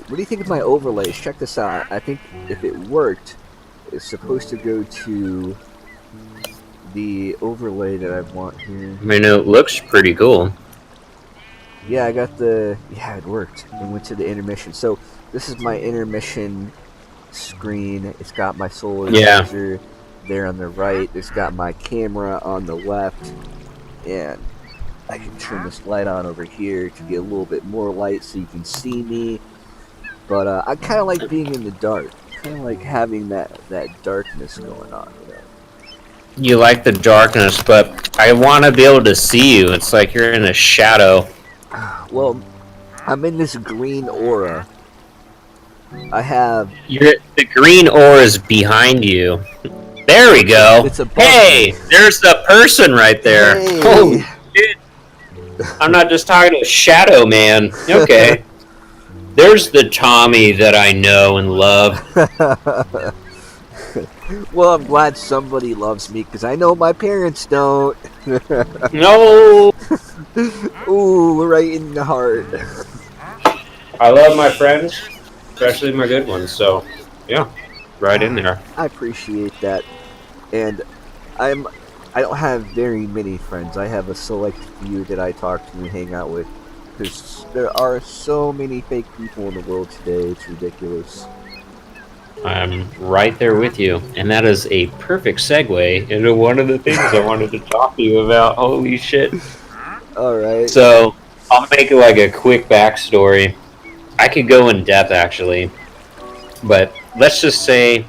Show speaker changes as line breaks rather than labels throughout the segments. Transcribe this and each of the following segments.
What do you think of my overlays? Check this out. I think if it worked, it's supposed to go to the overlay that I want here.
I mean, it looks pretty cool.
Yeah, I got the. Yeah, it worked. It went to the intermission. So this is my intermission screen. It's got my solar
Yeah.
laser there on the right. It's got my camera on the left, and I can turn this light on over here to get a little bit more light so you can see me. But I kind of like being in the dark. Kind of like having that darkness going on.
You like the darkness, but I want to be able to see you. It's like you're in a shadow.
Well, I'm in this green aura. I have.
The green ore is behind you. There we go.
It's above
Hey,
me.
there's the person right there.
Hey.
Holy shit. I'm not just talking to a shadow man. Okay. There's the Tommy that I know and love.
Well, I'm glad somebody loves me because I know my parents don't.
No.
Ooh, right in the heart.
I love my friends, especially my good ones. So, yeah, right in there.
I appreciate that, and I don't have very many friends. I have a select few that I talk to and hang out with. Because there are so many fake people in the world today, it's ridiculous.
I'm right there with you, and that is a perfect segue into one of the things I wanted to talk to you about. Holy shit.
Alright.
So, I'll make it like a quick backstory. I could go in depth, actually, but let's just say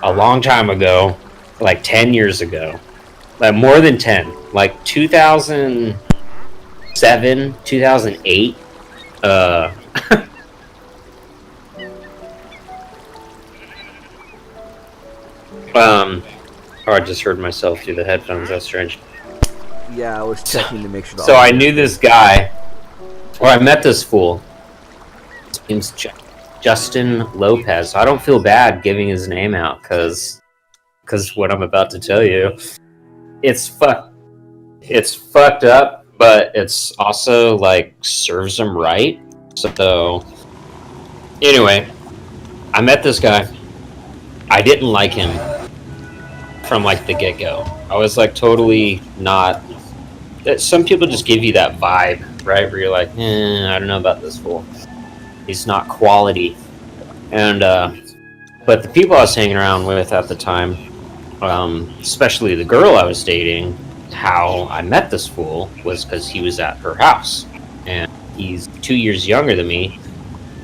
a long time ago, like 10 years ago, like more than 10, like 2007, 2008, oh, I just heard myself through the headphones. That's strange.
Yeah, I was checking to make sure.
So I knew this guy, or I met this fool. His name's Justin Lopez. I don't feel bad giving his name out because what I'm about to tell you, it's fucked up, but it's also like serves him right. So anyway, I met this guy. I didn't like him from like the get-go. I was like totally not. Some people just give you that vibe, right? Where you're like, I don't know about this fool. He's not quality. And but the people I was hanging around with at the time, especially the girl I was dating, how I met this fool was because he was at her house, and he's 2 years younger than me,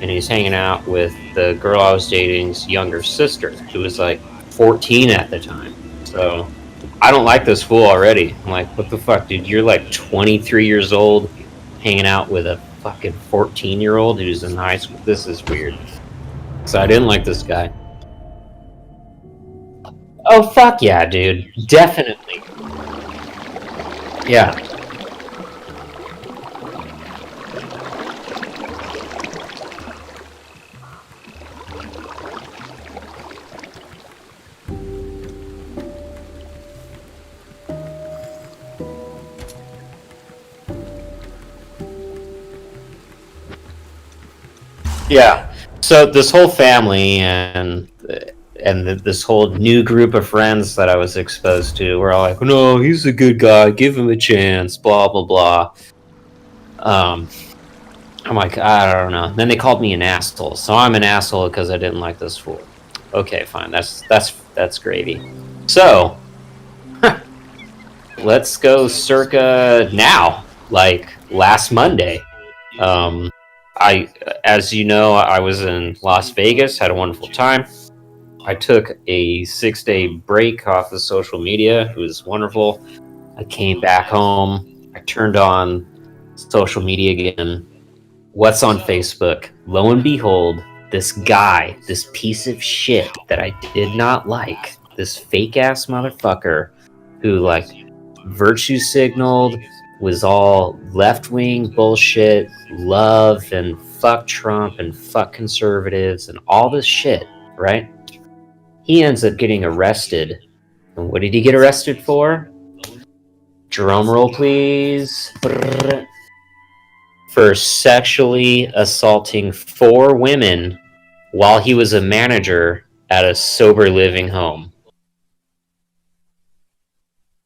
and he's hanging out with the girl I was dating's younger sister, who was like 14 at the time. So I don't like this fool already. I'm like, what the fuck, dude? You're like 23 years old, hanging out with a fucking 14-year-old who's in high school. This is weird. So I didn't like this guy. Oh, fuck yeah, dude. Definitely. Yeah. Yeah. So this whole family and this whole new group of friends that I was exposed to were all like, "No, he's a good guy. Give him a chance." Blah blah blah. Um, I'm like, I don't know. Then they called me an asshole, so I'm an asshole because I didn't like this fool. Okay, fine. That's gravy. So let's go circa now, like last Monday. Um, as you know, I was in Las Vegas, had a wonderful time. I took a 6-day break off of social media. It was wonderful. I came back home. I turned on social media again. What's on Facebook? Lo and behold, this guy, this piece of shit that I did not like, this fake ass motherfucker who like virtue signaled, was all left wing bullshit, love and fuck Trump and fuck conservatives and all this shit, right? He ends up getting arrested. And what did he get arrested for? Drum roll, please. for sexually assaulting 4 women while he was a manager at a sober living home.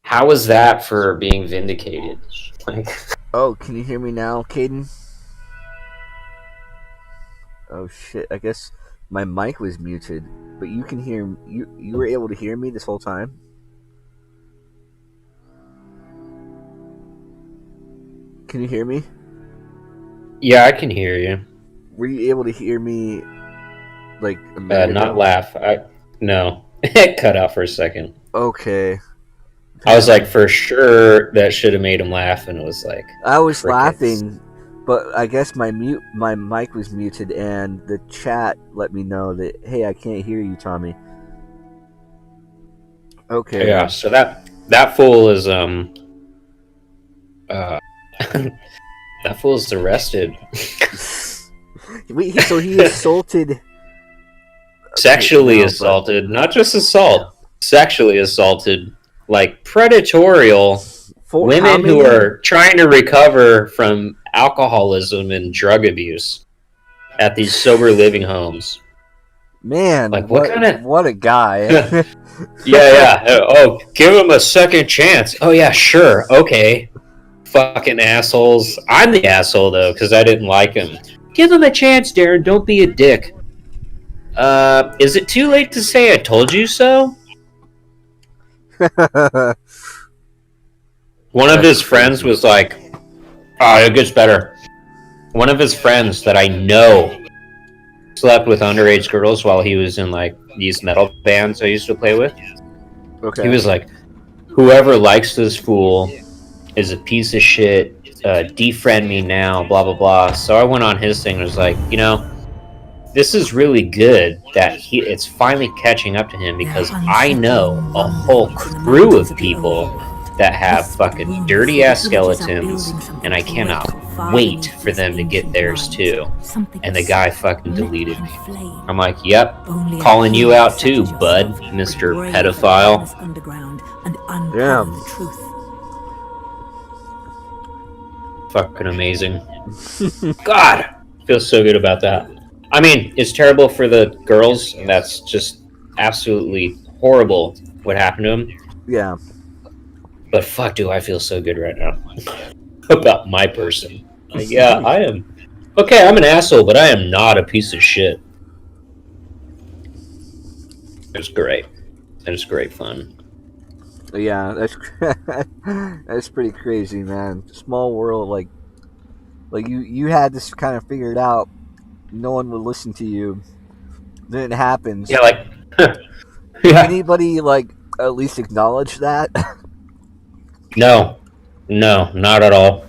How was that for being vindicated? Like,
Oh, can you hear me now, Caden? Oh shit! I guess my mic was muted, but you can hear you. You were able to hear me this whole time. Can you hear me?
yeah, I can hear you.
Were you able to hear me? Like a minute
Not
ago?
laugh. No, it cut out for a second.
Okay.
I was like, for sure that should have made him laugh, and it was like,
I was
crickets.
laughing, but I guess my mic was muted, and the chat let me know that hey, I can't hear you, Tommy. Okay.
Yeah, so that fool is that fool is arrested.
Wait, so he assaulted.
Sexually
No, but-
assaulted, not just assault, sexually assaulted, like predatorial
For how
women who
many-
are trying to recover from alcoholism and drug abuse at these sober living homes.
Man,
Like, what
a guy.
Yeah. Oh, give him a second chance. Oh yeah, sure. Okay. Fucking assholes. I'm the asshole though, because I didn't like him. Give him a chance, Darren. Don't be a dick. Is it too late to say I told you so? One of his friends was like, "Oh, it gets better." One of his friends that I know slept with underage girls while he was in like these metal bands I used to play with.
Okay.
He was like, "Whoever likes this fool is a piece of shit. Defriend me now." Blah blah blah. So I went on his thing and was like, this is really good that it's finally catching up to him, because I know a whole crew of people that have fucking dirty ass skeletons, and I cannot wait for them to get theirs too. And the guy fucking deleted me. I'm like, yep, calling you out too, bud, Mr. Pedophile.
Damn.
Fucking amazing. God, feels so good about that. I mean, it's terrible for the girls, and that's just absolutely horrible what happened to him.
Yeah.
But fuck, do I feel so good right now about my person. Like, yeah, I am. Okay, I'm an asshole, but I am not a piece of shit. It's great. It's great fun.
Yeah, that's that's pretty crazy, man. Small world, like you had this kind of figured out. No one would listen to you. Then it happens.
Yeah, like,
Did
yeah.
anybody like at least acknowledge that?
No, not at all.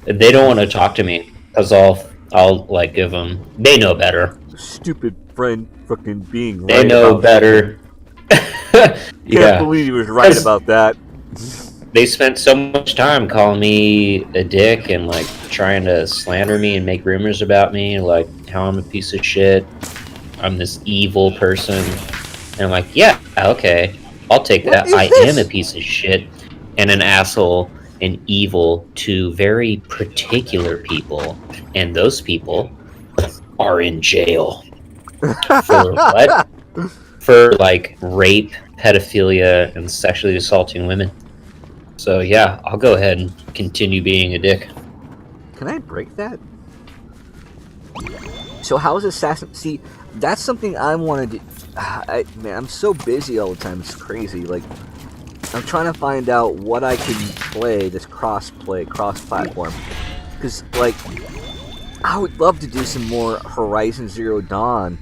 They don't want to talk to me because I'll like give them. They know better.
Stupid friend, fucking being.
They
right
know
about
better.
Can't
Yeah,
believe he was right about that.
they spent so much time calling me a dick and like trying to slander me and make rumors about me, like how I'm a piece of shit. I'm this evil person, and I'm like, yeah, okay, I'll take that.
What is
I
this?
am a piece of shit and an asshole and evil to very particular people, and those people are in jail for what? For like rape, pedophilia, and sexually assaulting women. So yeah, I'll go ahead and continue being a dick.
Can I break that? So how is Assassin? See, that's something I wanted to. Man, I'm so busy all the time. It's crazy. Like, I'm trying to find out what I can play this cross-platform. Because, like, I would love to do some more Horizon Zero Dawn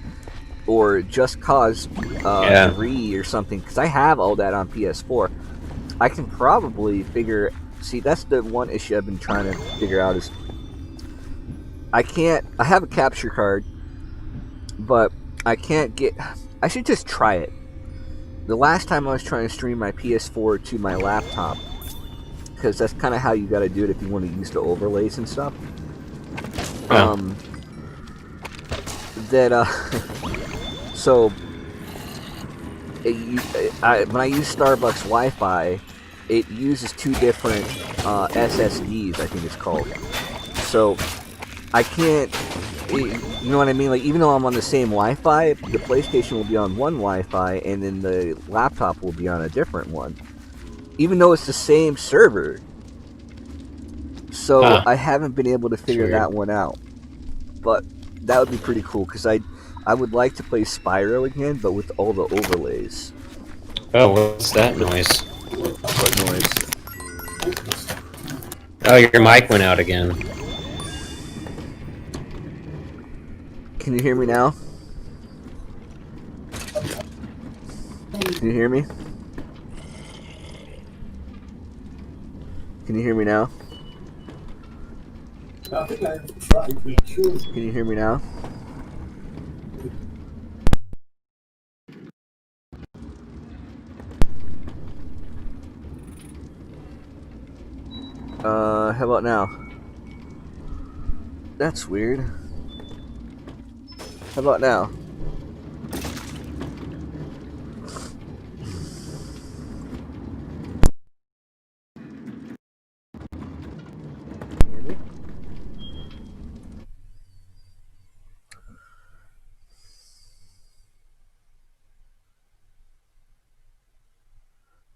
or Just Cause 3 or something. Because I have all that on PS4. I can probably figure. See, that's the one issue I've been trying to figure out is I have a capture card, but I can't get. I should just try it. The last time I was trying to stream my PS4 to my laptop, because that's kind of how you got to do it if you want to use the overlays and stuff.
Yeah.
So when I use Starbucks Wi-Fi, it uses two different SSDs, I think it's called. So I can't. You know what I mean? Like, even though I'm on the same Wi-Fi, the PlayStation will be on one Wi-Fi, and then the laptop will be on a different one. Even though it's the same server. So
Huh.
I haven't been able to figure
weird.
that one out. But that would be pretty cool, because I would like to play Spyro again, but with all the overlays.
Oh, what's that noise?
What noise?
Oh, your mic went out again.
Can you hear me now? Can you hear me? Can you hear me now? Can you hear me now? How about now? That's weird. How about now? Hear me?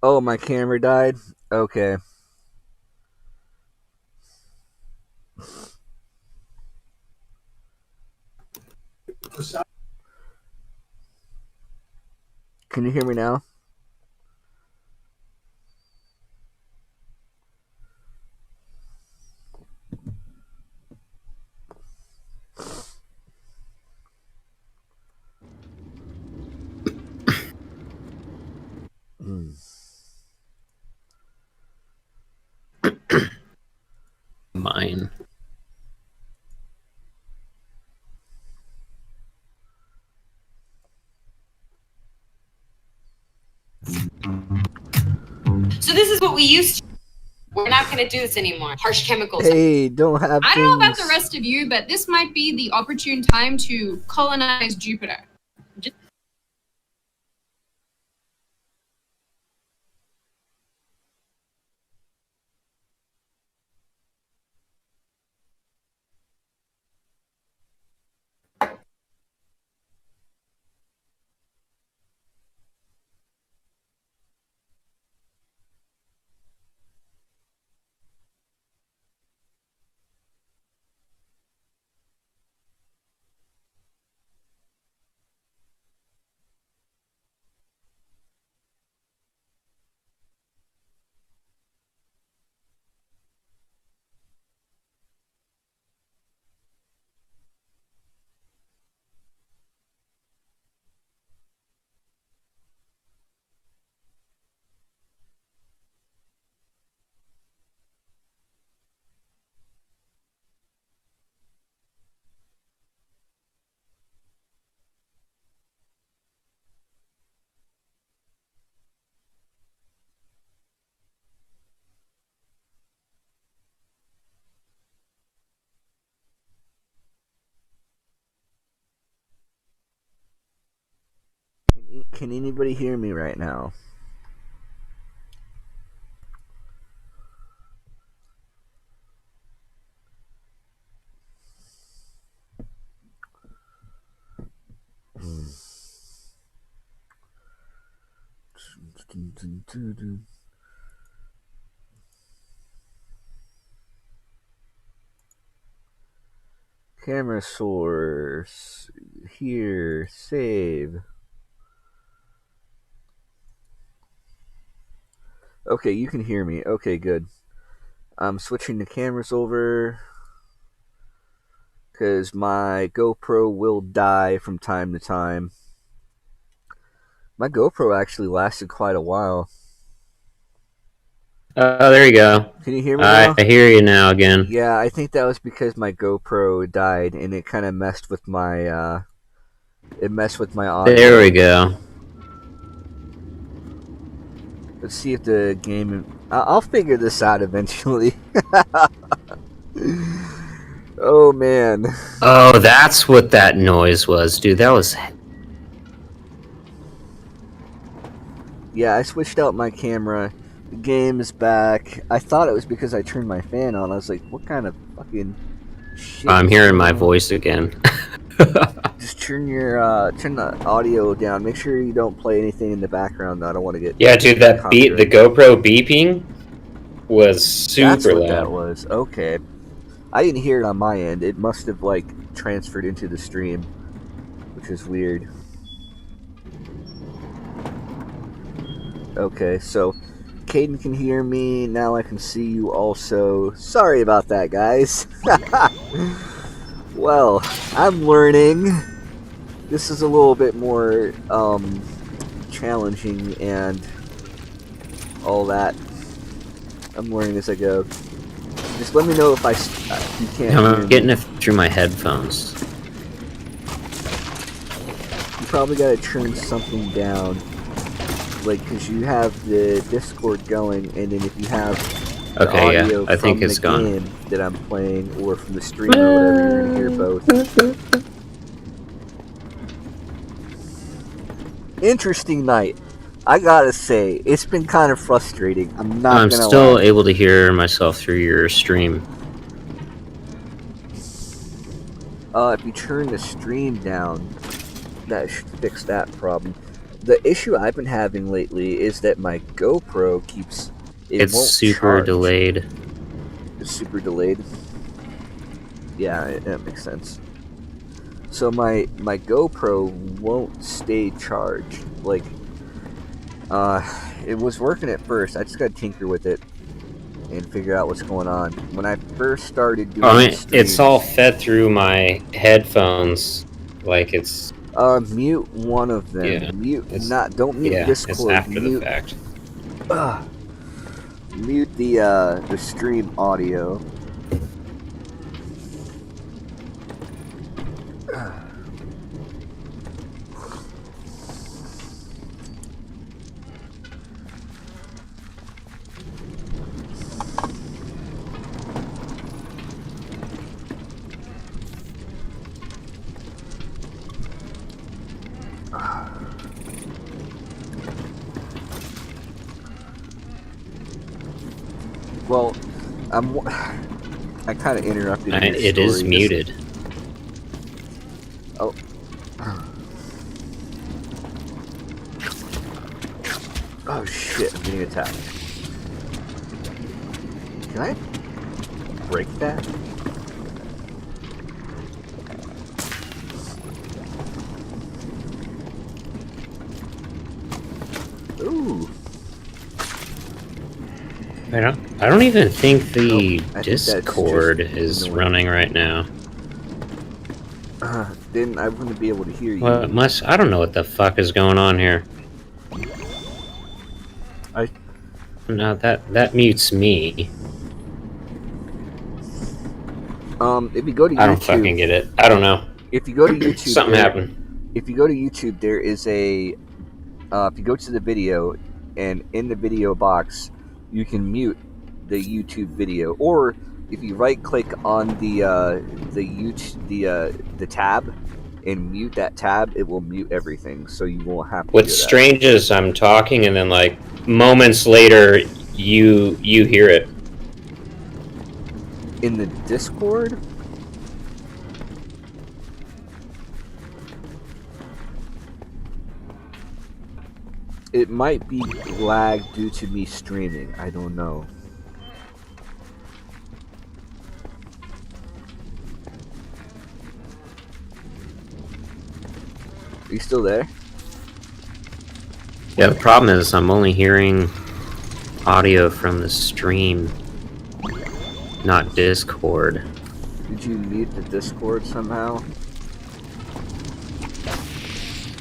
Oh, my camera died? Okay. Can you hear me now?
Mine.
So this is what we used to. We're not going to do this anymore. Harsh chemicals.
Hey, don't have
I
things...
don't know about the rest of you, but this might be the opportune time to colonize Jupiter.
Can anybody hear me right now? Camera source. Here. Save. Okay, you can hear me. Okay, good. I'm switching the cameras over because my GoPro will die from time to time. My GoPro actually lasted quite a while.
Oh, there you go.
Can you hear me now?
I hear you now again.
Yeah, I think that was because my GoPro died and it kind of messed with my audio.
There we go.
Let's see if the game... I'll figure this out eventually. Oh, man.
Oh, that's what that noise was, dude. That was...
Yeah, I switched out my camera. The game is back. I thought it was because I turned my fan on. I was like, what kind of fucking Shit.
I'm hearing my voice again.
Just turn the audio down. Make sure you don't play anything in the background. Though. I don't want to get.
Yeah, dude, that beat, the GoPro beeping was super
That's what
loud.
that was. Okay. I didn't hear it on my end. It must have like transferred into the stream, which is weird. Okay, so Caden can hear me. Now I can see you also. Sorry about that, guys. Well, I'm learning. This is a little bit more challenging and all that. I'm learning as I go. Just let me know if you can't hear
I'm
me.
getting it through my headphones.
You probably gotta turn something down. Like, because you have the Discord going, and then if you have the
Okay,
audio
yeah, I think
from
it's
the
gone.
game that I'm playing, or from the stream or whatever, you're gonna hear both. Interesting night. I gotta say, it's been kind of frustrating. I'm not
I'm
gonna
still
lie.
able to hear myself through your stream.
If you turn the stream down, that should fix that problem. The issue I've been having lately is that my GoPro keeps...
It's
won't
super
charge.
delayed.
It's super delayed. Yeah, that makes sense. So my GoPro won't stay charged. Like, it was working at first. I just gotta tinker with it and figure out what's going on. When I first started doing
I mean,
streams,
it's all fed through my headphones. Like it's
mute one of them.
Yeah,
Don't mute
yeah,
Discord.
it's after
mute,
the fact.
Mute the stream audio. Well, I kind of interrupted.
It is muted.
Oh. Oh shit! I'm getting attacked. Can I break that? Ooh.
I don't even think the
I think that's
Discord
just
is
annoying.
running right now.
Then I wouldn't be able to hear you.
Well, I don't know what the fuck is going on here. No, that mutes me.
If you go to YouTube,
I don't fucking get it. I don't know.
if you go to YouTube,
Something happened.
If you go to YouTube, there is a. If you go to the video, and in the video box, you can mute the YouTube video, or if you right-click on the tab and mute that tab, it will mute everything, so you won't have to.
What's strange is I'm talking, and then like moments later, you hear it.
In the Discord. It might be lag due to me streaming. I don't know. Are you still there?
Yeah, the problem is I'm only hearing audio from the stream, not Discord.
Did you mute the Discord somehow?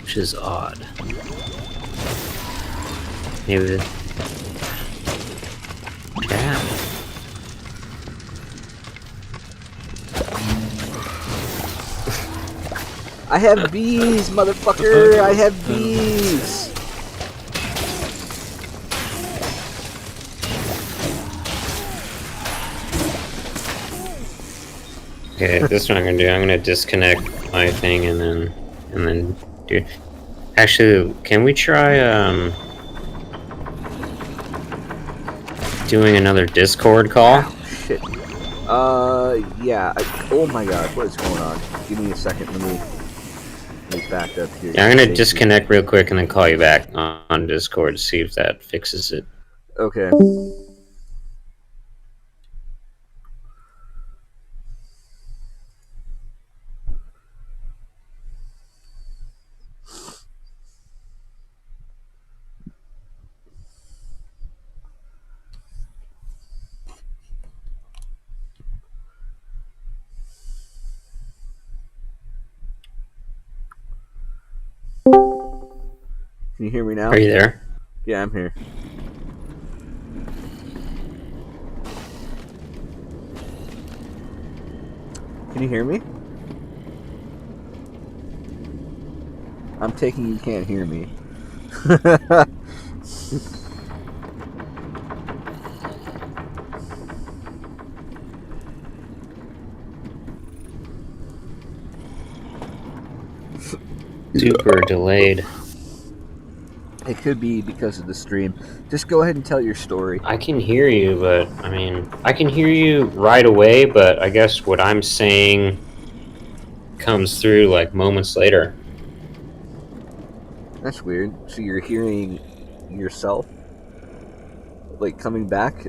Which is odd. Maybe. Yeah.
I have bees, motherfucker! I have bees!
Okay, this is what I'm gonna do. I'm gonna disconnect my thing and then do. Actually, can we try doing another Discord call?
Shit. Yeah. Oh my god, what is going on? Give me a second. Let me back up here.
Yeah, I'm gonna disconnect real quick and then call you back on Discord to see if that fixes it.
Okay. Can you hear me now?
Are you there?
Yeah, I'm here. Can you hear me? I'm taking you can't hear me.
Super delayed.
It could be because of the stream. Just go ahead and tell your story.
I can hear you, but I mean, I can hear you right away, but I guess what I'm saying comes through like moments later.
That's weird. So you're hearing yourself? Like coming back?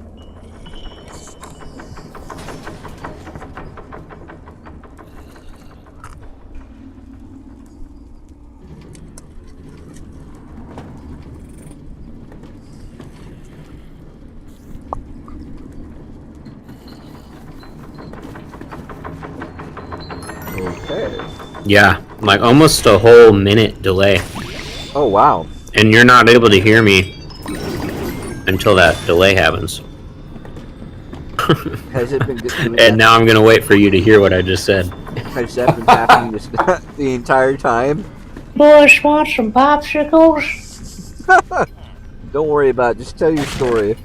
Okay.
Yeah, like almost a whole minute delay.
Oh, wow.
And you're not able to hear me until that delay happens.
Has it been doing
And now I'm gonna wait for you to hear what I just said.
Has that been happening this, the entire time?
Boys, want some popsicles?
Don't worry about it. Just tell your story.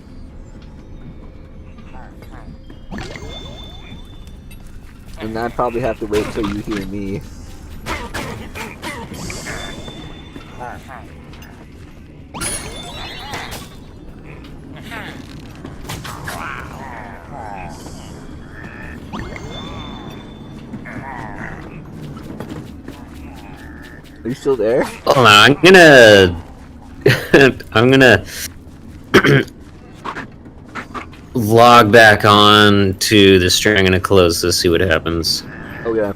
And I probably have to wait till you hear me. Are you still there?
Hold on, I'm gonna... I'm gonna... log back on to the stream. I'm gonna close this, see what happens.
Okay.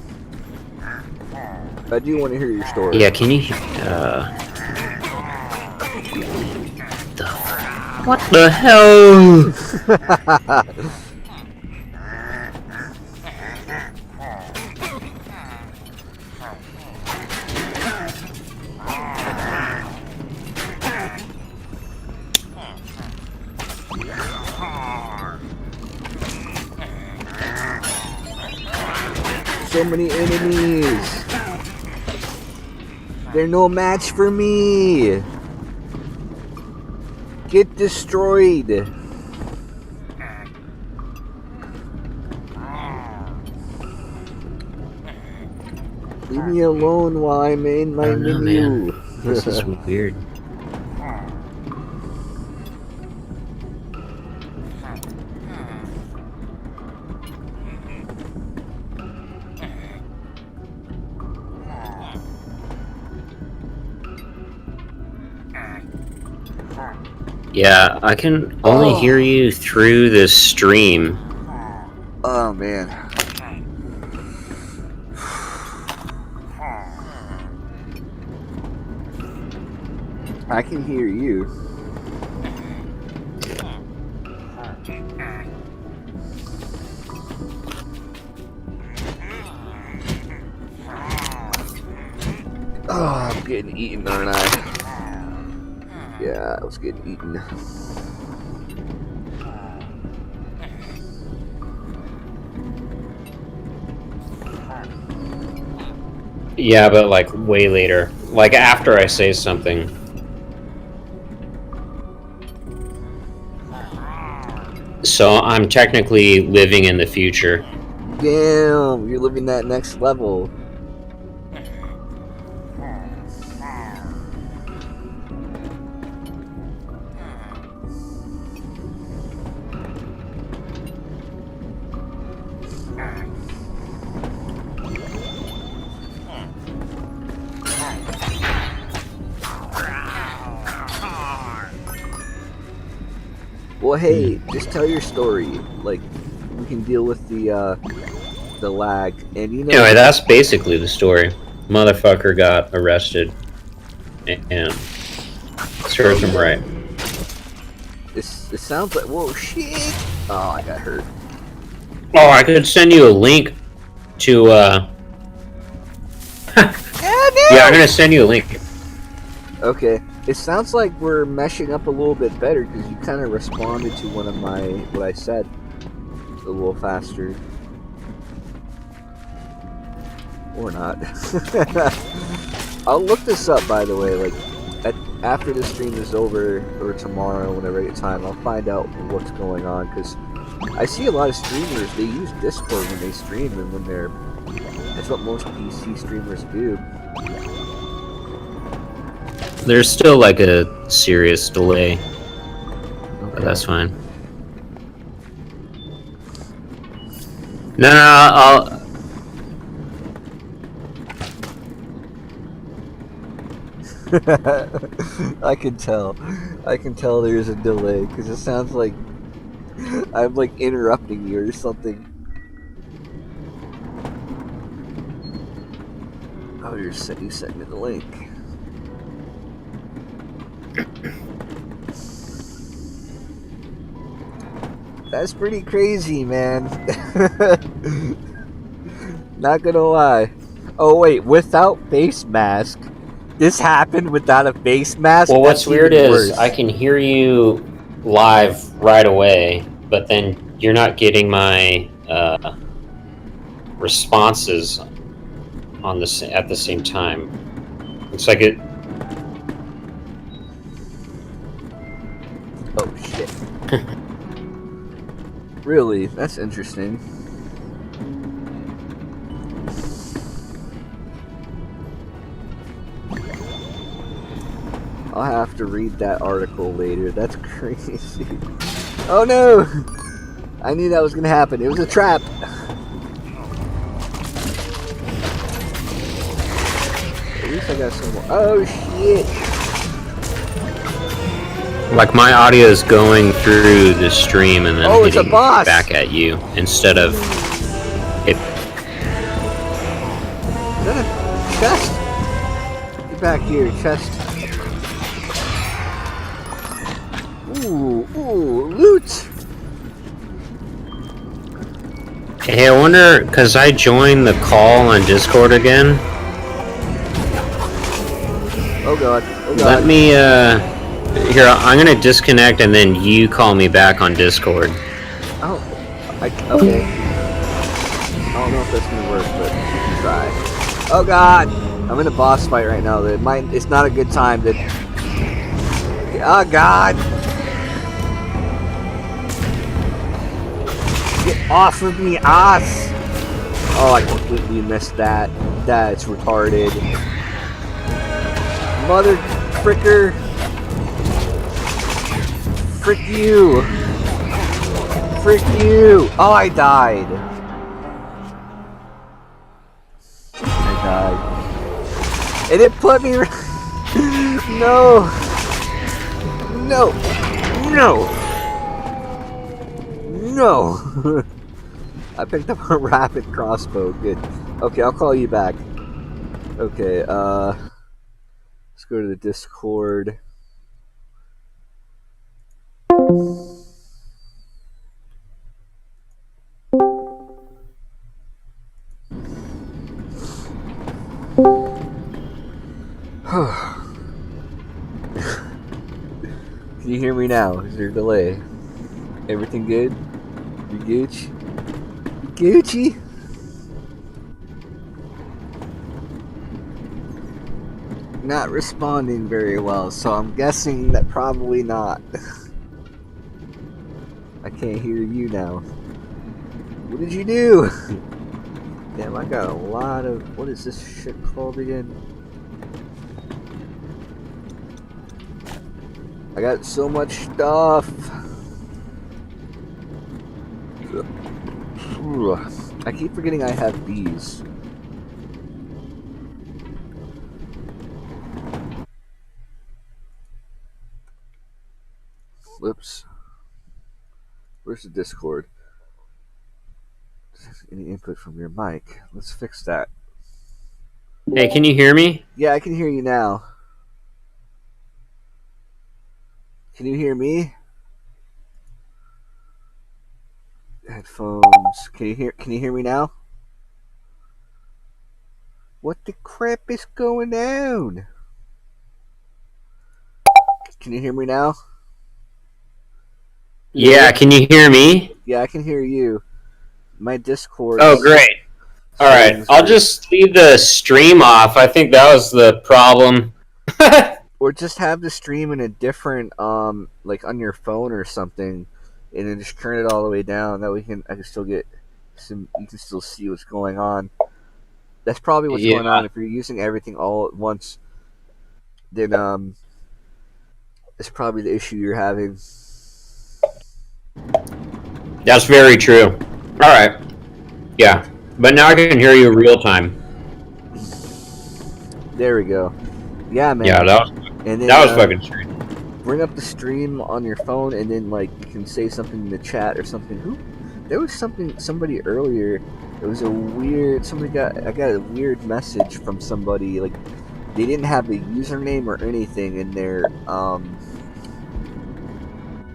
I do want to hear your story.
Yeah, can you... What the hell?
So many enemies. They're no match for me. Get destroyed. Leave me alone while I'm in my
I don't know,
menu.
man. This is weird. Yeah, I can only hear you through the stream.
Oh man. I can hear you. Oh, I'm getting eaten, aren't I? Yeah, I was getting eaten.
Yeah, but like way later. Like after I say something. So I'm technically living in the future.
Damn, you're living that next level. Well, hey, just tell your story. Like, we can deal with the lag. And you know,
Anyway, that's basically the story. Motherfucker got arrested and served him right.
it sounds like, whoa, shit! Oh, I got hurt.
Oh, I could send you a link to. Yeah, I'm gonna send you a link.
Okay, it sounds like we're meshing up a little bit better because you kind of responded to one of what I said a little faster. Or not. I'll look this up, by the way. Like, after the stream is over, or tomorrow, whenever I get time, I'll find out what's going on. Because I see a lot of streamers, they use Discord when they stream, and when they're... That's what most PC streamers do.
There's still like a serious delay, but
Okay.
that's fine. No, I'll.
I can tell. I can tell there's a delay because it sounds like I'm like interrupting you or something. Oh, you sent me the link. That's pretty crazy, man. Not gonna lie. Oh wait, without face mask. This happened without a face mask?
Well, what's
That's
weird
even
is
worse.
I can hear you live right away, but then you're not getting my responses on at the same time. It's like it.
Oh shit. Really? That's interesting. I'll have to read that article later. That's crazy. Oh no! I knew that was gonna happen. It was a trap. At least I got some more. Oh shit!
Like my audio is going through the stream and then
It's a
hitting
boss!
back at you instead of it.
Is that a chest? Get back here, chest. Ooh, loot!
Hey, I wonder because I joined the call on Discord again.
Oh god,
Let me here. I'm gonna disconnect and then you call me back on Discord.
Okay. I don't know if that's gonna work, but we can try. Oh god! I'm in a boss fight right now. It's not a good time to... Oh god! Get off of me, ass! Oh, I completely missed that. That's retarded. Mother fricker! Frick you! Frick you! Oh, I died. I died. And it put me... No! No! No! No! I picked up a rapid crossbow. Good. Okay, I'll call you back. Okay, let's go to the Discord. Can you hear me now? Is there a delay? Everything good? You Gucci? You Gucci? Not responding very well, so I'm guessing that probably not. I can't hear you now. What did you do? Damn, I got a lot of... What is this shit called again? I got so much stuff. I keep forgetting I have these. Whoops. Where's the Discord? Any input from your mic? Let's fix that.
Hey, can you hear me?
Yeah, I can hear you now. Can you hear me? Headphones. Can you hear me now? What the crap is going on? Can you hear me now?
Yeah, can you hear me?
Yeah, I can hear you. My Discord.
Oh, great. All right, I'll just leave the stream off. I think that was the problem.
Or just have the stream in a different, like on your phone or something, and then just turn it all the way down. That way, I can still get some. You can still see what's going on. That's probably what's going on. If you're using everything all at once, then it's probably the issue you're having.
That's very true. All right. Yeah, but now I can hear you real time.
There we go. Yeah, man.
Yeah, that was fucking strange.
Bring up the stream on your phone, and then like you can say something in the chat or something. There was somebody earlier. It was a weird. I got a weird message from somebody. Like they didn't have a username or anything in there.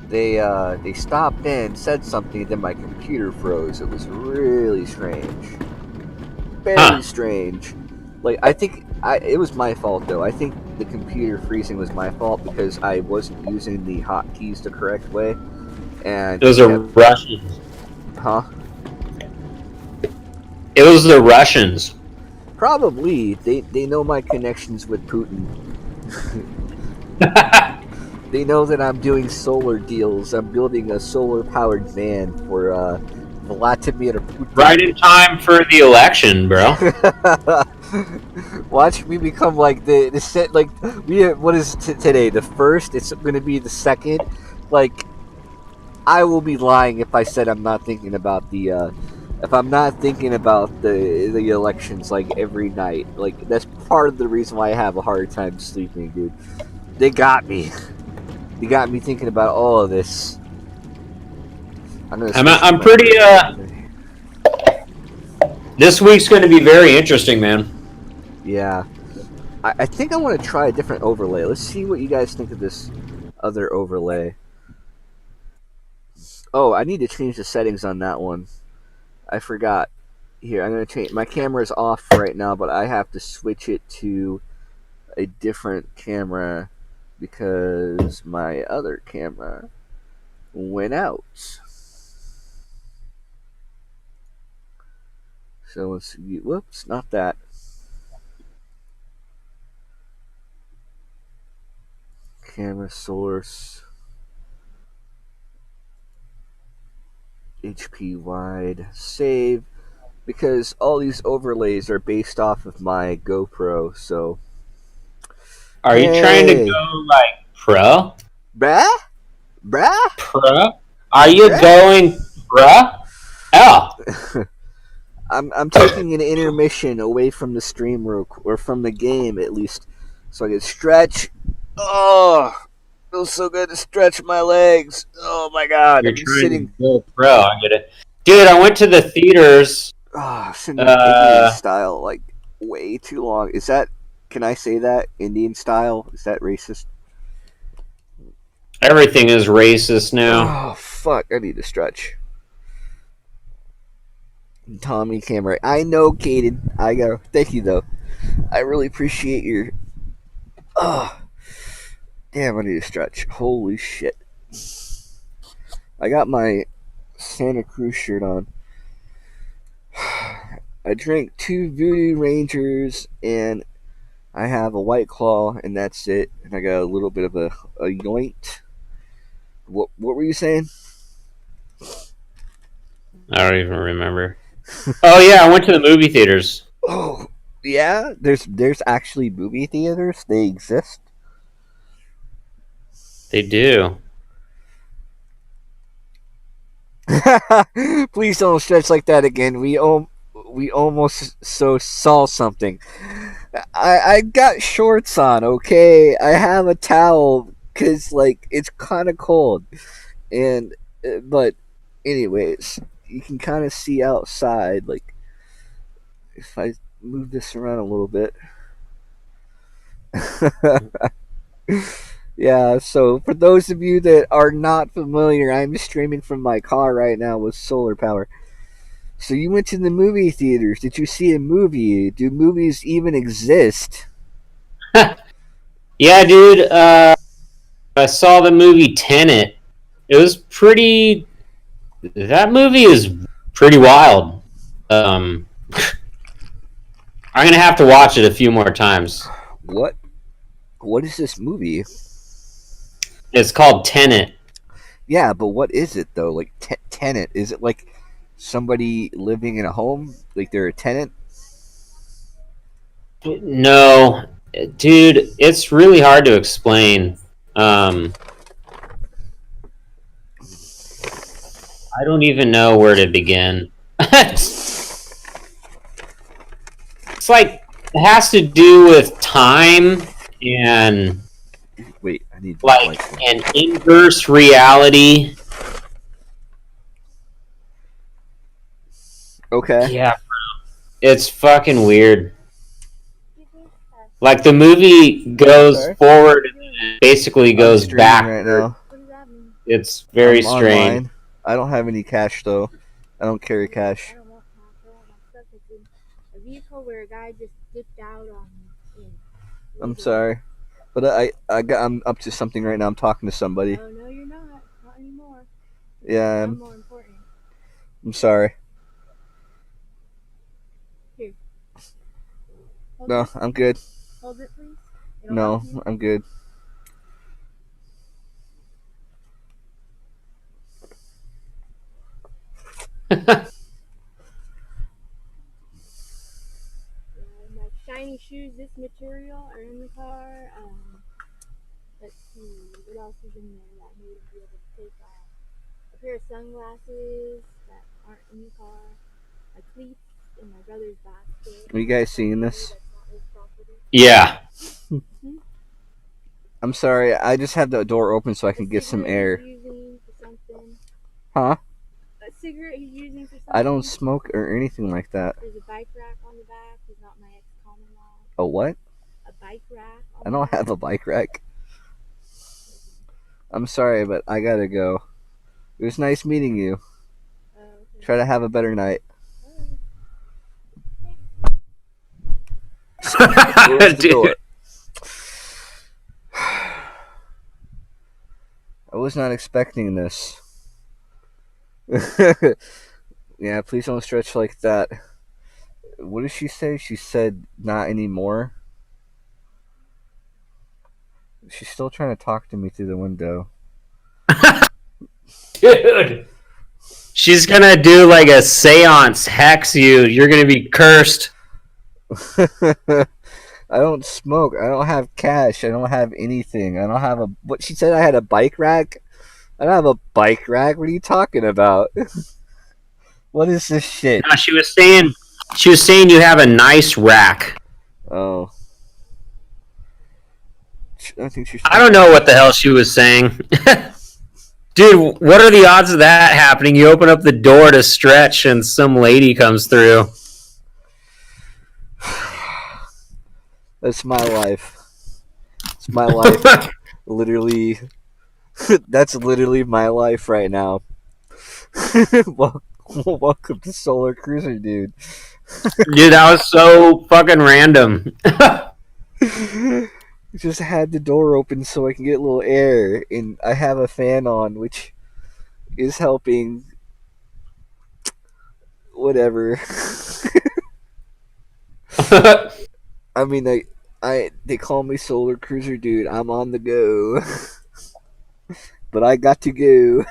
They stopped in, said something, and then my computer froze. It was really strange. Very strange. Like I think it was my fault though. I think the computer freezing was my fault because I wasn't using the hotkeys the correct way. And
it was the Russians.
Huh?
It was the Russians.
Probably. They know my connections with Putin. They know that I'm doing solar deals. I'm building a solar-powered van for Vladimir Putin.
Right in time for the election, bro.
Watch me become like the set. Like what is today? The first. It's going to be the second. Like I will be lying if I said I'm not thinking about the. If I'm not thinking about the elections like every night. Like that's part of the reason why I have a hard time sleeping, dude. They got me. They got me thinking about all of this.
I'm pretty. This week's going to be very interesting, man.
Yeah. I think I want to try a different overlay. Let's see what you guys think of this other overlay. Oh, I need to change the settings on that one. I forgot. Here, I'm going to change. My camera's off right now, but I have to switch it to a different camera because my other camera went out. So let's see. Whoops, not that. Camera source. HP wide. Save. Because all these overlays are based off of my GoPro, so.
Are you trying to go like pro?
Bruh?
Pro? Are you going bruh? Oh.
I'm taking an intermission away from the stream or from the game at least, so I can stretch. Oh, feels so good to stretch my legs. Oh my god!
You're trying to go pro. I get it, dude. I went to the theaters.
Oh, sitting Indian style like way too long. Is that? Can I say that Indian style? Is that racist?
Everything is racist now.
Oh fuck! I need to stretch. Tommy camera. I know, Caden. I go. Thank you, though. I really appreciate your. Oh, damn! I need to stretch. Holy shit! I got my Santa Cruz shirt on. I drank 2 Voodoo Rangers and I have a White Claw, and that's it. And I got a little bit of a yoint. What were you saying?
I don't even remember. Oh yeah, I went to the movie theaters.
Oh yeah, there's actually movie theaters. They exist.
They do.
Please don't stretch like that again. We almost saw something. I got shorts on. Okay, I have a towel because like it's kind of cold, and but anyways, you can kind of see outside. Like, if I move this around a little bit. Yeah, so for those of you that are not familiar, I'm streaming from my car right now with solar power. So you went to the movie theaters. Did you see a movie? Do movies even exist?
Yeah, dude. I saw the movie Tenet. It was pretty. That movie is pretty wild. I'm gonna have to watch it a few more times.
What? What is this movie?
It's called Tenet.
Yeah, but what is it though? Like tenant? Is it like somebody living in a home? Like they're a tenant?
No, dude, it's really hard to explain. I don't even know where to begin. It's like it has to do with time and
Wait, I need
like an inverse reality.
Okay.
Yeah, it's fucking weird. Like the movie goes
Sorry?
forward and then basically
I'm
goes
streaming
back.
right now.
It's very
I'm
strange.
online. I don't have any cash though. I don't carry cash.
I don't want cash. I want my stuff. It's in a vehicle where a guy just dipped out on me.
I'm sorry, but I'm up to something right now. I'm talking to somebody.
Oh no, you're not. Not anymore.
Yeah,
I'm more important.
I'm sorry.
Here. Hold
No,
it.
I'm good.
Hold it, please. It'll
No,
help you.
I'm good.
My shiny shoes, this material, are in the car. Let's see, what else is in there that made me be able to take off? A pair of sunglasses that aren't in the car. My cleats in my brother's basket.
Are you guys seeing this?
That's not his property.
Yeah.
I'm sorry. I just had the door open so I can
A
get some
cigarette
air.
he's using for something.
Huh?
A cigarette he's using for something.
I don't smoke or anything like that.
There's a bike rack on the back. He's not my ex-common law.
A what?
A bike rack on
I don't have a bike rack. I'm sorry, but I gotta go. It was nice meeting you.
okay.
Try to have a better night.
Alright.
Close the door. I was not expecting this. Yeah, please don't stretch like that. What did she say? She said not anymore. She's still trying to talk to me through the window.
Dude. She's gonna do like a seance, hex you. You're gonna be cursed.
I don't smoke. I don't have cash. I don't have anything. I don't have a. What she said? I had a bike rack. I don't have a bike rack. What are you talking about? What is this shit?
No, she was saying you have a nice rack.
Oh, I think she's.
I don't know what the hell she was saying. Dude, what are the odds of that happening? You open up the door to stretch and some lady comes through.
That's my life. It's my life. Literally, that's literally my life right now. Welcome to Solar Cruiser, dude.
Dude, that was so fucking random.
Just had the door open so I can get a little air, and I have a fan on, which is helping. Whatever. I mean, they call me Solar Cruiser, dude. I'm on the go, but I got to go.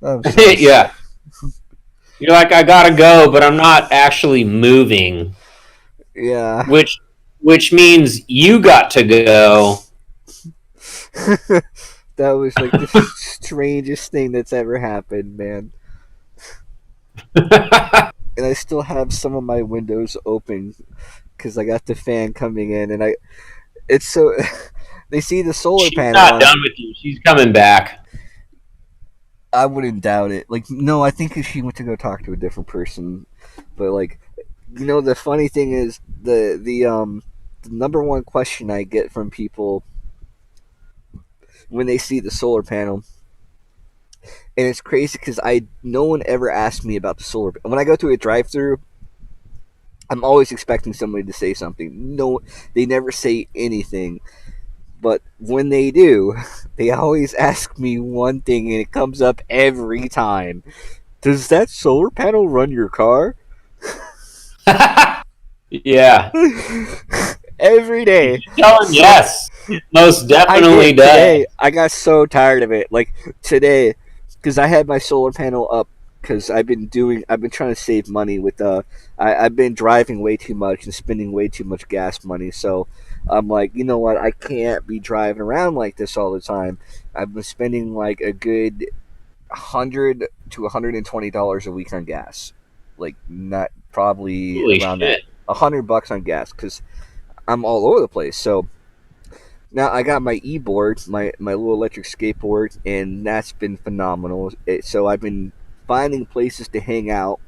I'm sorry.
Yeah. You're like, I gotta go, but I'm not actually moving.
Yeah.
Which means you got to go.
That was like the strangest thing that's ever happened, man. And I still have some of my windows open because I got the fan coming in, and it's so they see the solar
She's
panel.
not done with you. She's coming back.
I wouldn't doubt it. Like, no, I think she went to go talk to a different person. But like, the funny thing is the number one question I get from people when they see the solar panel, and it's crazy because no one ever asked me about the solar. When I go to a drive-through, I'm always expecting somebody to say something. No, they never say anything. But when they do, they always ask me one thing, and it comes up every time. Does that solar panel run your car?
Yeah.
Every day.
Tell him yes. Most definitely does.
Today, I got so tired of it. Like today, because I had my solar panel up because I've been trying to save money with I've been driving way too much and spending way too much gas money. So I'm like, you know what? I can't be driving around like this all the time. I've been spending like a good $100 to $120 a week on gas. Like not probably
Holy
around
shit.
that $100 on gas because I'm all over the place. So now I got my e-board, my little electric skateboard, and that's been phenomenal. So I've been finding places to hang out,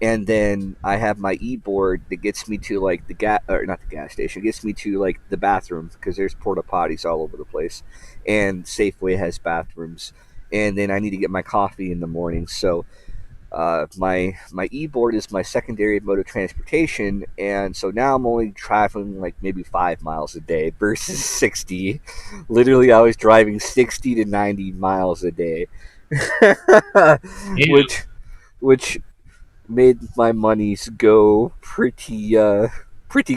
and then I have my e-board that gets me to like not the gas station, it gets me to like the bathroom because there's porta potties all over the place, and Safeway has bathrooms, and then I need to get my coffee in the morning. So my e-board is my secondary mode of transportation, and so now I'm only traveling like maybe 5 miles a day versus 60. Literally, I was driving 60 to 90 miles a day, which made my monies go pretty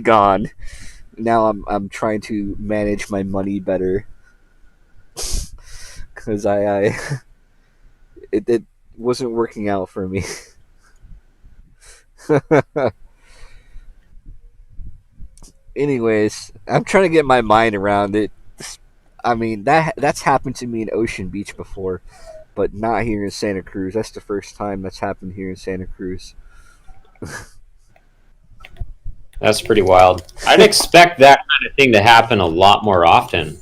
gone. Now I'm trying to manage my money better because it wasn't working out for me. Anyways, I'm trying to get my mind around it. I mean, that's happened to me in Ocean Beach before, but not here in Santa Cruz. That's the first time that's happened here in Santa Cruz.
That's pretty wild. I'd expect that kind of thing to happen a lot more often.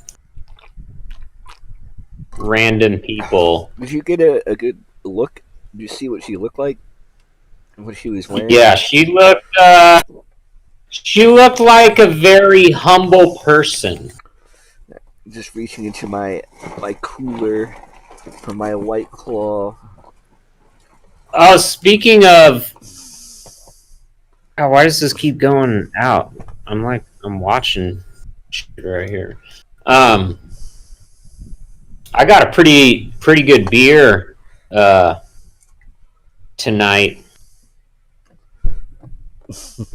Random people.
Did you get a good look? Did you see what she looked like? What she was wearing?
Yeah, she looked like a very humble person.
Just reaching into my cooler for my White Claw.
Oh, speaking of, oh, why does this keep going out? I'm watching shit right here. I got a pretty good beer tonight.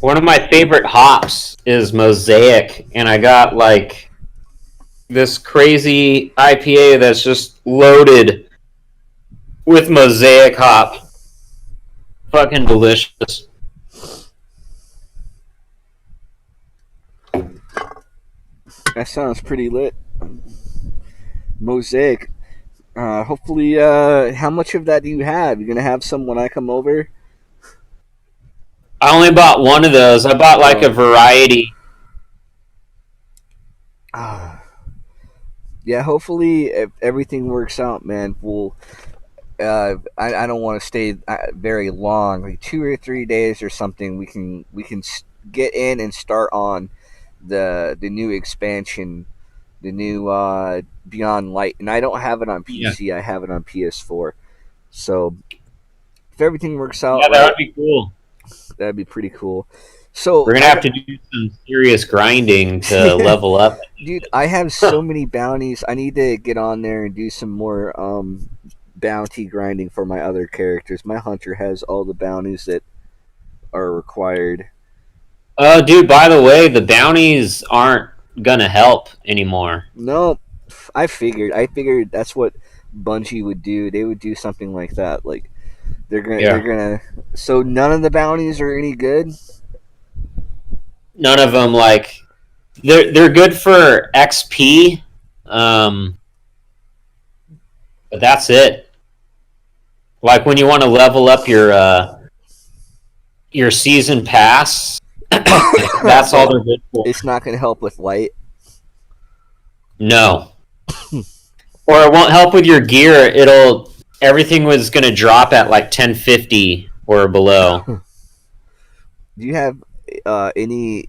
One of my favorite hops is Mosaic, and I got like this crazy IPA that's just loaded with Mosaic hop. Fucking delicious.
That sounds pretty lit. Mosaic. Hopefully, how much of that do you have? You gonna have some when I come over?
I only bought one of those. I bought like a variety.
Yeah, hopefully if everything works out, man, we'll I don't want to stay very long, like 2 or 3 days or something. We can get in and start on the new expansion, the new Beyond Light, and I don't have it on PC. Yeah. I have it on PS4. So if everything works out,
yeah, that would be cool.
That'd be pretty cool. So
we're gonna have to do some serious grinding to level up.
Dude, I have so many bounties. I need to get on there and do some more bounty grinding for my other characters. My hunter has all the bounties that are required.
Oh, dude, by the way, the bounties aren't gonna help anymore.
No, I figured that's what Bungie would do. They would do something like that. Like they're gonna. So none of the bounties are any good.
None of them, like they're good for XP, but that's it. Like when you want to level up your season pass, that's all they're good for.
It's not going to help with light.
No, or it won't help with your gear. everything was gonna drop at like 1050 or below.
Do you have any?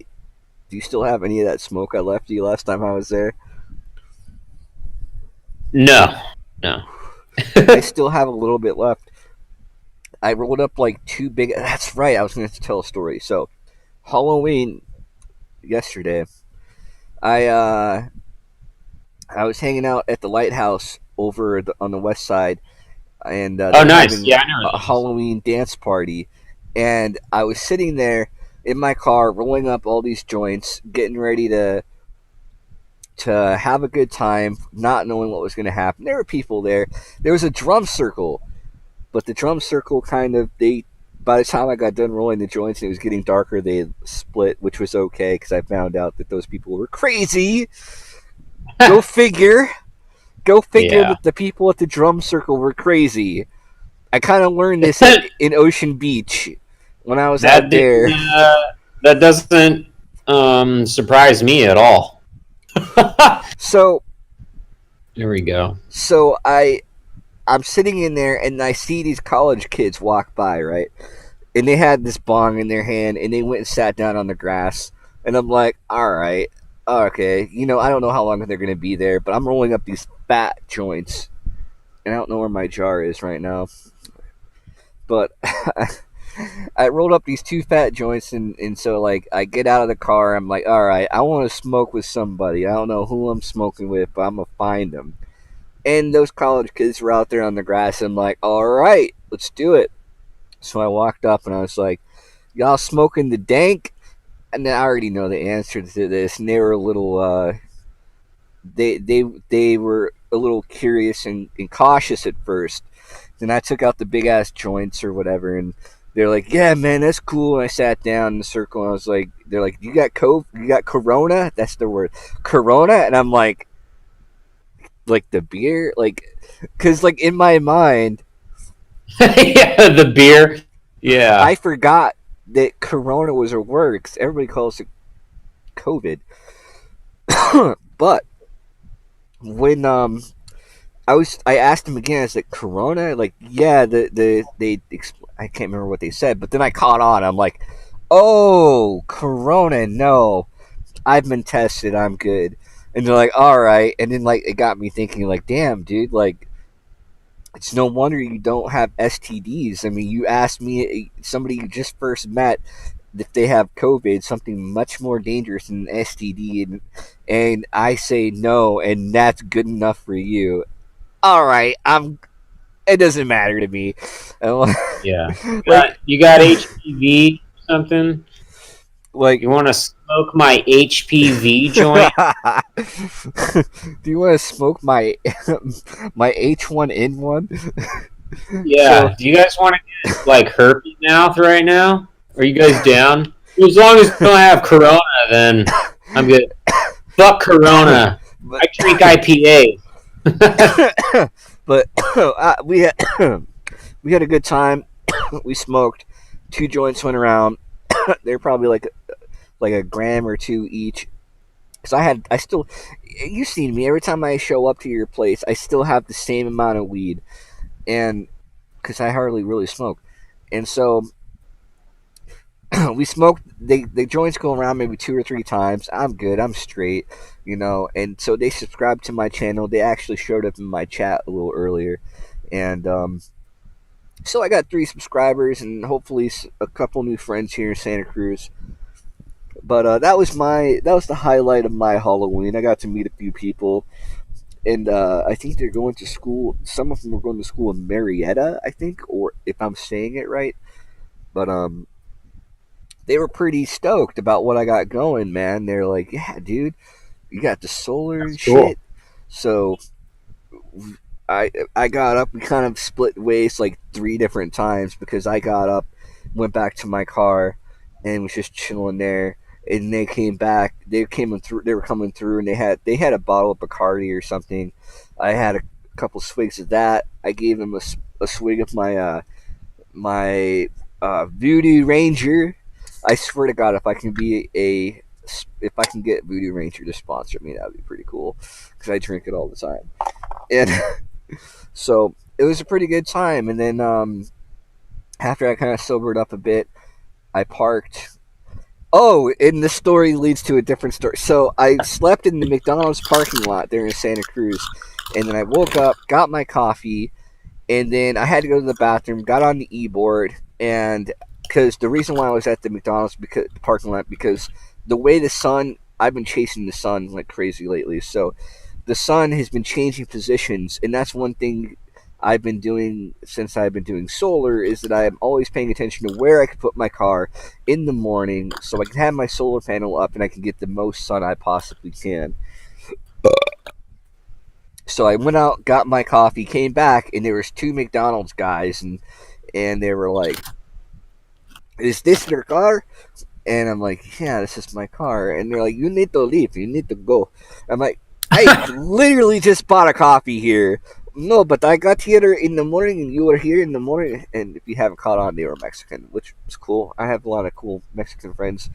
Do you still have any of that smoke I left you last time I was there?
No.
I still have a little bit left. I rolled up like two big. That's right. I was going to tell a story. So, Halloween yesterday, I was hanging out at the lighthouse over on the west side, and
Oh,
they were
nice.
having
Yeah, I know.
a Halloween dance party, and I was sitting there in my car rolling up all these joints, getting ready to have a good time, not knowing what was going to happen. There were people there. There was a drum circle, but the drum circle kind of by the time I got done rolling the joints and it was getting darker, they split, which was okay because I found out that those people were crazy. Go figure. Go figure
Yeah.
that the people at the drum circle were crazy. I kind of learned this in Ocean Beach when I was out there.
That doesn't surprise me at all.
So
There we go.
So I'm sitting in there and I see these college kids walk by, right? And they had this bong in their hand and they went and sat down on the grass. And I'm like, all right, okay. I don't know how long they're going to be there, but I'm rolling up these fat joints. And I don't know where my jar is right now. But I rolled up these two fat joints and so like I get out of the car. I'm like, all right, I want to smoke with somebody. I don't know who I'm smoking with, but I'm going to find them. And those college kids were out there on the grass. And I'm like, all right, let's do it. So I walked up and I was like, y'all smoking the dank? And I already know the answer to this. And they were a little, they were a little curious and cautious at first. Then I took out the big ass joints or whatever. And they're like, yeah, man, that's cool. And I sat down in the circle and I was like, they're like, you got Corona? That's the word. Corona? And I'm like the beer? Because in my mind,
Yeah, the beer. Yeah.
I forgot that Corona was a word because everybody calls it COVID. But when I asked him again, I was like, Corona? Like, yeah, I can't remember what they said, but then I caught on. I'm like, oh, Corona, no. I've been tested, I'm good. And they're like, all right. And then it got me thinking, damn, dude, it's no wonder you don't have STDs. I mean, you asked me, somebody you just first met, if they have COVID, something much more dangerous than an STD, and I say no, and that's good enough for you. All right, it doesn't matter to me.
Yeah. You got HPV or something? You want to smoke my HPV joint?
Do you want to smoke my H1N1?
Yeah. Do you guys want to get herpes mouth right now? Are you guys down? As long as you don't have Corona, then I'm good. Fuck Corona. I drink IPA.
But we had a good time. We smoked. 2 joints went around. They're probably like a gram or 2 each. Because you've seen me, every time I show up to your place, I still have the same amount of weed. And, because I hardly really smoke. And so, we smoked, the joints go around maybe 2 or 3 times. I'm good, I'm straight, And so they subscribed to my channel. They actually showed up in my chat a little earlier. And, so I got 3 subscribers and hopefully a couple new friends here in Santa Cruz. But that was the highlight of my Halloween. I got to meet a few people, and I think they're going to school. Some of them are going to school in Marietta, I think, or if I'm saying it right. But they were pretty stoked about what I got going, man. They're like, "Yeah, dude, you got the solar and
cool.
shit." So I got up. We kind of split ways 3 different times because I got up, went back to my car, and was just chilling there. And they came back. They were coming through, and they had a bottle of Bacardi or something. I had a couple swigs of that. I gave them a swig of my Voodoo Ranger. I swear to God, if I can get Voodoo Ranger to sponsor me, that would be pretty cool because I drink it all the time. And so it was a pretty good time. And then after I kind of sobered up a bit, I parked. Oh, and this story leads to a different story. So I slept in the McDonald's parking lot there in Santa Cruz, and then I woke up, got my coffee, and then I had to go to the bathroom, got on the e-board, and because the reason why I was at the McDonald's parking lot, because the way the sun, I've been chasing the sun like crazy lately, so the sun has been changing positions, and that's one thing I've been doing since I've been doing solar, is that I'm always paying attention to where I can put my car in the morning so I can have my solar panel up and I can get the most sun I possibly can. So I went out, got my coffee, came back, and there was two McDonald's guys, and they were like, "Is this your car?" And I'm like, "Yeah, this is my car." And they're like, "You need to leave. You need to go." I'm like, "I literally just bought a coffee here." "No, but I got here in the morning, and you were here in the morning." And if you haven't caught on, they were Mexican, which was cool. I have a lot of cool Mexican friends,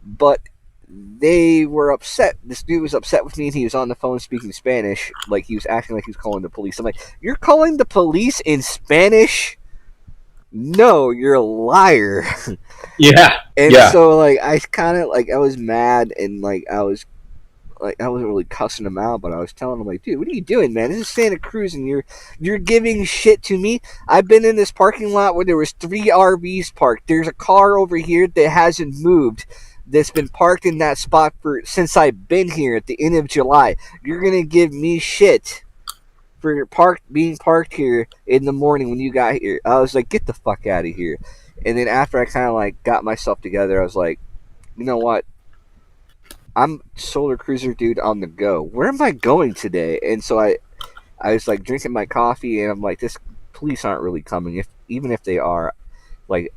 but they were upset. This dude was upset with me, and he was on the phone speaking Spanish. Like, he was acting like he was calling the police. I'm like, "You're calling the police in Spanish? No, you're a liar."
Yeah.
And
Yeah.
so, like, I kind of, like, I was mad, and, like, I wasn't really cussing him out, but I was telling him, like, "Dude, what are you doing, man? This is Santa Cruz, and you're giving shit to me. I've been in this parking lot where there was 3 RVs parked. There's a car over here that hasn't moved, that's been parked in that spot since I've been here at the end of July. You're gonna give me shit for being parked here in the morning when you got here." I was like, "Get the fuck out of here." And then after I kind of like got myself together, I was like, "You know what? I'm Solar Cruiser dude on the go. Where am I going today?" And so I was like drinking my coffee, and I'm like, "This police aren't really coming. Even if they are, like,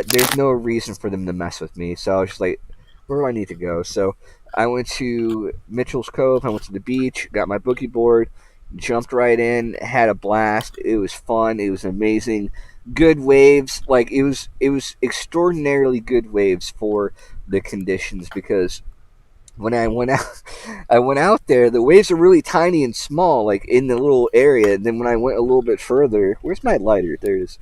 there's no reason for them to mess with me." So I was just like, "Where do I need to go?" So I went to Mitchell's Cove. I went to the beach, got my boogie board, jumped right in, had a blast. It was fun. It was amazing. Good waves. Like, it was extraordinarily good waves for the conditions, because when I went out, I went out there. The waves are really tiny and small, like in the little area. And then when I went a little bit further, where's my lighter? There it is.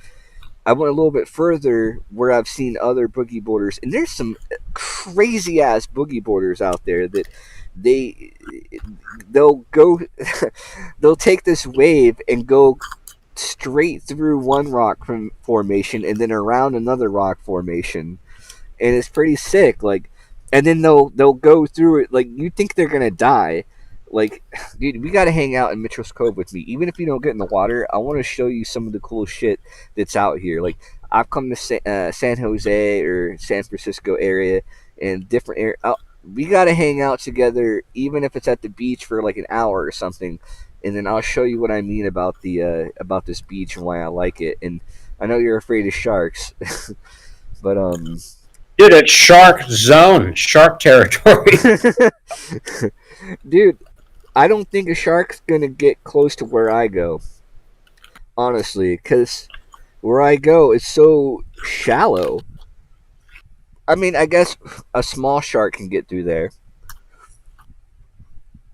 I went a little bit further where I've seen other boogie boarders, and there's some crazy ass boogie boarders out there that they'll go they'll take this wave and go straight through one rock formation and then around another rock formation, and it's pretty sick. Like, and then they'll go through it like you think they're gonna die. Like, dude, we gotta hang out in Mitchell's Cove with me. Even if you don't get in the water, I want to show you some of the cool shit that's out here. Like, I've come to San Jose or San Francisco area and different area. We gotta hang out together, even if it's at the beach for like an hour or something, and then I'll show you what I mean about the about this beach and why I like it. And I know you're afraid of sharks, but
Dude, it's shark zone, shark territory.
dude, I don't think a shark's gonna get close to where I go, honestly, because where I go is so shallow. I mean, I guess a small shark can get through there.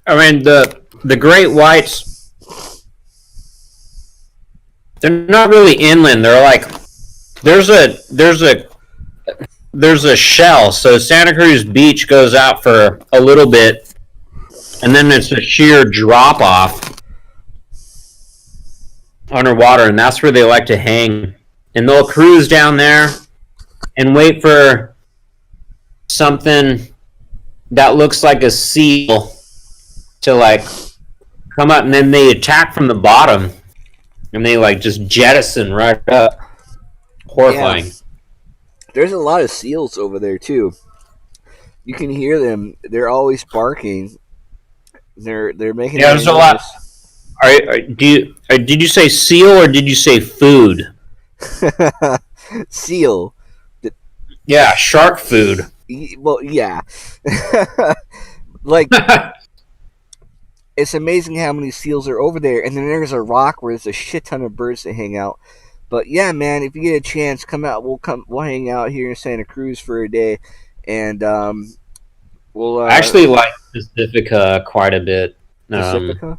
I mean, the great whites, they're not really inland. They're like, there's a shell. So Santa Cruz Beach goes out for a little bit, and then it's a sheer drop off underwater, and that's where they like to hang. And they'll cruise down there and wait for something that looks like a seal to like come up, and then they attack from the bottom, and they like just jettison right up. Horrifying.
Yeah. There's a lot of seals over there too. You can hear them. They're always barking. They're making.
Yeah, there's a lot. Did you say seal or did you say food?
Seal.
Yeah, shark food.
Well, yeah. Like, it's amazing how many seals are over there. And then there's a rock where there's a shit ton of birds that hang out. But yeah, man, if you get a chance, come out. We'll hang out here in Santa Cruz for a day, and we'll.
I actually like Pacifica quite a bit.
Pacifica.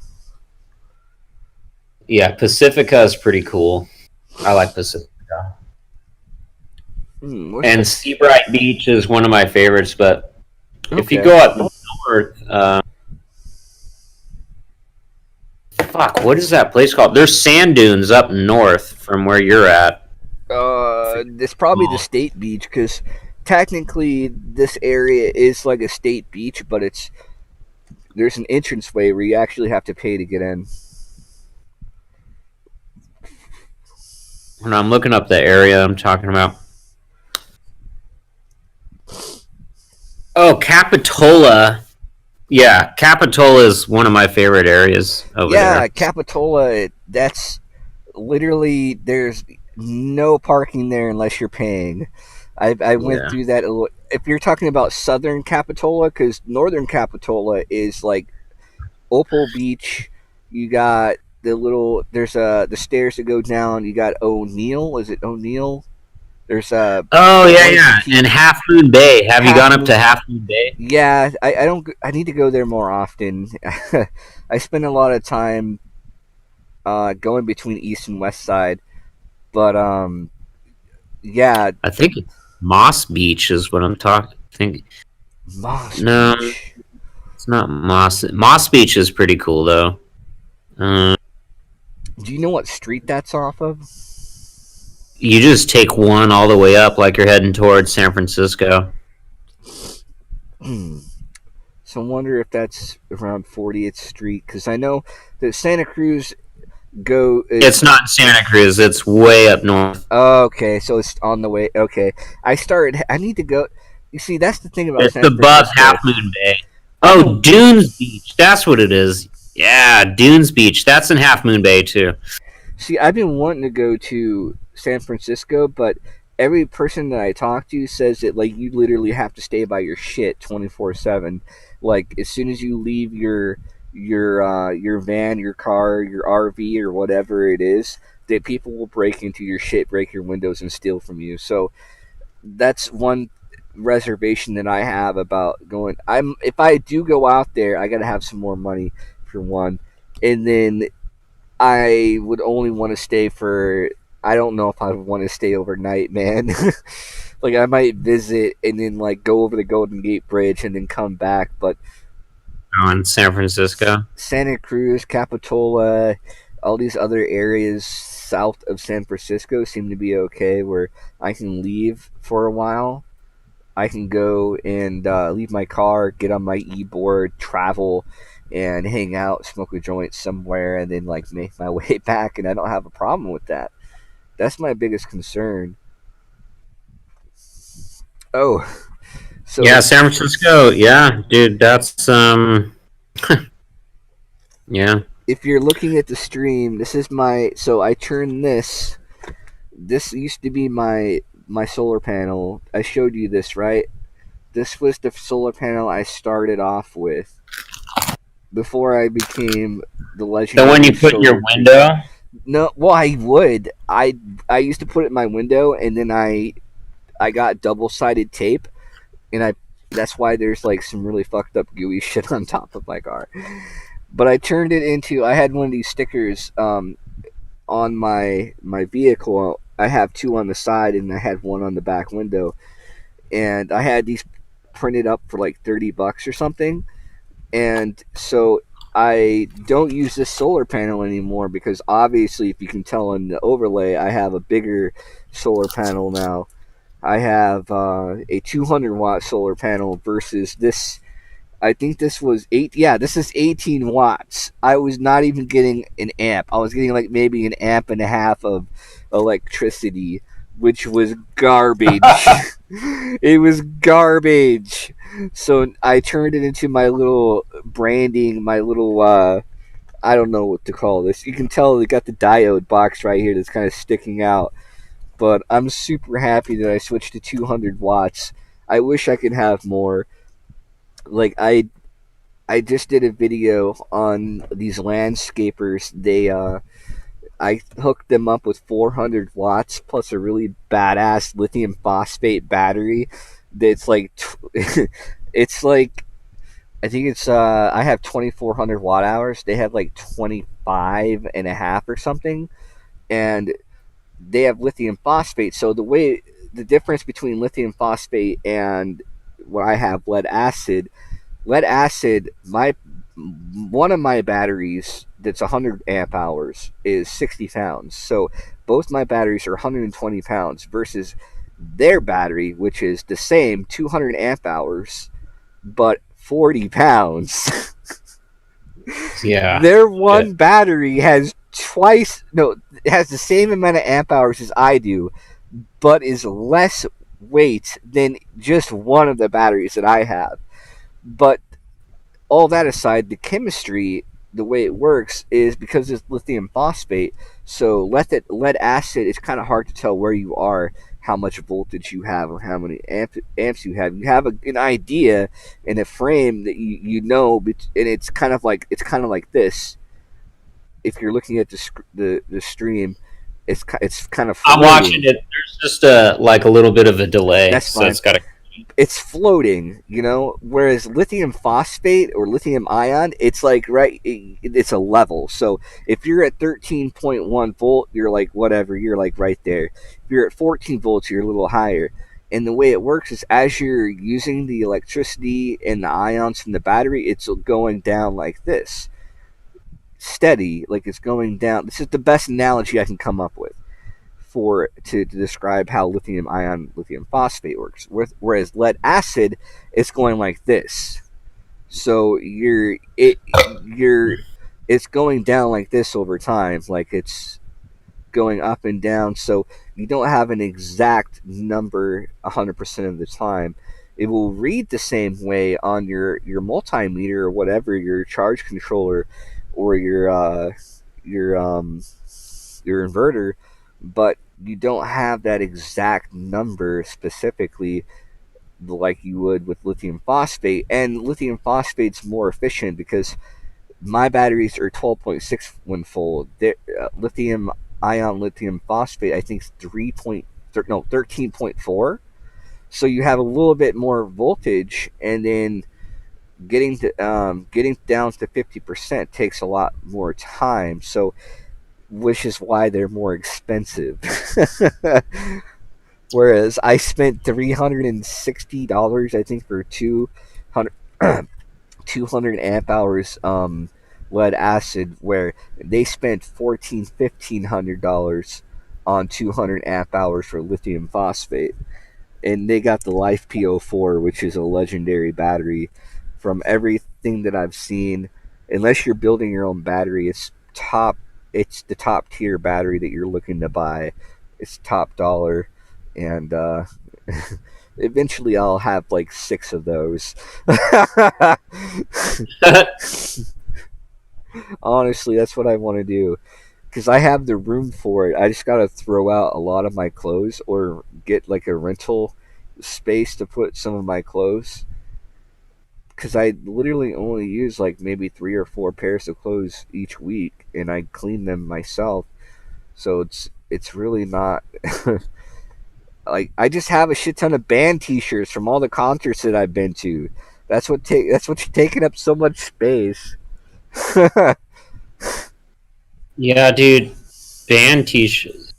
Yeah, Pacifica is pretty cool. I like Pacifica.
What's
And Seabright Beach is one of my favorites, but if you
okay.
go up north, fuck, what is that place called? There's sand dunes up north from where you're at.
It's probably the state beach because technically this area is like a state beach, but there's an entranceway where you actually have to pay to get in.
And I'm looking up the area I'm talking about. Oh, Capitola. Yeah, Capitola is one of my favorite areas over there.
Capitola. That's literally there's no parking there unless you're paying. I went through that a little. If you're talking about southern Capitola, because northern Capitola is like Opal Beach. You got there's the stairs that go down. You got O'Neill. Is it O'Neill? There's
Oh yeah. And Half Moon Bay. Have you gone up to Half Moon Bay?
Yeah, I don't. I need to go there more often. I spend a lot of time going between east and west side, but yeah.
I think Moss Beach is what I'm talking. I think
Moss
no,
Beach.
it's not Moss. Moss Beach is pretty cool though.
Do you know what street that's off of?
You just take one all the way up, like you're heading towards San Francisco.
So I wonder if that's around 40th Street, because I know that Santa Cruz
It's not Santa Cruz. It's way up north.
Okay, so it's on the way. Okay, I need to go. You see, that's the thing about
It's
San
above
Francisco.
Half Moon Bay. Oh, Dunes Beach. That's what it is. Yeah, Dunes Beach. That's in Half Moon Bay too.
See, I've been wanting to go to San Francisco, but every person that I talk to says that like you literally have to stay by your shit 24/7. Like as soon as you leave your van, your car, your RV, or whatever it is, that people will break into your shit, break your windows, and steal from you. So that's one reservation that I have about going. If I do go out there, I gotta have some more money for one, and then I would only want to stay for. I don't know if I would want to stay overnight, man. Like I might visit and then like go over the Golden Gate Bridge and then come back, but
Oh, in San Francisco.
Santa Cruz, Capitola, all these other areas south of San Francisco seem to be okay, where I can leave for a while. I can go and leave my car, get on my e-board, travel, and hang out, smoke a joint somewhere, and then like make my way back, and I don't have a problem with that. That's my biggest concern. Oh, so
Yeah, San Francisco. Yeah, dude, that's yeah.
if you're looking at the stream, this is my. So I turned this. This used to be my solar panel. I showed you this, right? This was the solar panel I started off with before I became the legend.
The one you put in your window.
No, well, I would. I used to put it in my window, and then I got double-sided tape, and that's why there's like some really fucked up gooey shit on top of my car. But I turned it into. I had one of these stickers on my vehicle. I have two on the side, and I had one on the back window, and I had these printed up for like $30 or something, and so I don't use this solar panel anymore because obviously, if you can tell in the overlay, I have a bigger solar panel now. I have a 200-watt solar panel versus this. I think this was this is 18 watts. I was not even getting an amp. I was getting like maybe an amp and a half of electricity, which was garbage. It was garbage. So I turned it into my little branding, my little I don't know what to call this. You can tell they got the diode box right here that's kind of sticking out. But I'm super happy that I switched to 200 watts. I wish I could have more. Like I just did a video on these landscapers. I hooked them up with 400 watts plus a really badass lithium phosphate battery. That's like it's like I think it's I have 2400 watt hours. They have like 25 and a half or something, and they have lithium phosphate. So the difference between lithium phosphate and what I have lead acid, my one of my batteries that's 100 amp hours is 60 pounds. So both my batteries are 120 pounds versus their battery, which is the same 200 amp hours but 40 pounds.
Yeah.
Their one battery has has the same amount of amp hours as I do, but is less weight than just one of the batteries that I have. But all that aside, the chemistry, the way it works, is because it's lithium phosphate. So lead acid, it's kind of hard to tell where you are, how much voltage you have, or how many amps you have. You have an idea in a frame that you know, and it's kind of like this. If you're looking at the stream, it's kind of
I'm
floating.
watching it. There's just a little bit of a delay.
That's
so
fine.
It's got to.
It's floating, whereas lithium phosphate or lithium ion, it's like it's a level. So if you're at 13.1 volt, you're like whatever, you're like right there. If you're at 14 volts, you're a little higher. And the way it works is as you're using the electricity and the ions from the battery, it's going down like this, steady, like it's going down. This is the best analogy I can come up with to describe how lithium phosphate works. Whereas lead acid, it's going like this. So it's going down like this over time, like it's going up and down. So you don't have an exact number 100% of the time. It will read the same way on your multimeter or whatever, your charge controller or your inverter, but you don't have that exact number specifically like you would with lithium phosphate. And lithium phosphate's more efficient because my batteries are 12.6 when full. Lithium phosphate, I think, is 13.4. So you have a little bit more voltage, and then getting down to 50% takes a lot more time. So which is why they're more expensive. Whereas I spent $360, I think, for 200 amp hours lead acid, where they spent $1,500 on 200 amp hours for lithium phosphate. And they got the Life PO4, which is a legendary battery. From everything that I've seen, unless you're building your own battery, it's the top tier battery that you're looking to buy. It's top dollar, and eventually I'll have like 6 of those. Honestly, that's what I want to do, because I have the room for it. I just gotta throw out a lot of my clothes or get like a rental space to put some of my clothes, because I literally only use like maybe 3 or 4 pairs of clothes each week, and I clean them myself. So it's really not like I just have a shit ton of band T-shirts from all the concerts that I've been to. That's what's taking up so much space.
Yeah, dude. Band T-shirts.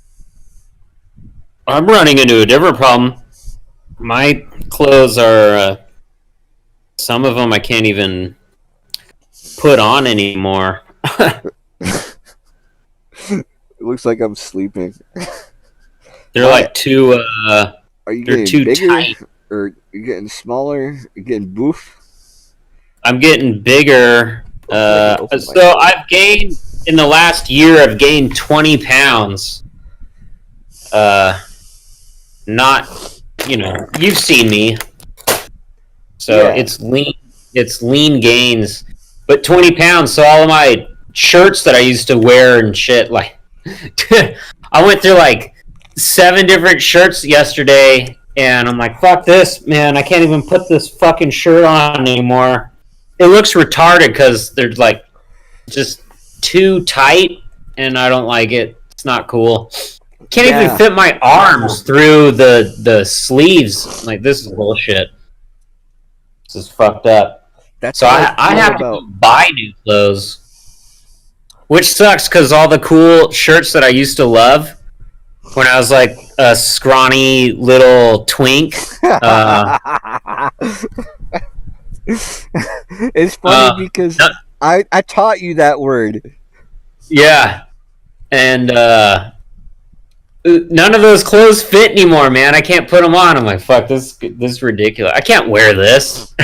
I'm running into a different problem. My clothes are some of them I can't even put on anymore.
It looks like I'm sleeping.
They're like too.
Are you
they're
getting
too
bigger,
tight.
or you're getting smaller? You're getting boof.
I'm getting bigger. So I've gained in the last year. I've gained 20 pounds. Not, you've seen me. So
Yeah.
it's lean gains, but 20 pounds. So all of my shirts that I used to wear and shit, like, I went through like 7 different shirts yesterday, and I'm like, fuck this, man. I can't even put this fucking shirt on anymore. It looks retarded because they're like just too tight, and I don't like it. It's not cool. Can't even fit my arms through the sleeves. Like, this is bullshit. This is fucked up.
That's
So
how
I
feel
have
about.
to buy new clothes, which sucks because all the cool shirts that I used to love when I was like a scrawny little twink.
It's funny because
No,
I taught you that word.
yeah, and none of those clothes fit anymore, man. I can't put them on. I'm like, fuck, this is ridiculous. I can't wear this,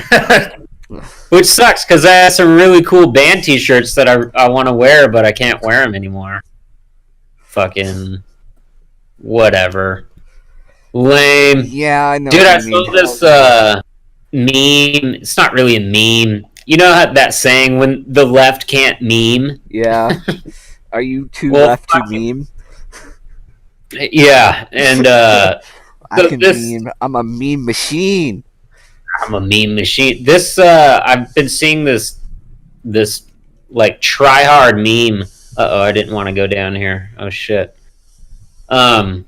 which sucks because I have some really cool band T-shirts that I want to wear, but I can't wear them anymore. Fucking whatever, lame.
Yeah, I know.
Dude,
what
I
you mean.
saw this meme. It's not really a meme. You know that saying when the left can't meme?
Yeah. Are you too
Well,
left to
fucking-
meme?
Yeah, and
I
so
can
this
meme. I'm a meme machine.
I'm a meme machine. This I've been seeing this like try hard meme. Uh-oh, I didn't want to go down here. Oh shit. Where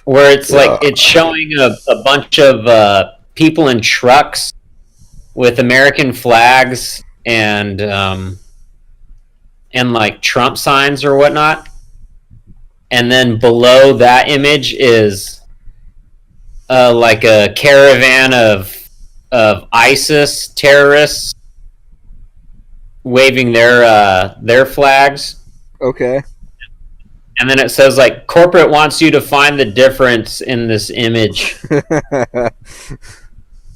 it's like it's showing a bunch of people in trucks with American flags and like Trump signs or whatnot. And then below that image is like a caravan of ISIS terrorists waving their flags,
Okay.
and then it says like corporate wants you to find the difference in this image.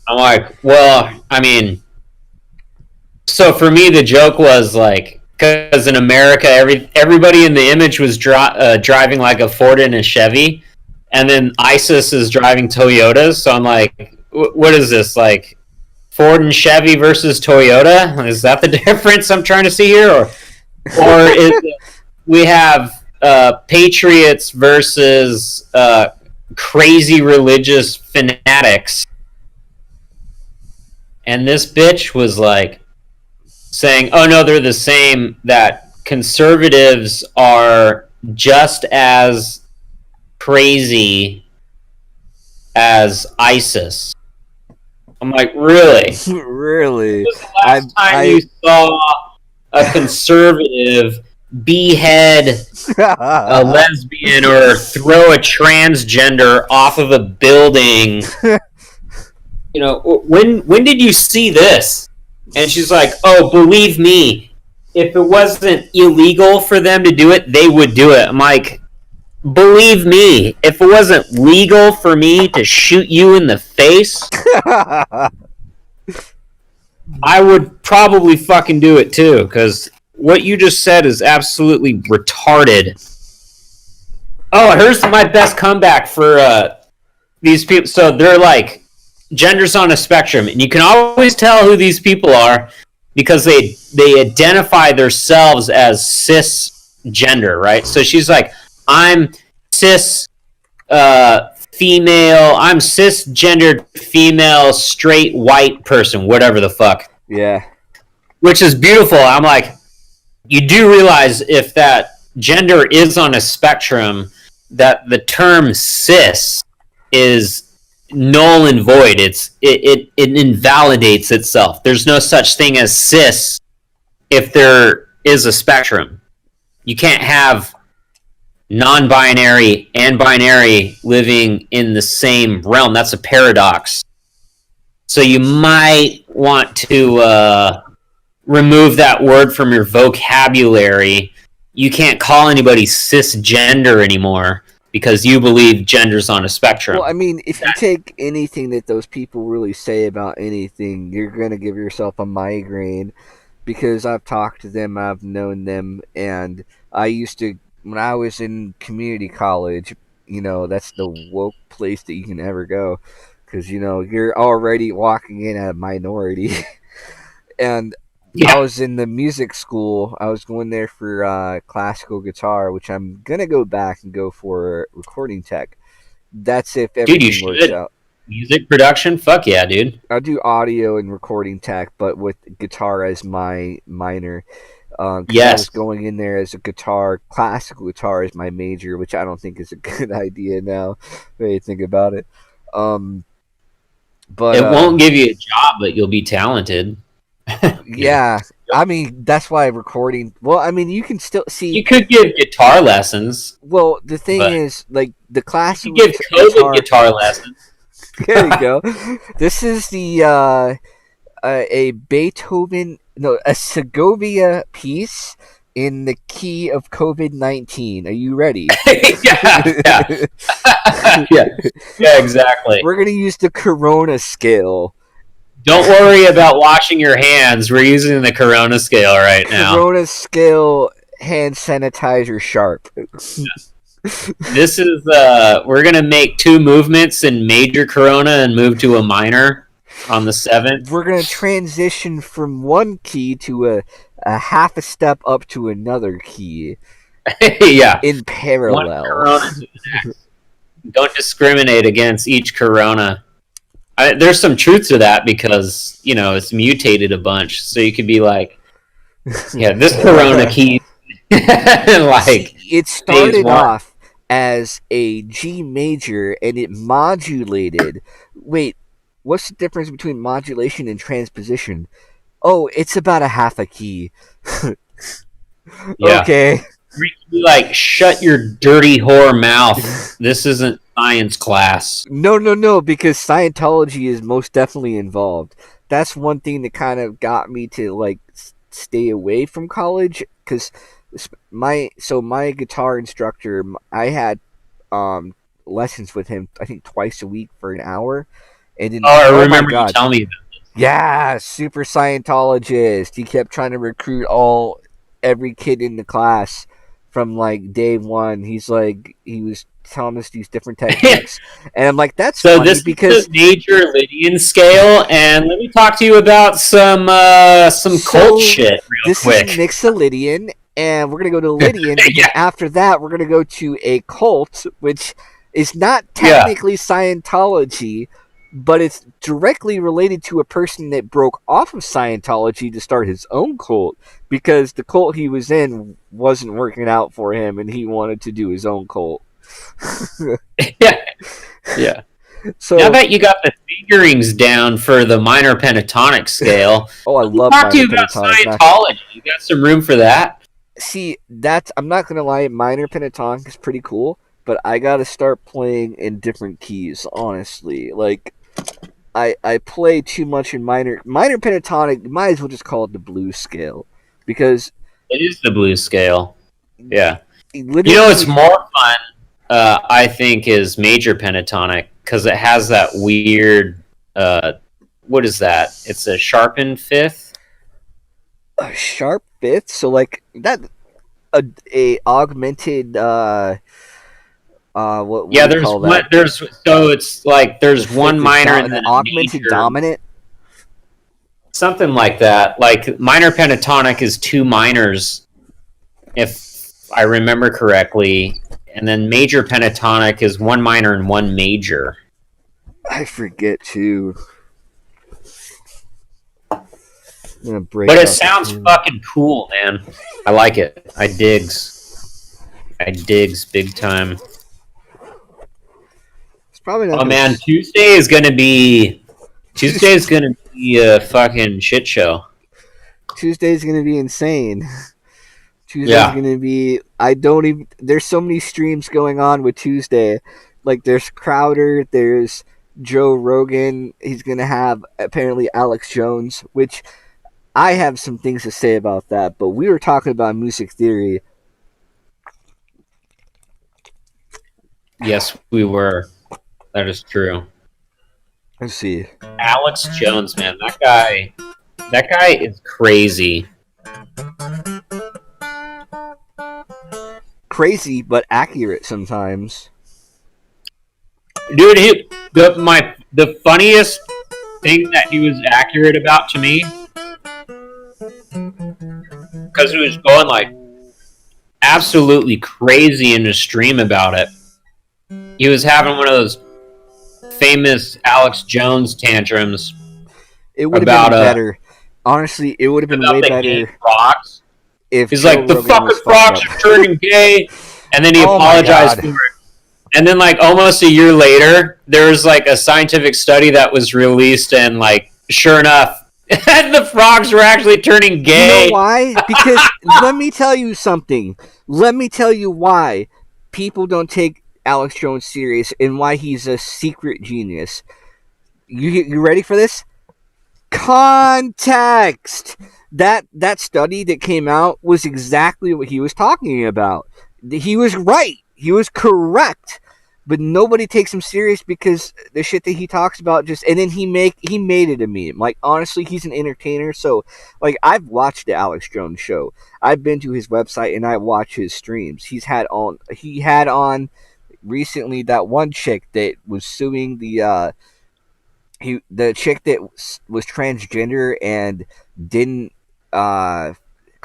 I'm like, well, I mean, so for me the joke was like because in America everybody in the image was driving like a Ford and a Chevy, and then ISIS is driving Toyotas. So I'm like, what is this like? Ford and Chevy versus Toyota? Is that the difference I'm trying to see here, or is we have patriots versus crazy religious fanatics? And this bitch was like saying, "Oh no, they're the same. That conservatives are just as crazy as ISIS." I'm like, really?
Really?
When was the last time you saw a conservative behead a lesbian or throw a transgender off of a building? You know, when did you see this? And she's like, oh, believe me, if it wasn't illegal for them to do it, they would do it. I'm like, believe me, if it wasn't legal for me to shoot you in the face, I would probably fucking do it too, because what you just said is absolutely retarded. Oh, here's my best comeback for these people. So they're like genders on a spectrum, and you can always tell who these people are because they identify themselves as cisgender, right? So she's like, I'm cis female, I'm cisgendered female straight white person, whatever the fuck.
Yeah.
Which is beautiful. I'm like, you do realize if that gender is on a spectrum, that the term cis is null and void. It invalidates itself. There's no such thing as cis if there is a spectrum. You can't have non-binary and binary living in the same realm. That's a paradox. So you might want to remove that word from your vocabulary. You can't call anybody cisgender anymore because you believe gender's on a spectrum.
Well, I mean, if you take anything that those people really say about anything, you're going to give yourself a migraine because I've talked to them, I've known them, and I used to, when I was in community college, you know, that's the woke place that you can ever go because, you know, you're already walking in at a minority. And
Yeah.
I was in the music school. I was going there for classical guitar, which I'm going to go back and go for recording tech. That's if everything
you
works
should.
out.
Music production? Fuck yeah, dude.
I'll do audio and recording tech, but with guitar as my minor. 'Cause I
Yes.
was going in there as a classical guitar as my major, which I don't think is a good idea now. When you think about it. But
It won't give you a job, but you'll be talented.
Yeah, I mean that's why recording. Well, I mean you can still see.
You could give guitar lessons.
Well, the thing
but
is, like the class
You give COVID guitar lessons.
There you go. This is the a Beethoven, no, a Segovia piece in the key of COVID-19. Are you ready?
yeah. Yeah, exactly.
We're gonna use the Corona scale.
Don't worry about washing your hands. We're using the Corona scale right now.
Corona scale hand sanitizer sharp.
This is we're gonna make 2 movements in major Corona and move to a minor on the 7th.
We're gonna transition from one key to a half a step up to another key
Yeah.
in
One
parallel.
Corona to the next. Don't discriminate against each Corona. There's some truth to that because, it's mutated a bunch. So you could be like, yeah, this Corona key, like,
It started
one.
off as a G major and it modulated. Wait, what's the difference between modulation and transposition? Oh, it's about a half a key.
Yeah.
Okay.
You could be like, shut your dirty whore mouth. This isn't science class.
No, because Scientology is most definitely involved. That's one thing that kind of got me to like stay away from college because my guitar instructor, I had lessons with him I think twice a week for an hour, and then
I
my
remember you
God.
telling me that.
Yeah, super Scientologist. He kept trying to recruit every kid in the class from like day one. He was telling us these different techniques, and I'm like, that's
So
funny
this
because
is the major Lydian scale, and let me talk to you about some cult shit real
this
quick.
is Mixolydian, and we're gonna go to Lydian. And
Yeah.
after that, we're gonna go to a cult, which is not technically Scientology, but it's directly related to a person that broke off of Scientology to start his own cult because the cult he was in wasn't working out for him, and he wanted to do his own cult.
Yeah.
So,
Now that you got the figurings down for the minor pentatonic scale,
I love
talk to you
minor
about
pentatonic.
Scientology. You got some room for that?
See, I'm not gonna lie, minor pentatonic is pretty cool, but I gotta start playing in different keys, honestly. Like, I play too much in minor pentatonic. Might as well just call it the blues scale, because
It is the blues scale. Yeah.
literally,
You know what's more fun, I think, is major pentatonic, because it has that weird, what is that? It's a sharpened fifth?
a sharp fifth. So like that, a augmented. What
Yeah,
do you
there's
call
one.
that?
It's like there's one
Fifth is
minor and then
an augmented
major,
dominant.
something like that. Like minor pentatonic is 2 minors, if I remember correctly, and then major pentatonic is 1 minor and 1 major.
I forget too. I'm gonna break
But
out
it
the
sounds
tune.
fucking cool, man. I like it. I digs big time.
It's probably not.
Oh
gonna
man,
s-
Tuesday is gonna be a fucking shit show.
Tuesday's gonna be insane. Tuesday's
Yeah.
gonna be. I don't even. There's so many streams going on with Tuesday. Like there's Crowder. There's Joe Rogan. He's gonna have apparently Alex Jones, which I have some things to say about that. But we were talking about music theory.
Yes, we were. That is true.
Let's see.
Alex Jones, man, that guy is crazy.
Crazy but accurate sometimes.
Dude, the funniest thing that he was accurate about to me, because he was going like absolutely crazy in his stream about it. He was having one of those famous Alex Jones tantrums
It would have
about,
been better. Honestly, it would have been way
about the gay
better
frogs.
if
He's
Joe
like, the
Rogan
fucking
was fucked
frogs
up.
are turning gay, and then he
Oh my
apologized
God.
for it. And then, like, almost a year later, there was, like, a scientific study that was released, and, like, sure enough, the frogs were actually turning gay.
You know why? Because let me tell you something. Let me tell you why people don't take Alex Jones serious and why he's a secret genius. You ready for this? Context. That study that came out was exactly what he was talking about. He was right. He was correct. But nobody takes him serious because the shit that he talks about just, and then he made it a meme. Like, honestly, he's an entertainer. So, like, I've watched the Alex Jones show. I've been to his website and I watch his streams. He had on recently that one chick that was suing the chick that was transgender and didn't cut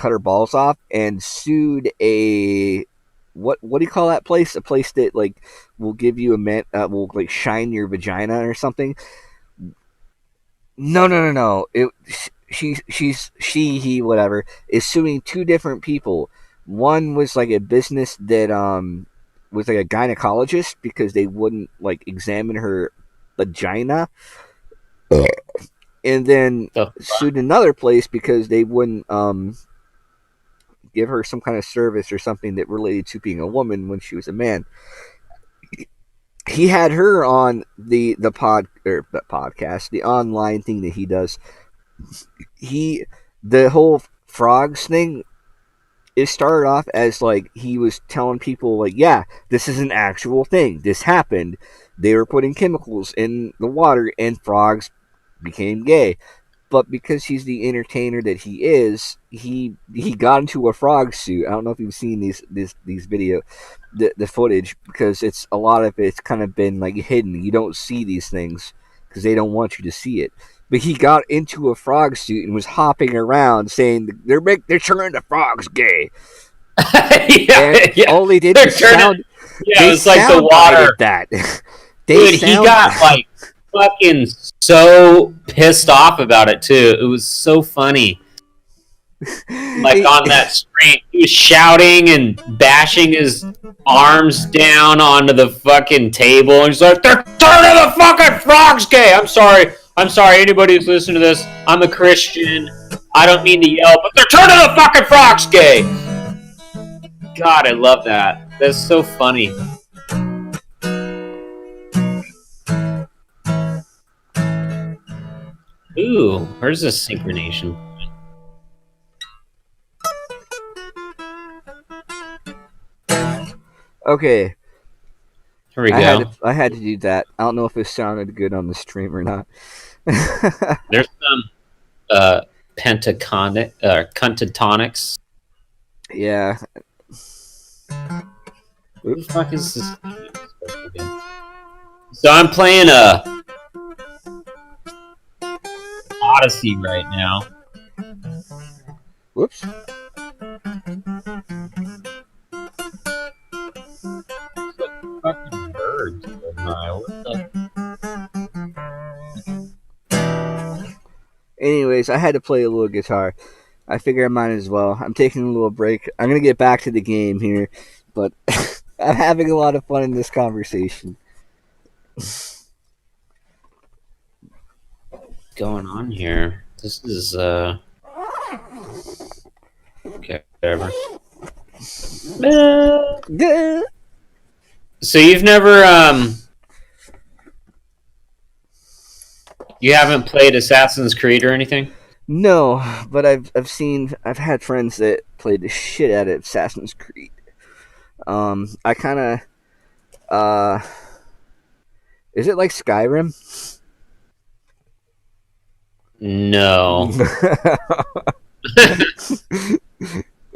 her balls off and sued a what do you call that place? A place that like will give you will like shine your vagina or something. No. He whatever is suing two different people. One was like a business that was like a gynecologist because they wouldn't like examine her vagina. And then sued another place because they wouldn't give her some kind of service or something that related to being a woman when she was a man. He had her on the podcast, the online thing that he does. The whole frogs thing, it started off as like he was telling people like, yeah, this is an actual thing. This happened. They were putting chemicals in the water and frogs became gay. But because he's the entertainer that he is, he got into a frog suit. I don't know if you've seen these video, the footage, because it's a lot of it's kind of been like hidden. You don't see these things because they don't want you to see it. But he got into a frog suit and was hopping around saying they're turning the frogs gay. All they did was sound.
Yeah, it's like the water.
That
he got like fucking so pissed off about it too. It was so funny. Like on that screen, he was shouting and bashing his arms down onto the fucking table, and he's like, "They're turning the fucking frogs gay." I'm sorry. Anybody who's listening to this, I'm a Christian. I don't mean to yell, but they're turning the fucking frogs gay. God, I love that. That's so funny. Ooh, where's the synchronization?
Okay.
Here we go.
I had to do that. I don't know if it sounded good on the stream or not.
There's some pentatonics.
Yeah.
Who the fuck is this? So I'm playing Odyssey right now.
Whoops.
Fucking birds.
Anyways, I had to play a little guitar. I figure I might as well. I'm taking a little break. I'm gonna get back to the game here, but I'm having a lot of fun in this conversation.
Going on here? This is okay, whatever. So you've never you haven't played Assassin's Creed or anything?
No, but I've had friends that played the shit out of Assassin's Creed. I kind of is it like Skyrim?
No.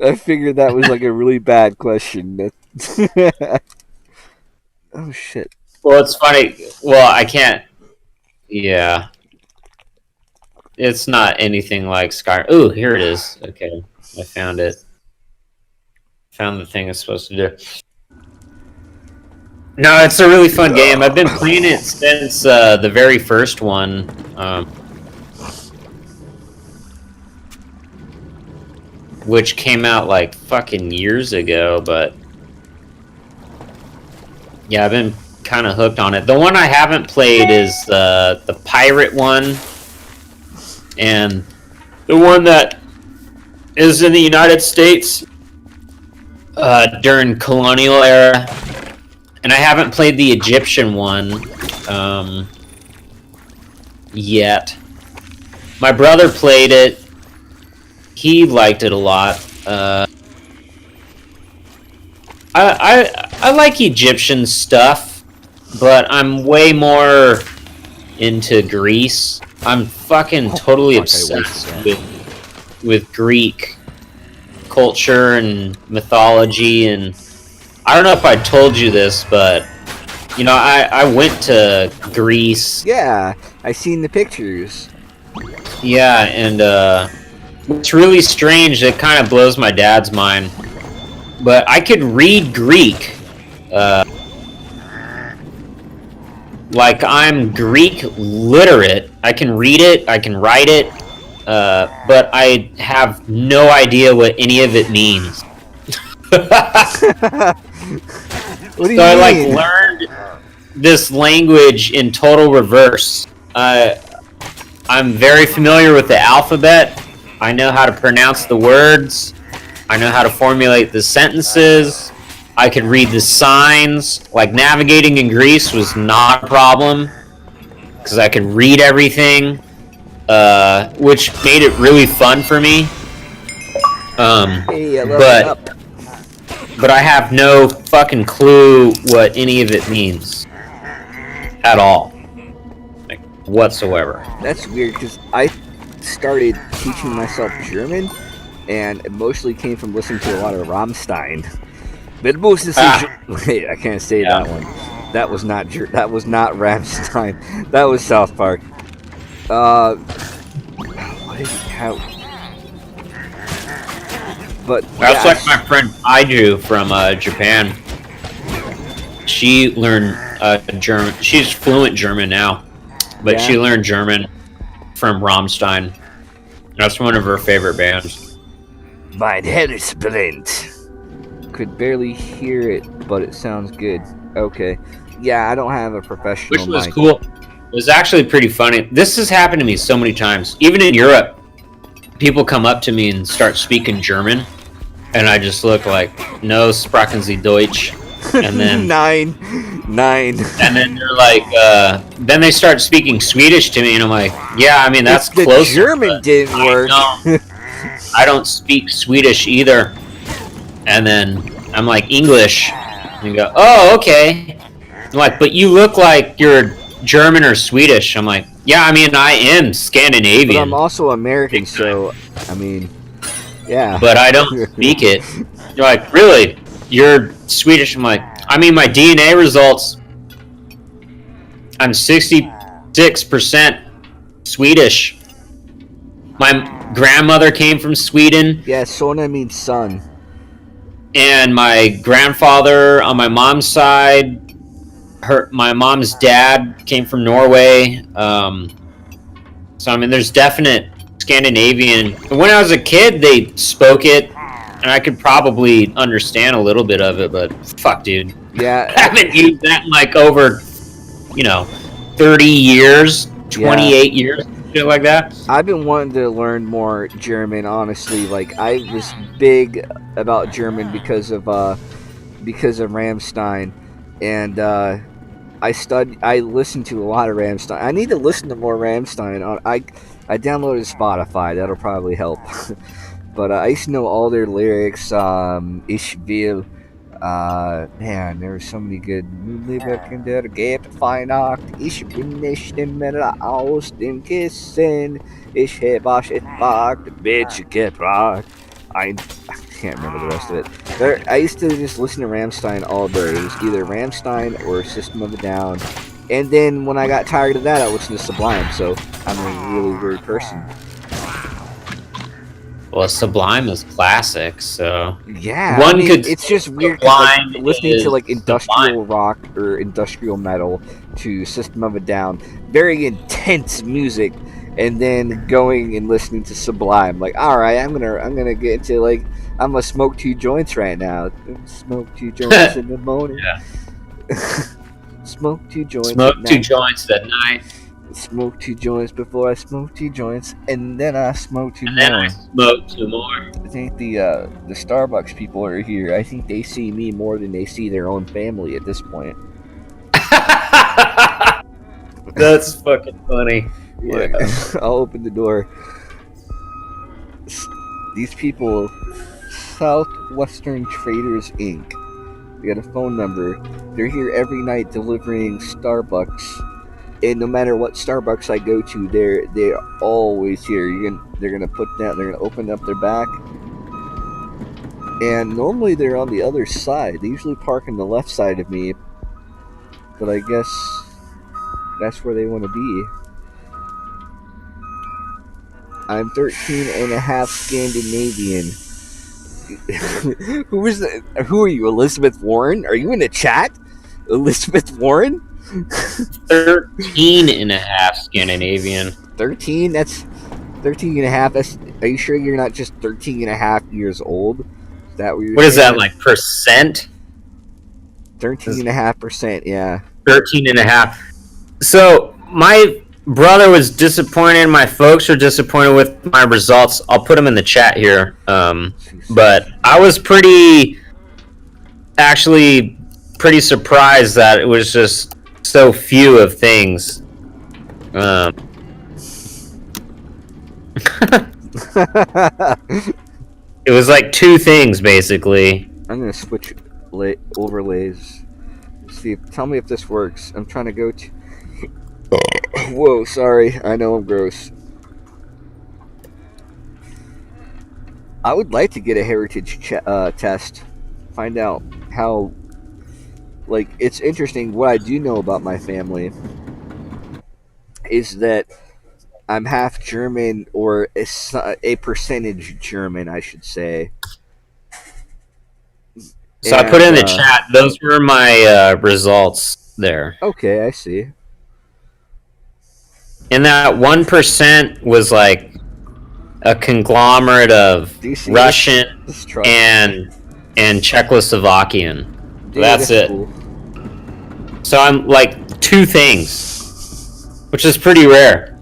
I figured that was like a really bad question. Oh shit.
Well, it's funny. Well, I can't. Yeah. It's not anything like Skyrim. Ooh, here it is. Okay, I found it. Found the thing it's supposed to do. No, it's a really fun game. I've been playing it since the very first one. Which came out like fucking years ago, but Yeah, I've been kind of hooked on it. The one I haven't played is the pirate one, and the one that is in the United States during colonial era. And I haven't played the Egyptian one yet. My brother played it. He liked it a lot. I like Egyptian stuff, but I'm way more into Greece. I'm fucking totally obsessed with Greek culture and mythology, and I don't know if I told you this, but you know, I went to Greece.
Yeah, I seen the pictures.
Yeah, and it's really strange. It kind of blows my dad's mind. But I could read Greek. Like, I'm Greek literate. I can read it, I can write it, but I have no idea what any of it means.
What do you
So I
mean?
learned this language in total reverse. I'm very familiar with the alphabet. I know how to pronounce the words. I know how to formulate the sentences. I could read the signs. Like, navigating in Greece was not a problem because I could read everything, which made it really fun for me.
Hey, I leveled up.
But I have no fucking clue what any of it means at all, like, whatsoever.
That's weird because I started teaching myself German, and it mostly came from listening to a lot of Rammstein. Wait, I can't say that one. That was not that was not Rammstein. That was South Park. How? But
That's like my friend Aiju from Japan. She learned German. She's fluent German now, but she learned German from Rammstein. That's one of her favorite bands.
Mein head is splint. Could barely hear it, but it sounds good. Okay. Yeah, I don't have a professional
Which was
mic.
cool. It was actually pretty funny. This has happened to me so many times. Even in Europe, people come up to me and start speaking German, and I just look like, no, sprechen Sie Deutsch. And then
Nine.
and then they're like, then they start speaking Swedish to me, and I'm like, yeah, I mean, that's
If the
close.
German didn't work.
I don't speak Swedish either. And then I'm like, English. And you go, oh, okay. I'm like, but you look like you're German or Swedish. I'm like, yeah, I mean, I am Scandinavian.
But I'm also American, so I mean, yeah.
But I don't speak it. You're like, really? You're Swedish? I'm like, I mean, my DNA results, I'm 66% Swedish. My grandmother came from Sweden.
Yeah, Sona means son.
And my grandfather on my mom's side, my mom's dad came from Norway. So I mean, there's definite Scandinavian. When I was a kid, they spoke it, and I could probably understand a little bit of it. But fuck, dude,
Yeah.
I haven't used that in like over, 30 years, 28 years, shit like that.
I've been wanting to learn more German, honestly. Like, I was big about German because of Rammstein, and I listened to a lot of Rammstein. I need to listen to more Rammstein. I downloaded Spotify. That'll probably help. But I used to know all their lyrics. Ich will. Man, there were so many good. Lieber Kinder, gebt Weihnacht. Ich bin nicht mehr aus dem Kissen. Ich heb euch etwas mitgebracht. I can't remember the rest of it. I used to just listen to Rammstein all day. It was either Rammstein or System of a Down. And then when I got tired of that, I listened to Sublime. So I'm a really weird person.
Well, Sublime is classic, so
Yeah,
One could
it's just weird 'cause,
Sublime
like, listening to like
is
industrial
Sublime.
rock or industrial metal to System of a Down, very intense music, and then going and listening to Sublime. Like, all right, I'm gonna get into like I'm gonna smoke 2 joints right now. Smoke 2 joints in the morning.
Yeah.
Smoke 2 joints.
Smoke
at
2
night.
joints at night,
Smoke 2 joints before I smoke 2 joints, and then I smoke 2
and then
more.
I smoke 2 more.
I think the Starbucks people are here. I think they see me more than they see their own family at this point.
That's fucking funny.
Look, I'll open the door. These people, Southwestern Traders Inc. We got a phone number. They're here every night delivering Starbucks, and no matter what Starbucks I go to, they're always here. They're gonna open up their back, and normally they're on the other side. They usually park on the left side of me, but I guess that's where they want to be. I'm 13 and a half Scandinavian. Who are you, Elizabeth Warren? Are you in the chat? Elizabeth Warren?
13 and a half Scandinavian.
13? That's 13 and a half. Are you sure you're not just 13 and a half years old? Is that what you're
What is
saying?
that, like percent?
13.5%, yeah.
13 and a half. So, my brother was disappointed. My folks are disappointed with my results. I'll put them in the chat here. But I was pretty surprised that it was just so few of things. It was like 2 things, basically.
I'm gonna switch overlays. See, tell me if this works. I'm trying to go to. Whoa, sorry. I know I'm gross. I would like to get a heritage test. Find out how. Like, it's interesting. What I do know about my family is that I'm half German, or a percentage German, I should say.
So I put in the chat. Those were my results there.
Okay, I see.
And that 1% was like a conglomerate of
Do you see
Russian
this truck?
and Czechoslovakian.
Dude,
That's it.
cool.
So I'm like 2 things, which is pretty rare.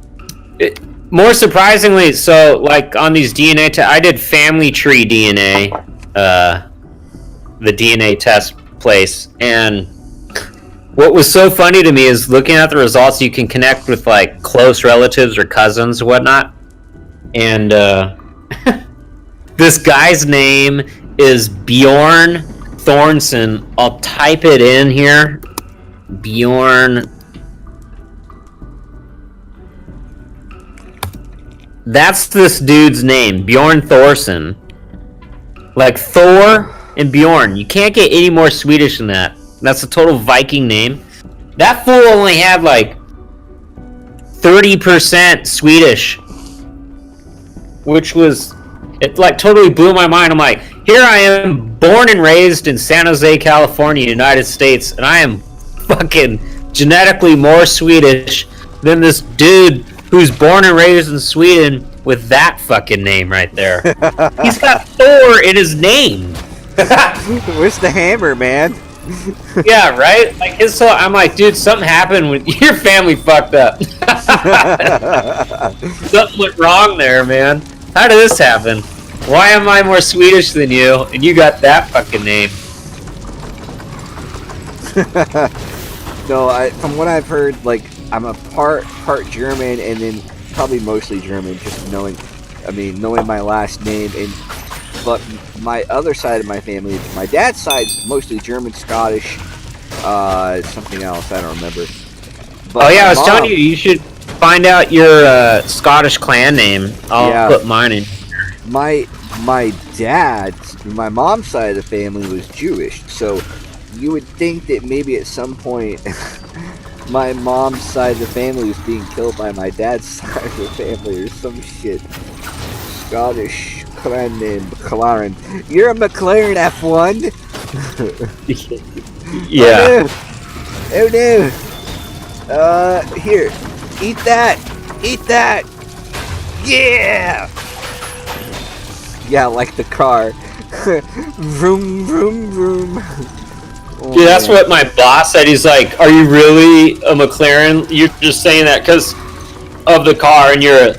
More surprisingly, so like on these DNA I did family tree DNA, the DNA test place, and what was so funny to me is looking at the results, you can connect with like close relatives or cousins or whatnot, and this guy's name is Bjorn Thornson. I'll type it in here. Bjorn. That's this dude's name, Bjorn Thorson. Like Thor and Bjorn. You can't get any more Swedish than that. That's a total Viking name. That fool only had like 30% Swedish, which was, it like totally blew my mind. I'm like, here I am, born and raised in San Jose, California, United States, and I am fucking genetically more Swedish than this dude who's born and raised in Sweden with that fucking name right there. He's got Thor in his name.
Where's the hammer, man?
Yeah, right? Like his whole, I'm like, dude, something happened with your family fucked up. Something went wrong there, man. How did this happen? Why am I more Swedish than you and you got that fucking name?
No, from what I've heard, like, I'm a part German, and then probably mostly German, just knowing my last name. But my other side of my family, my dad's side's mostly German, Scottish, something else, I don't remember. But
oh yeah, I was
mom,
telling you should find out your Scottish clan name. I'll put mine in.
My mom's side of the family was Jewish, so you would think that maybe at some point my mom's side of the family was being killed by my dad's side of the family or some shit. Scottish clan name, McLaren. You're a McLaren F1?
Yeah.
Oh no. Here. Eat that. Eat that. Yeah. Yeah, like the car. Vroom, vroom, vroom. Oh,
Dude, that's
man.
what my boss said. He's like, "Are you really a McLaren? You're just saying that because of the car, and you're an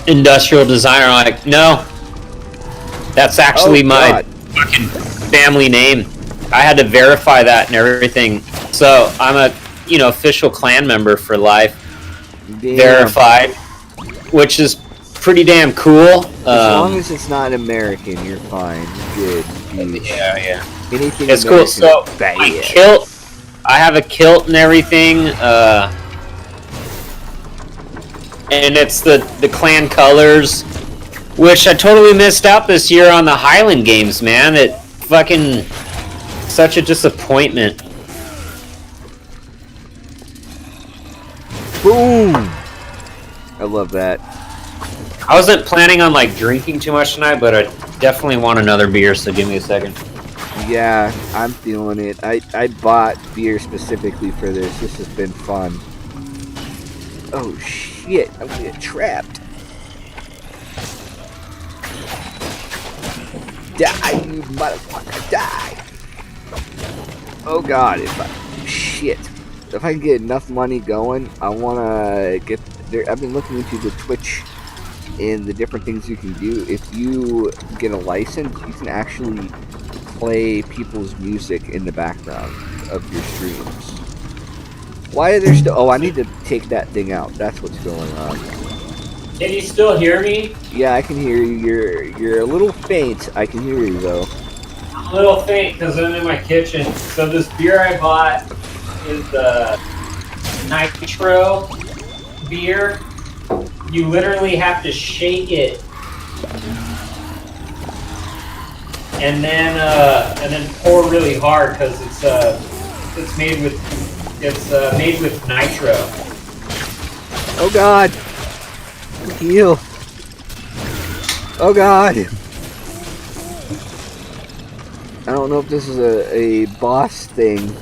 industrial designer." I'm like, no, that's actually my
God.
fucking family name. I had to verify that and everything. So I'm a official clan member for life,
Damn.
verified, which is pretty damn cool.
As long as it's not American, you're fine. You're good.
yeah.
Anything
It's cool.
American
So
is bad.
my kilt, I have a kilt and everything, and it's the clan colors, which I totally missed out this year on the Highland Games. Man, it fucking such a disappointment.
Boom! I love that.
I wasn't planning on like drinking too much tonight, but I definitely want another beer. So give me a second.
Yeah, I'm feeling it. I bought beer specifically for this. This has been fun. Oh shit, I'm gonna get trapped. Die, you motherfucker, die! Oh god, if I can get enough money going, I wanna get there. I've been looking into the Twitch and the different things you can do. If you get a license, you can actually play people's music in the background of your streams. Why are there still? Oh, I need to take that thing out. That's what's going on.
Can you still hear me?
Yeah, I can hear you. You're a little faint. I can hear you though.
I'm a little faint because I'm in my kitchen. So this beer I bought is the Nitro beer. You literally have to shake it and then pour really hard because it's made with nitro.
Oh god. Heal. Oh god. I don't know if this is a boss thing.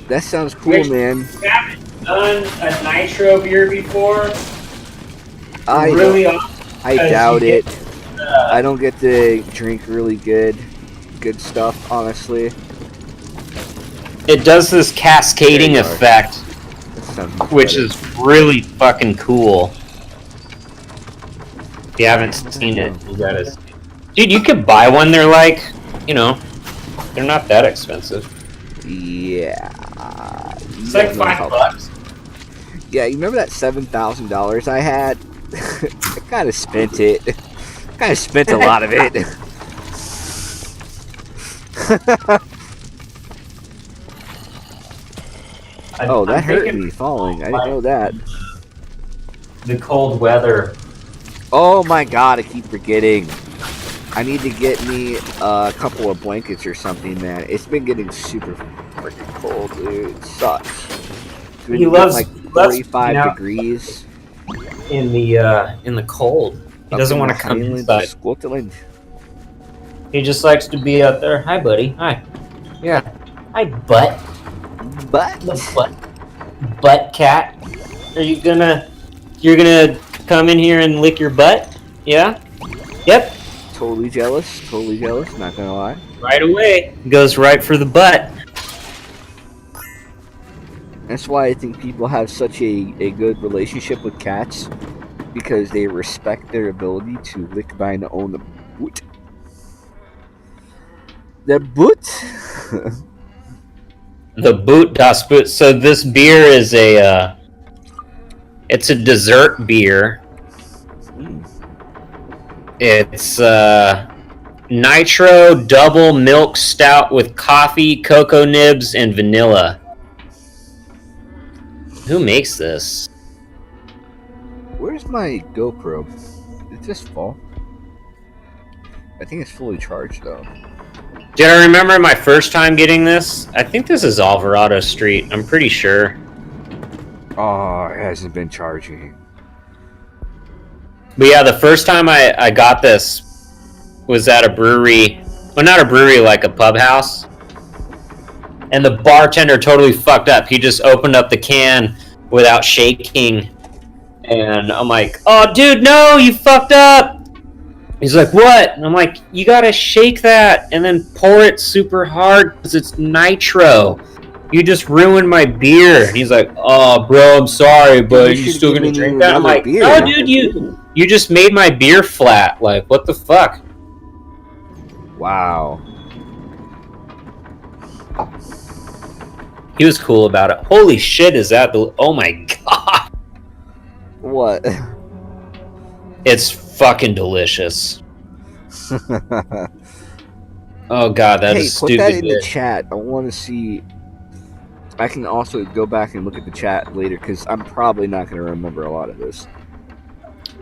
That sounds cool,
Which-
man.
You haven't done a nitro beer before?
I
Really?
I doubt
you
it.
get,
I don't get to drink really good stuff, honestly.
It does this cascading
There you are.
effect,
That sounds much
which
better.
is really fucking cool. If you haven't seen it, you gotta. Dude, you could buy one. They're like, they're not that expensive.
Yeah.
It's like $5.
Yeah, you remember that $7,000 I had? I kind of spent it. Kind of spent a lot of it. Oh, that hurt me falling. I didn't know that.
The cold weather.
Oh my god, I keep forgetting. I need to get me a couple of blankets or something, man. It's been getting super freaking cold, dude. It sucks. It's been
He loves-
like
loves
45
being out.
degrees.
In the cold. He
up
doesn't
in
want
the
to come
Highlands of
inside.
Scotland.
He just likes to be out there. Hi, buddy. Hi. Yeah. Hi, butt.
But
The butt cat. You're gonna come in here and lick your butt? Yeah? Yep.
totally jealous, not gonna lie.
Right away. Goes right for the butt.
That's why I think people have such a good relationship with cats, because they respect their ability to lick by and own the boot. The boot?
The Boot Das Boot. So this beer is it's a dessert beer. It's nitro double milk stout with coffee, cocoa nibs, and vanilla. Who makes this?
Where's my GoPro? Did this fall? I think it's fully charged though.
Did I remember my first time getting this? I think this is Alvarado Street. I'm pretty sure.
Oh, it hasn't been charging.
But yeah, the first time I got this was at a brewery. Well, not a brewery, like a pub house. And the bartender totally fucked up. He just opened up the can without shaking. And I'm like, oh, dude, no, you fucked up. He's like, what? And I'm like, you gotta shake that and then pour it super hard because it's nitro. You just ruined my beer. And he's like, oh, bro, I'm sorry, but you still gonna drink that? I'm like,
beer.
no, dude, you just made my beer flat. Like, what the fuck?
Wow.
He was cool about it. Holy shit, is that the... Oh my god.
What?
It's fucking delicious. Oh god, that is
put
stupid
that in the
good.
chat. I want to see. I can also go back and look at the chat later because I'm probably not going to remember a lot of this.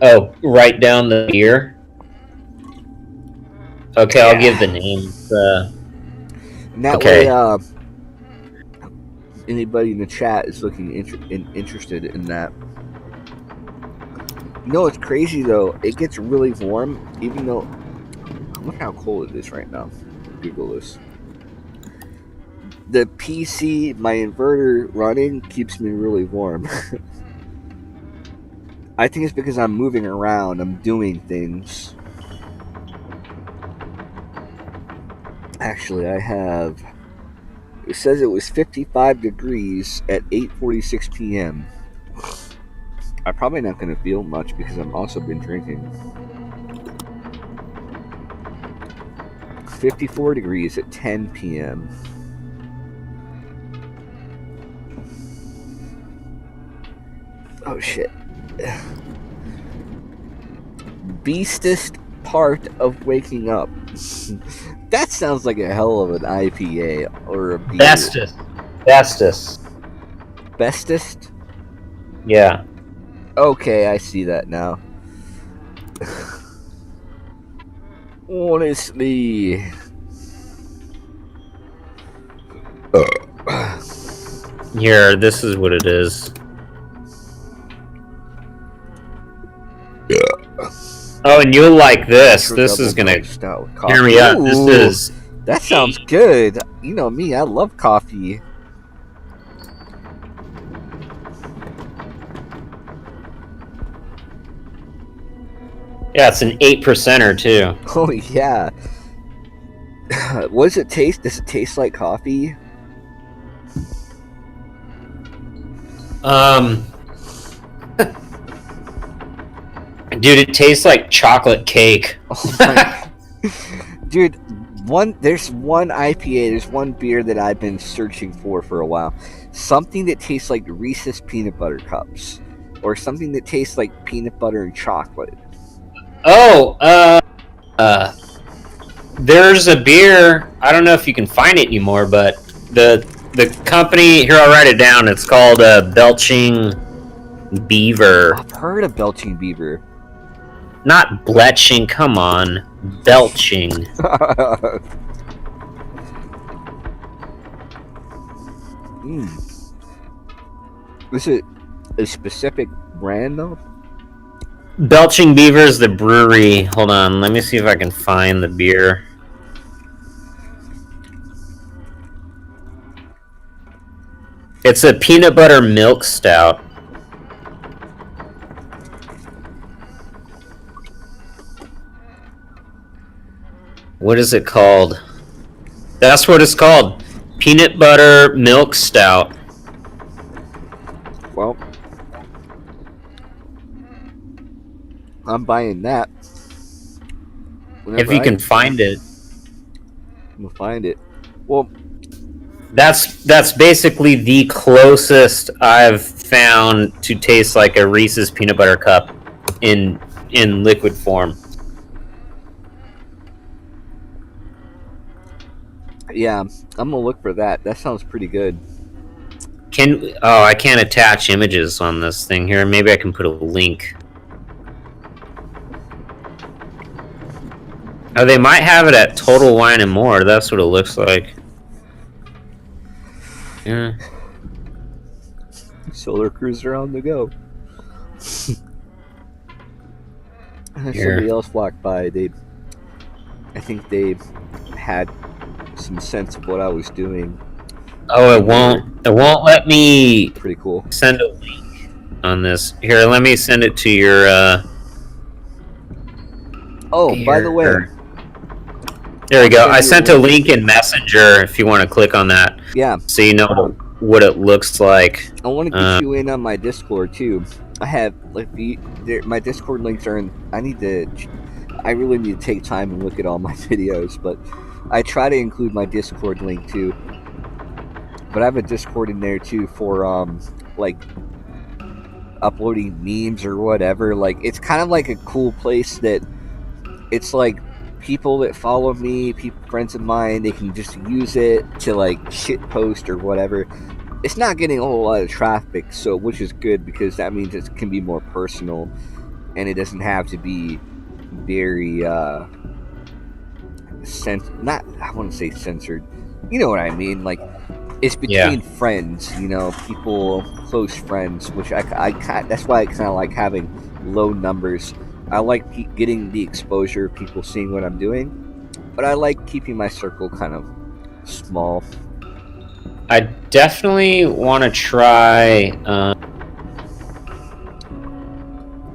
Oh, write down the beer? Okay, I'll give the name.
And that
Okay.
way, anybody in the chat is looking interested in that. You know what's crazy though? It gets really warm, even though. Look how cold it is right now. Google this. The PC, my inverter running, keeps me really warm. I think it's because I'm moving around. I'm doing things. Actually, I have. It says it was 55 degrees at 8:46 p.m. I'm probably not going to feel much because I've also been drinking. 54 degrees at 10 p.m. Oh shit. Beastest part of waking up. That sounds like a hell of an IPA or a beer.
Bestest.
Bestest?
Yeah.
Okay, I see that now. Honestly.
Here, this is what it is. Oh, and you'll like this. This is gonna hear me out. This is.
That sounds good. You know me, I love coffee.
Yeah, it's an 8%er too.
Oh yeah. What does it taste? Does it taste like coffee?
Dude, it tastes like chocolate cake.
Oh my. Dude, there's one IPA, there's one beer that I've been searching for a while. Something that tastes like Reese's peanut butter cups, or something that tastes like peanut butter and chocolate.
Oh, there's a beer. I don't know if you can find it anymore, but the company here, I'll write it down. It's called Belching Beaver.
I've heard of Belching Beaver.
Not bletching. Come on, belching.
Is it a specific brand though?
Belching Beaver is the brewery. Hold on, let me see if I can find the beer. It's a peanut butter milk stout. What is it called? That's what it's called. Peanut butter milk stout.
Well, I'm buying that.
If you can find it.
We'll find it. Well,
That's basically the closest I've found to taste like a Reese's peanut butter cup in liquid form.
yeah, I'm gonna look for that. That sounds pretty good.
I can't attach images on this thing here. Maybe I can put a link. Oh, they might have it at Total Wine and More. That's what it looks like. Yeah.
Solar Cruiser on the go.
Here.
Somebody else walked by. I think they had some sense of what I was doing.
Oh, it won't let me
Pretty cool.
send a link on this. Here, let me send it to your
Oh, by the way,
there we go.
I'll
I
send
sent
you
a
a
link in Messenger if you want to click on that,
yeah,
so you know what it looks like.
I want to get you in on my Discord too. I have like my Discord links are in. I really need to take time and look at all my videos, but I try to include my Discord link too. But I have a Discord in there too for like uploading memes or whatever. Like it's kind of like a cool place that it's like people that follow me, friends of mine, they can just use it to like shit post or whatever. It's not getting a whole lot of traffic, so which is good because that means it can be more personal and it doesn't have to be very not I want to say censored. You know what I mean? Like it's between friends, you know, people, close friends, which I that's why I kind of like having low numbers. I like getting the exposure of people seeing what I'm doing, but I like keeping my circle kind of small.
I definitely want to try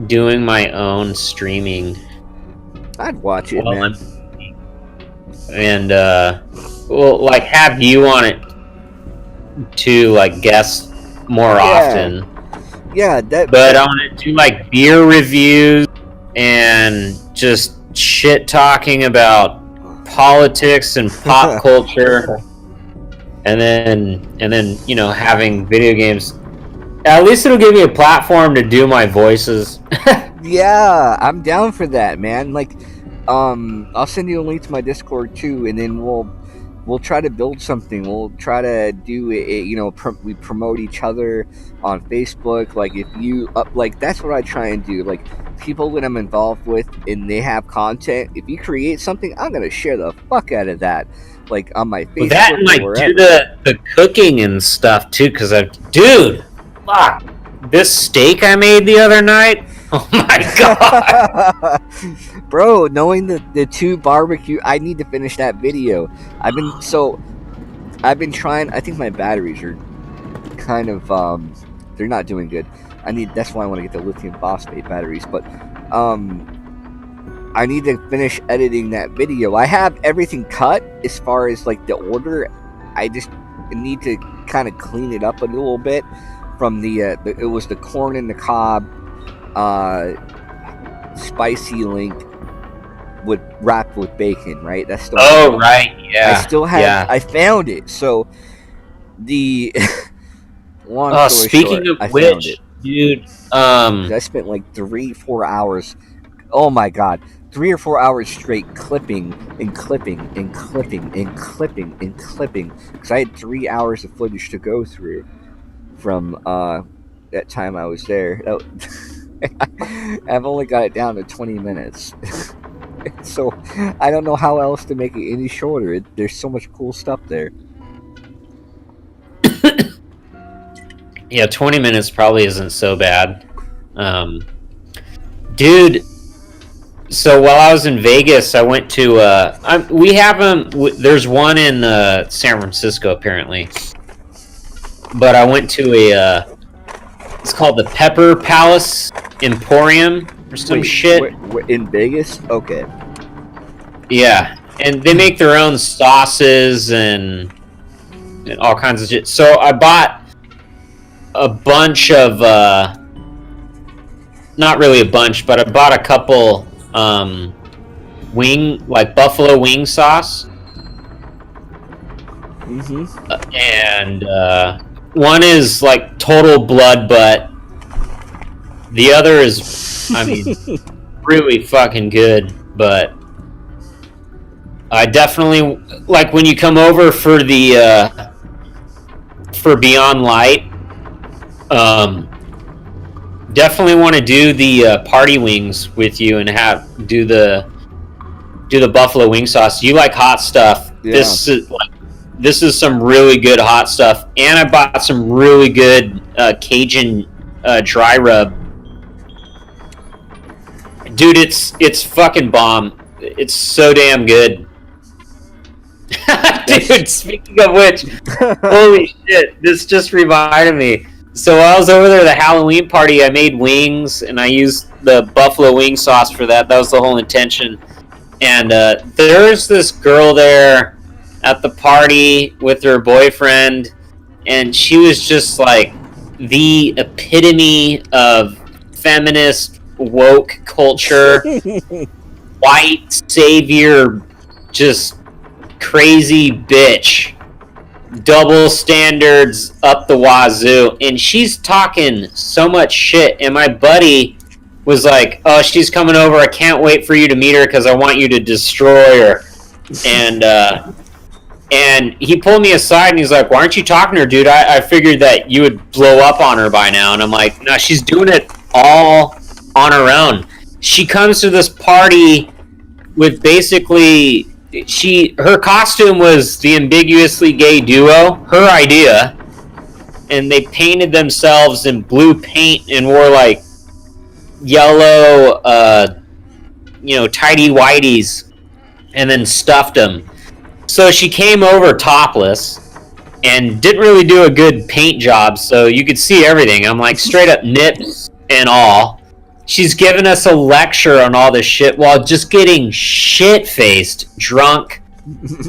doing my own streaming.
I'd watch it, man.
And well, like have you on it to like guest more often.
Yeah,
but I want to do like beer reviews and just shit talking about politics and pop culture, and then you know having video games. At least it'll give me a platform to do my voices.
Yeah, I'm down for that, man. Like, I'll send you a link to my Discord too, and then we'll try to build something. We'll try to do it. You know, we promote each other on Facebook. Like, if you like, that's what I try and do. Like, people that I'm involved with and they have content. If you create something, I'm gonna share the fuck out of that. Like on my Facebook.
That and like do the cooking and stuff too, because dude, fuck, this steak I made the other night. Oh my god,
bro! Knowing the two barbecue, I need to finish that video. I've been trying. I think my batteries are kind of they're not doing good. That's why I want to get the lithium phosphate batteries. But I need to finish editing that video. I have everything cut as far as like the order. I just need to kind of clean it up a little bit from it was the corn and the cob. Spicy link wrapped with bacon, right? That's still
right, yeah.
I still have. I found it. So the long story
speaking
short,
of which, dude,
I spent like 3-4 hours. Oh my god, 3 or 4 hours straight clipping and clipping and clipping and clipping and clipping because I had 3 hours of footage to go through from that time I was there. I've only got it down to 20 minutes. So I don't know how else to make it any shorter. There's so much cool stuff there.
Yeah, 20 minutes probably isn't so bad. Dude, so while I was in Vegas, I went to we have them. There's one in San Francisco apparently, but I went to it's called the Pepper Palace Emporium or some shit.
In Vegas? Okay.
Yeah, and they make their own sauces and all kinds of shit. So I bought a bunch of, not really a bunch, but I bought a couple buffalo wing sauce.
Mm-hmm.
And one is like total blood, but the other is, I mean, really fucking good. But I definitely like when you come over for the for Beyond Light. Definitely want to do the party wings with you and do the buffalo wing sauce. You like hot stuff.
Yeah.
This is some really good hot stuff, and I bought some really good Cajun dry rub. Dude, it's fucking bomb. It's so damn good. Dude, speaking of which, holy shit, this just reminded me. So while I was over there at the Halloween party, I made wings, and I used the buffalo wing sauce for that. That was the whole intention. and there's this girl there at the party with her boyfriend, and she was just like the epitome of feminist woke culture, white savior, just crazy bitch, double standards up the wazoo, and she's talking so much shit, and my buddy was like, oh, she's coming over, I can't wait for you to meet her because I want you to destroy her. And he pulled me aside and he's like, why aren't you talking to her, dude? I figured that you would blow up on her by now. And I'm like, no, she's doing it all on her own. She comes to this party with basically, her costume was the ambiguously gay duo, her idea. And they painted themselves in blue paint and wore like yellow, tidy whities and then stuffed them. So she came over topless and didn't really do a good paint job, so you could see everything. I'm like, straight up nips and all. She's giving us a lecture on all this shit while just getting shit-faced, drunk.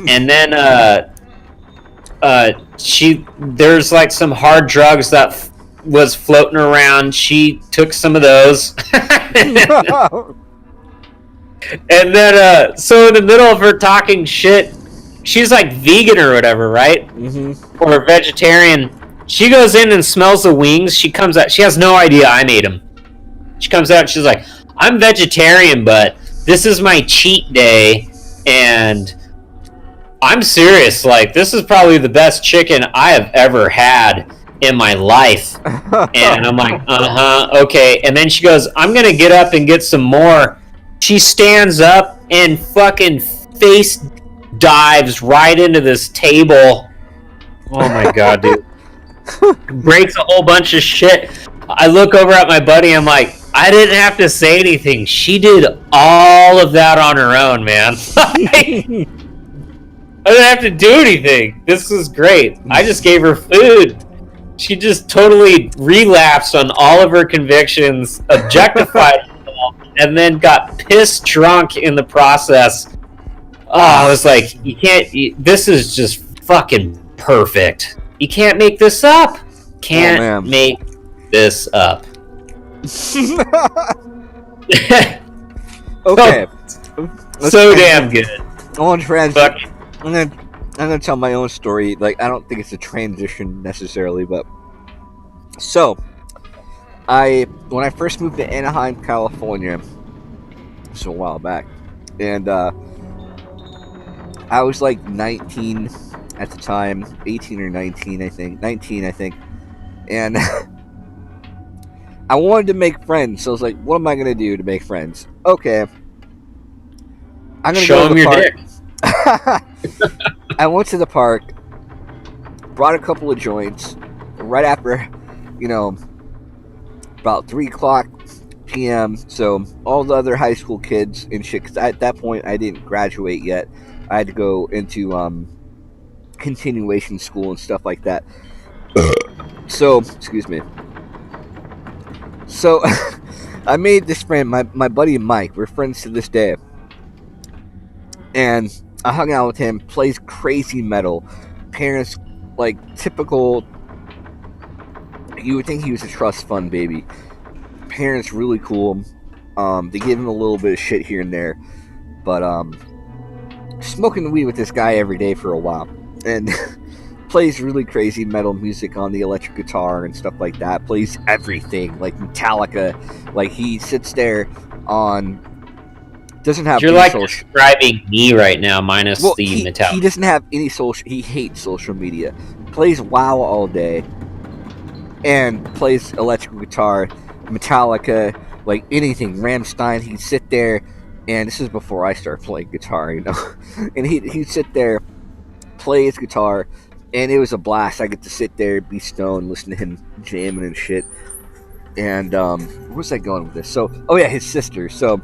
And then there's like some hard drugs that was floating around. She took some of those. And then, so in the middle of her talking shit, she's like vegan or whatever, right? Mm-hmm. Or vegetarian. She goes in and smells the wings. She comes out. She has no idea I made them. She comes out and she's like, I'm vegetarian, but this is my cheat day. And I'm serious. Like, this is probably the best chicken I have ever had in my life. And I'm like, okay. And then she goes, I'm going to get up and get some more. She stands up and fucking face dives right into this table. Oh my god, dude. Breaks a whole bunch of shit. I look over at my buddy, I'm like, I didn't have to say anything. She did all of that on her own, man. I didn't have to do anything. This was great. I just gave her food. She just totally relapsed on all of her convictions, objectified herself, and then got pissed drunk in the process. Oh, I was like, this is just fucking perfect. You can't make this up. Can't make this up.
Okay.
So damn good.
I'm gonna tell my own story. Like, I don't think it's a transition necessarily, but so when I first moved to Anaheim, California, it's a while back, and I was like 19 at the time, 18 or 19, I think. 19, I think. And I wanted to make friends, so I was like, what am I going to do to make friends? Okay. I'm going to go to the park. I went to the park, brought a couple of joints, right after, about 3 o'clock p.m., so all the other high school kids and shit, because at that point I didn't graduate yet. I had to go into continuation school and stuff like that. So, excuse me. So, I made this friend, my buddy Mike. We're friends to this day. And I hung out with him, plays crazy metal. Parents, like, typical... You would think he was a trust fund baby. Parents really cool. They give him a little bit of shit here and there. But, smoking weed with this guy every day for a while, and plays really crazy metal music on the electric guitar and stuff like that. Plays everything, like Metallica. Like, he sits there on... Doesn't have...
You're like describing me right now, minus the Metallica.
He doesn't have any social... He hates social media. Plays WoW all day, and plays electric guitar, Metallica, like anything, Rammstein. He'd sit there... And this is before I started playing guitar, And he'd sit there, play his guitar, and it was a blast. I get to sit there, be stoned, listen to him jamming and shit. And, where was I going with this? So, his sister. So,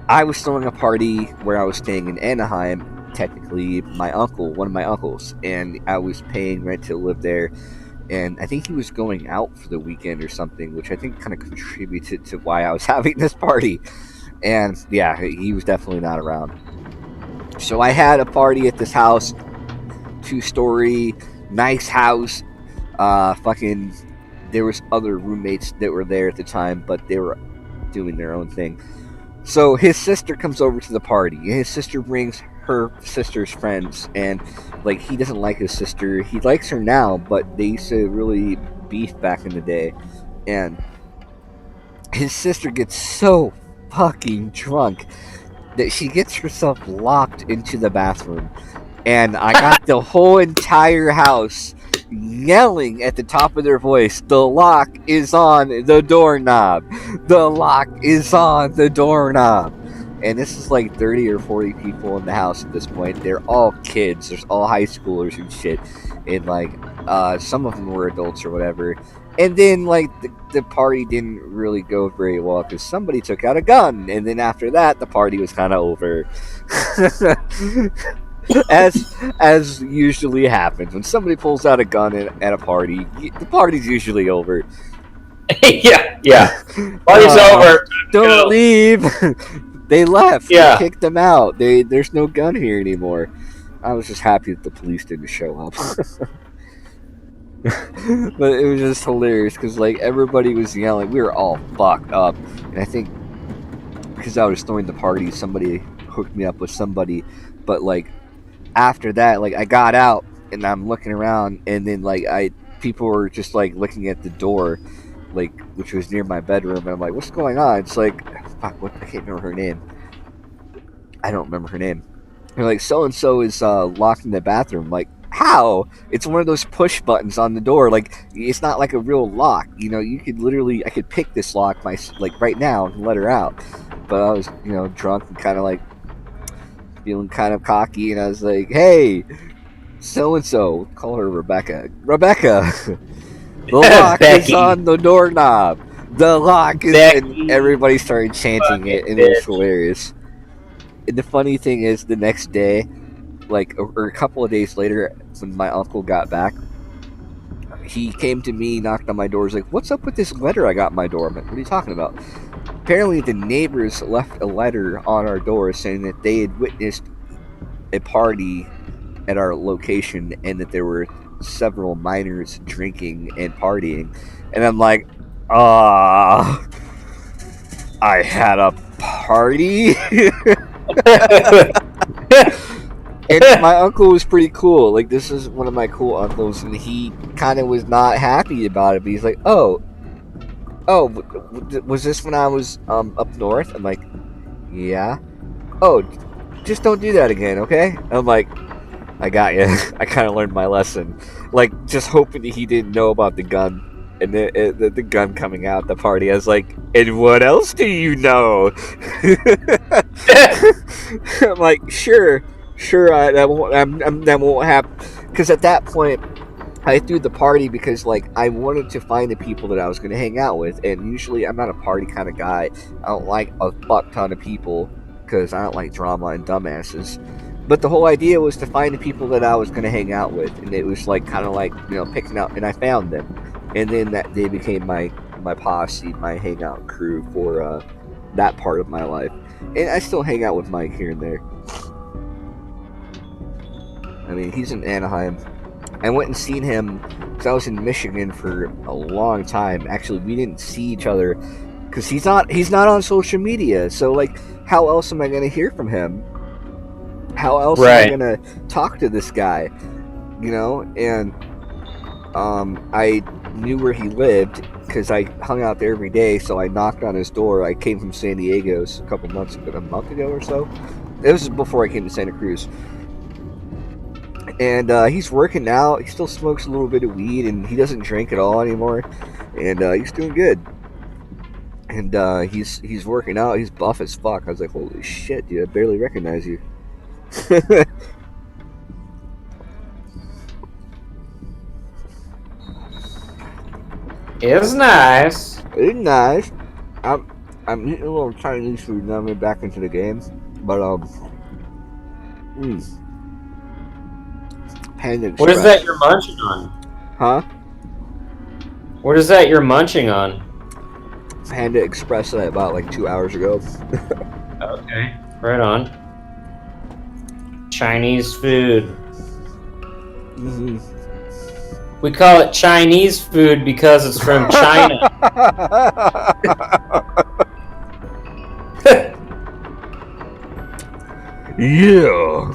I was throwing a party where I was staying in Anaheim, technically one of my uncles. And I was paying rent to live there. And I think he was going out for the weekend or something, which I think kind of contributed to why I was having this party. And yeah, he was definitely not around. So I had a party at this house, 2-story, nice house. Fucking, there was other roommates that were there at the time, but they were doing their own thing. So his sister comes over to the party. His sister brings her sister's friends, and like he doesn't like his sister. He likes her now, but they used to really beef back in the day. And his sister gets so fucking drunk that she gets herself locked into the bathroom. And I got the whole entire house yelling at the top of their voice, "The lock is on the doorknob! The lock is on the doorknob!" And this is like 30 or 40 people in the house at this point. They're all kids. There's all high schoolers and shit. And like, some of them were adults or whatever. And then like the party didn't really go very well because somebody took out a gun. And then after that, the party was kind of over. As usually happens when somebody pulls out a gun at a party, the party's usually over.
yeah. Party's over.
Don't
Go.
leave. They left.
Yeah.
They kicked them out. There's no gun here anymore. I was just happy that the police didn't show up. But it was just hilarious because like everybody was yelling. We were all fucked up, and I think because I was throwing the party, somebody hooked me up with somebody. But like after that, like I got out and I'm looking around, and then like people were just like looking at the door, like which was near my bedroom, and I'm like, what's going on? It's like, fuck, what? I can't remember her name. I don't remember her name. They're like, so and so is locked in the bathroom. Like, how? It's one of those push buttons on the door. Like, it's not like a real lock. You know, you could literally, I could pick this lock like right now and let her out. But I was, you know, drunk and kind of like feeling kind of cocky, and I was like, hey, so and so, call her Rebecca. Rebecca, the lock is
Becky.
on the doorknob. The lock is,
Becky.
and everybody started chanting it, and it was hilarious. And the funny thing is, the next day, like, or a couple of days later, when my uncle got back, he came to me, knocked on my door, was like, what's up with this letter I got on my door? I'm like, what are you talking about? Apparently, the neighbors left a letter on our door saying that they had witnessed a party at our location and that there were several minors drinking and partying. And I'm like, I had a party? And my uncle was pretty cool. Like, this is one of my cool uncles, and he kind of was not happy about it. But he's like, "Oh, was this when I was up north?" I'm like, "Yeah." "Oh, just don't do that again, okay?" I'm like, "I got you." I kind of learned my lesson. Like, just hoping that he didn't know about the gun. And the gun coming out at the party, I was like, and what else do you know? I'm like, sure, that won't happen. Because at that point, I threw the party because, like, I wanted to find the people that I was going to hang out with. And usually, I'm not a party kind of guy. I don't like a fuck ton of people because I don't like drama and dumbasses. But the whole idea was to find the people that I was going to hang out with. And it was, like, kind of like, you know, picking out. And I found them. And then that they became my posse, my hangout crew for that part of my life. And I still hang out with Mike here and there. I mean, he's in Anaheim. I went and seen him because I was in Michigan for a long time. Actually, we didn't see each other because he's not on social media. So, like, how else am I going to hear from him? How else am I going to talk to this guy? You know? And I knew where he lived because I hung out there every day, so I knocked on his door. I came from San Diego a month ago or so. It was before I came to Santa Cruz. And he's working out. He still smokes a little bit of weed, and he doesn't drink at all anymore. And he's doing good. And he's working out. He's buff as fuck. I was like, holy shit, dude, I barely recognize you.
It's nice.
It's nice. I'm eating a little Chinese food now. I'm back into the game, but Panda
What is
Express.
that you're munching on?
Huh?
What is that you're munching on?
Panda Express about like 2 hours ago.
Okay, right on. Chinese food.
Mm-hmm.
We call it Chinese food because it's from China.
Yeah.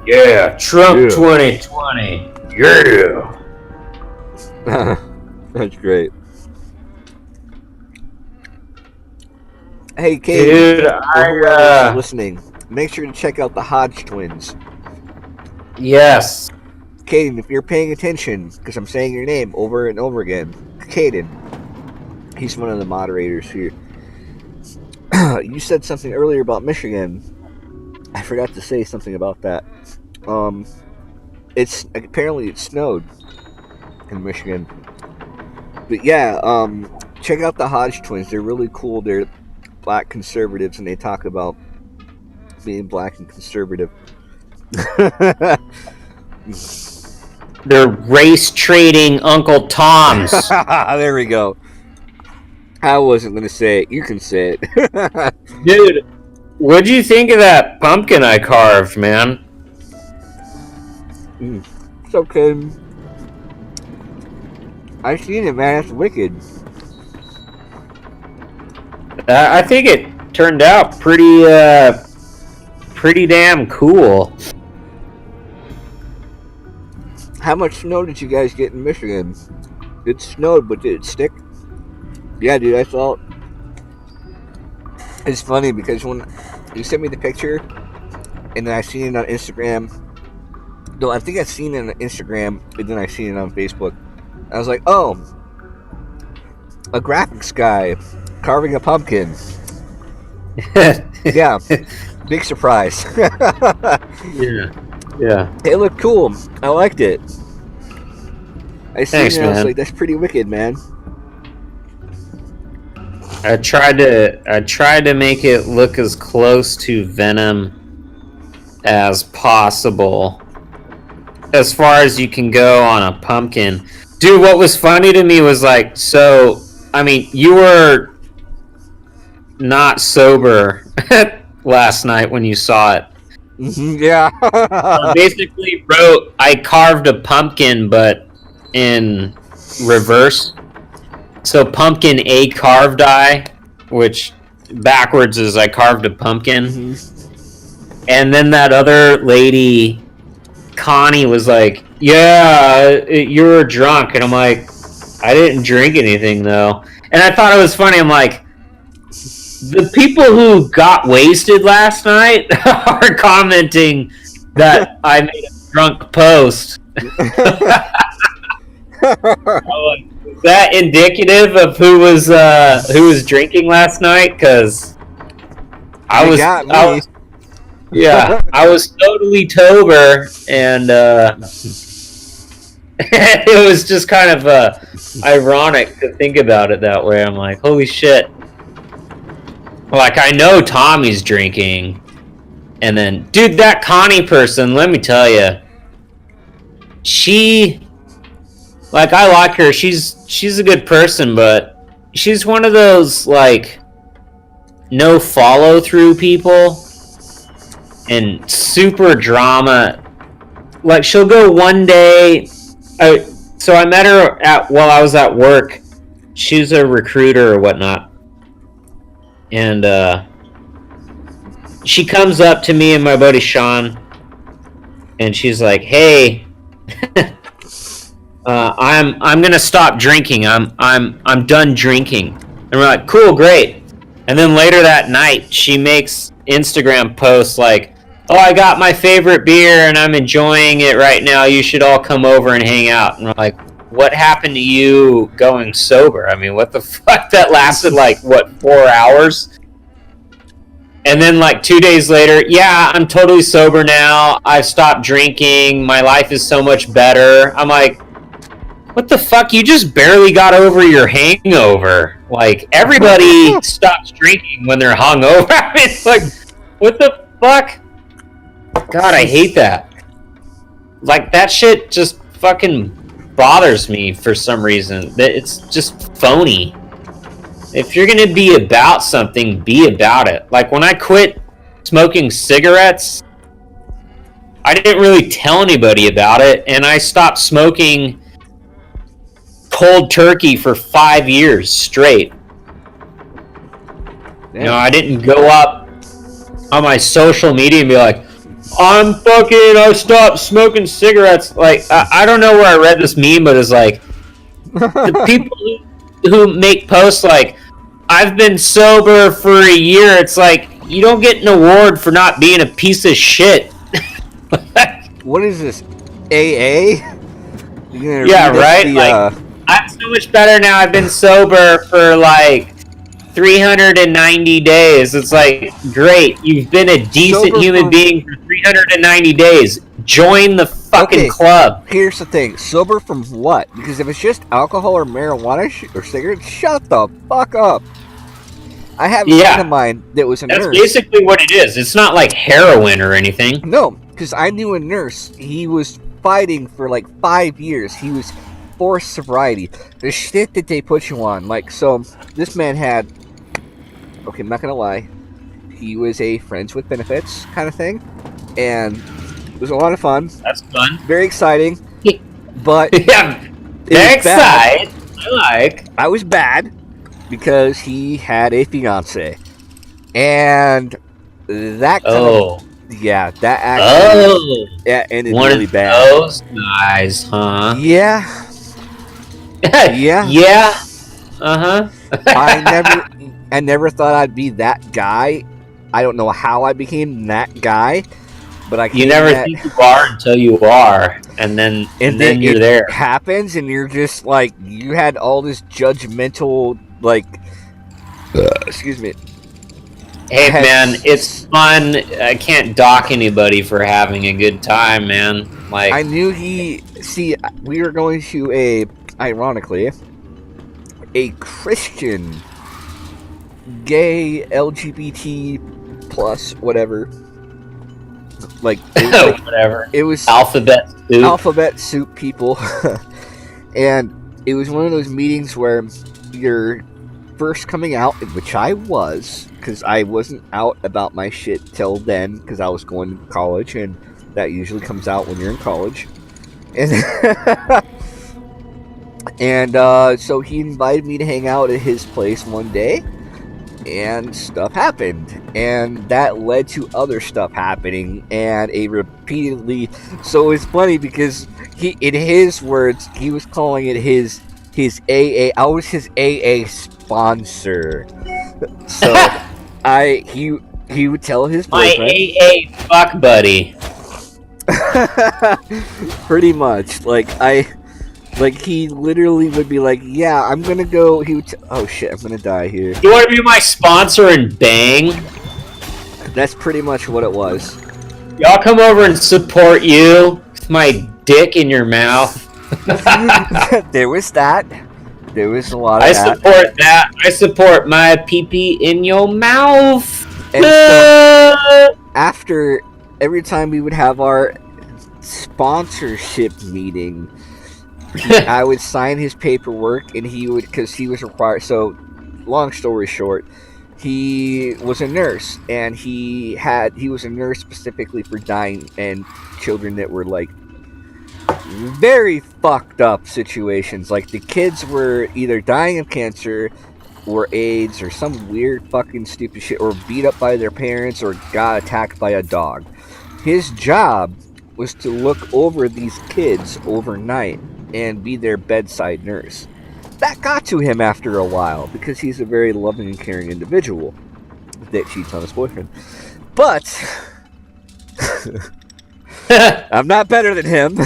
Yeah, Trump
Yeah.
2020. Yeah.
That's great. Hey, Kate,
Dude,
for whoever's listening, make sure to check out the Hodge twins.
yes.
Caden, if you're paying attention, because I'm saying your name over and over again, Caden, he's one of the moderators here. You said something earlier about Michigan. I forgot to say something about that. It's apparently it snowed in Michigan. But yeah, check out the Hodge twins. They're really cool. They're black conservatives, and they talk about being black and conservative.
They're race trading Uncle Toms.
There we go. I wasn't gonna say it. You can say it.
Dude, what'd you think of that pumpkin I carved, man?
It's okay. I've seen it, man. It's wicked.
I think it turned out pretty damn cool.
How much snow did you guys get in Michigan? It snowed, but did it stick? Yeah, dude, I saw it. It's funny because when you sent me the picture, and then I seen it on Instagram. No, I think I seen it on Instagram, and then I seen it on Facebook. I was like, oh, a graphics guy carving a pumpkin. Yeah, big surprise.
Yeah.
It looked cool. I liked it. I seen
Thanks,
it, and I was
man.
like, that's pretty wicked, man.
I tried to make it look as close to Venom as possible, as far as you can go on a pumpkin. Dude, what was funny to me was like, so, I mean, you were not sober last night when you saw it.
Yeah.
I basically wrote, I carved a pumpkin, but in reverse. So pumpkin A carved I, which backwards is I carved a pumpkin. And then that other lady, Connie, was like, yeah, you were drunk. And I'm like, I didn't drink anything, though. And I thought it was funny. I'm like, the people who got wasted last night are commenting that I made a drunk post. Is that indicative of who was drinking last night? Because I was totally sober, and it was just kind of ironic to think about it that way. I'm like, holy shit. Like, I know Tommy's drinking, and then, dude, that Connie person, let me tell you, like, I like her, she's a good person, but she's one of those, like, no follow-through people, and super drama. Like, she'll go one day, so I met her while I was at work. She's a recruiter or whatnot. And she comes up to me and my buddy Sean, and she's like, "Hey, I'm gonna stop drinking. I'm done drinking." And we're like, "Cool, great." And then later that night, she makes Instagram posts like, "Oh, I got my favorite beer and I'm enjoying it right now. You should all come over and hang out." And we're like, what happened to you going sober? I mean, what the fuck? That lasted like, what, 4 hours? And then like 2 days later, yeah, I'm totally sober now. I've stopped drinking. My life is so much better. I'm like, what the fuck? You just barely got over your hangover. Like, everybody stops drinking when they're hungover. I mean, it's like, what the fuck? God, I hate that. Like, that shit just fucking bothers me for some reason. It's just phony. If you're gonna be about something, be about it. Like when I quit smoking cigarettes, I didn't really tell anybody about it, and I stopped smoking cold turkey for 5 years straight. You know, I didn't go up on my social media and be like, I stopped smoking cigarettes. Like, I don't know where I read this meme, but it's like, the people who make posts like, I've been sober for a year, it's like, you don't get an award for not being a piece of shit.
What is this? AA?
Yeah, right? Like, I'm so much better now. I've been sober for like 390 days. It's like, great. You've been a decent human being for 390 days. Join the fucking club.
Here's the thing. Sober from what? Because if it's just alcohol or marijuana or cigarettes, shut the fuck up. I have a friend of mine that was a nurse.
That's basically what it is. It's not like heroin or anything.
No, because I knew a nurse. He was fighting for like 5 years. He was forced sobriety. The shit that they put you on. Like, so this man had... Okay, I'm not going to lie. He was a friends with benefits kind of thing. And it was a lot of fun.
That's fun.
Very exciting. But...
Yeah, very excited.
I was bad. Because he had a fiance, and that that actually ended really bad.
Those guys, huh?
Yeah. I never thought I'd be that guy. I don't know how I became that guy, but
you never think you are until you are, and then you're there.
It happens, and you're just like, you had all this judgmental. Like, excuse me.
Hey, man, it's fun. I can't dock anybody for having a good time, man. Like,
I knew we were going to ironically, a Christian, gay, LGBT plus whatever. Like,
whatever.
It was
Alphabet
Soup people, and it was one of those meetings where you're first coming out, which I was, because I wasn't out about my shit till then, because I was going to college, and that usually comes out when you're in college. And so he invited me to hang out at his place one day, and stuff happened, and that led to other stuff happening, and repeatedly. So it's funny because in his words, he was calling it his AA. I was his AA sponsor. So he would tell his boyfriend,
my AA fuck buddy.
Pretty much. Like he literally would be like, yeah, I'm gonna go. Oh shit, I'm gonna die here.
You want to be my sponsor and bang?
That's pretty much what it was.
Y'all come over and support you with my dick in your mouth.
There was that. There was a lot of
that. I support that. I support my pee-pee in your mouth.
And so, after every time we would have our sponsorship meeting, I would sign his paperwork, and he would, because he was required. So, long story short, he was a nurse, and he was a nurse specifically for dying and children that were like very fucked up situations. Like, the kids were either dying of cancer or AIDS or some weird fucking stupid shit, or beat up by their parents, or got attacked by a dog. His job was to look over these kids overnight and be their bedside nurse. That got to him after a while, because he's a very loving and caring individual that cheats on his boyfriend. But I'm not better than him.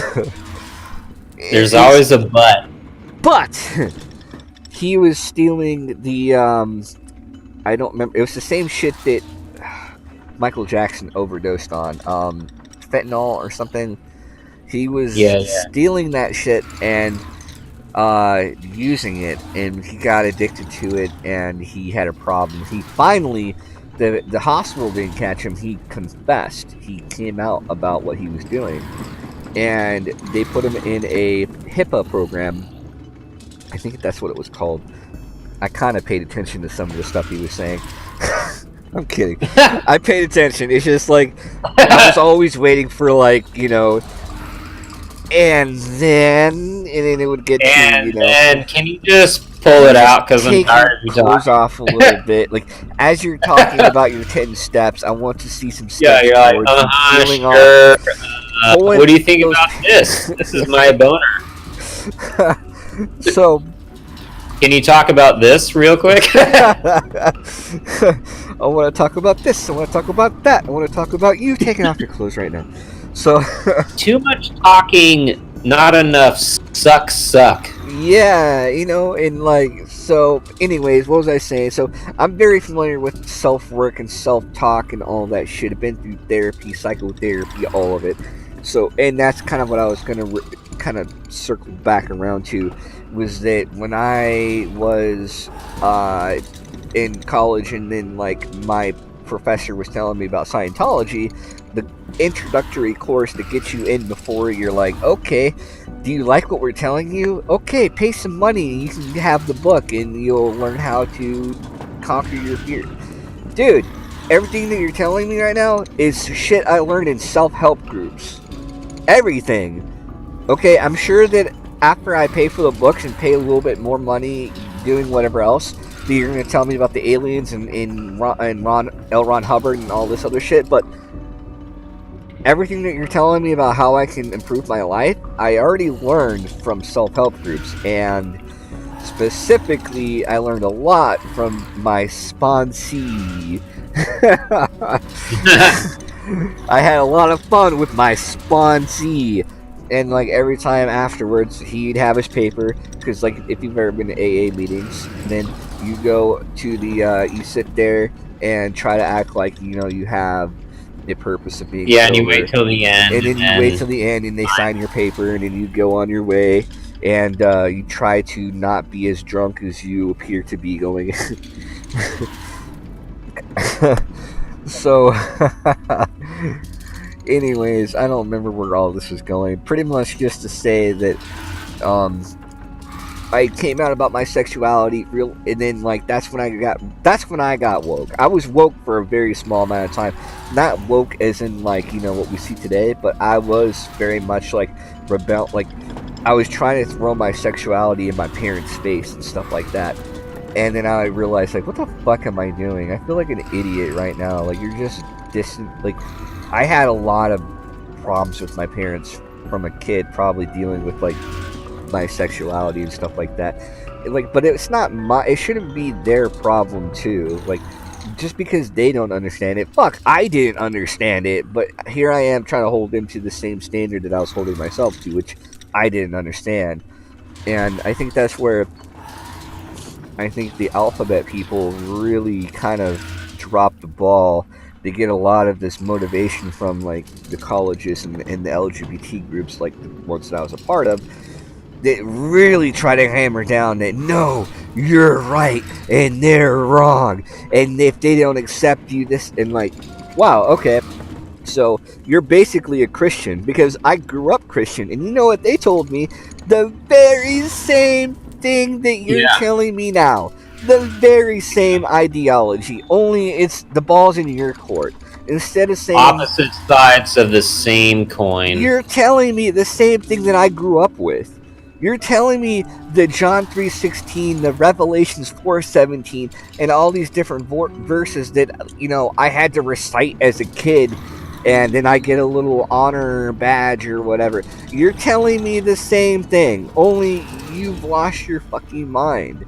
There's always a but.
But he was stealing the I don't remember. It was the same shit that Michael Jackson overdosed on. Fentanyl or something. He was stealing that shit and using it, and he got addicted to it, and he had a problem. He finally, the hospital didn't catch him. He confessed. He came out about what he was doing, and they put him in a HIPAA program. I think that's what it was called. I kind of paid attention to some of the stuff he was saying. I'm kidding. I paid attention. It's just like I was always waiting for like, you know, and then it would get to, you know,
and can you just pull it out because I'm
take
tired of
your
you
clothes
talking.
off a little bit. Like as you're talking about your 10 steps, I want to see some
Yeah,
steps
you're like,
towards you peeling
sure.
off. Pulling
What do you think
those-
about this? This is my boner.
So
Can you talk about this real quick?
I want to talk about this. I want to talk about that. I want to talk about you taking off your clothes right now. So
Too much talking, not enough suck.
yeah, you know, and like, so anyways, what was I saying? So I'm very familiar with self-work and self-talk and all that shit. I've been through therapy, psychotherapy, all of it. So, and that's kind of what I was going to kind of circle back around to, was that when I was in college and then like my professor was telling me about Scientology, the introductory course that gets you in before you're like, okay, do you like what we're telling you? Okay, pay some money and you can have the book and you'll learn how to conquer your fear. Dude, everything that you're telling me right now is shit I learned in self-help groups. Everything. Okay, I'm sure that after I pay for the books and pay a little bit more money doing whatever else, that you're going to tell me about the aliens and L. Ron Hubbard and all this other shit, but everything that you're telling me about how I can improve my life, I already learned from self-help groups, and specifically, I learned a lot from my sponsee. I had a lot of fun with my sponsee, and like every time afterwards, he'd have his paper, because like if you've ever been to AA meetings, then you go to the, you sit there and try to act like, you know, you have the purpose of being
Yeah, and you
sober.
wait till the end.
And then you wait till the end and they sign your paper and then you go on your way and you try to not be as drunk as you appear to be going. So, anyways, I don't remember where all this was going. Pretty much just to say that I came out about my sexuality and then like that's when I got woke. I was woke for a very small amount of time. Not woke as in like, you know, what we see today, but I was very much like I was trying to throw my sexuality in my parents' face and stuff like that. And then I realized, like, what the fuck am I doing? I feel like an idiot right now. Like, you're just distant. Like, I had a lot of problems with my parents from a kid, probably dealing with like my sexuality and stuff like that. Like, but it's not it shouldn't be their problem too. Like, just because they don't understand it, fuck, I didn't understand it, but here I am trying to hold them to the same standard that I was holding myself to, which I didn't understand. And I think that's where I think the alphabet people really kind of drop the ball. They get a lot of this motivation from like the colleges and the LGBT groups, like the ones that I was a part of, that really try to hammer down that no, you're right and they're wrong, and if they don't accept you, this, and like, wow, okay, so you're basically a Christian, because I grew up Christian, and you know what they told me? The very same thing that you're telling me now. The very same ideology, only it's the ball's in your court. Instead of saying
opposite sides of the same coin.
You're telling me the same thing that I grew up with. You're telling me the John 3:16, the Revelations 4:17, and all these different verses that, you know, I had to recite as a kid, and then I get a little honor badge or whatever. You're telling me the same thing, only you've lost your fucking mind.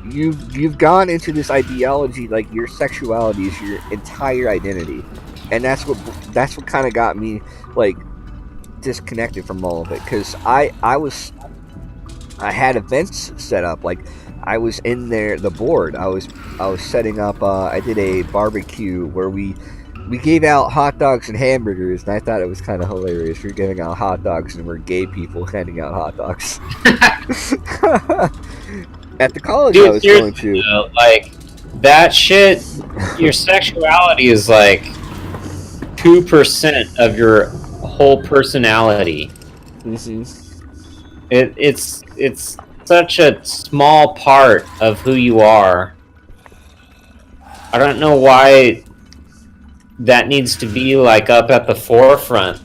You've gone into this ideology like your sexuality is your entire identity, and that's what kind of got me like disconnected from all of it, because I had events set up. Like, I was in there, the board. I was setting up. I did a barbecue where we gave out hot dogs and hamburgers, and I thought it was kind of hilarious. We're giving out hot dogs, and we're gay people handing out hot dogs at the college.
Dude,
I was going to.
Like that shit. Your sexuality is like 2% of your whole personality.
Mm-hmm.
It's such a small part of who you are. I don't know why that needs to be like up at the forefront.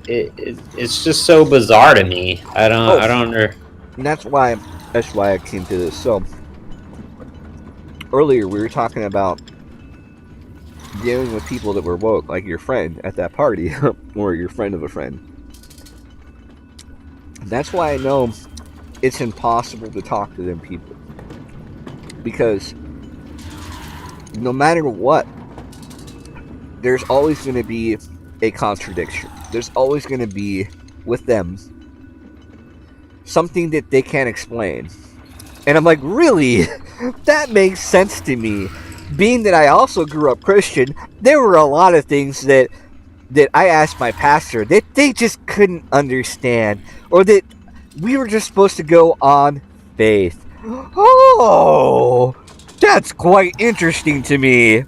It's just so bizarre to me. I don't know.
And that's why I came to this. So earlier we were talking about dealing with people that were woke, like your friend at that party, or your friend of a friend. That's why I know it's impossible to talk to them people, because no matter what, there's always going to be a contradiction. There's always going to be, with them, something that they can't explain. And I'm like, really? That makes sense to me. Being that I also grew up Christian, there were a lot of things that I asked my pastor that they just couldn't understand, or that we were just supposed to go on faith. Oh, that's quite interesting to me.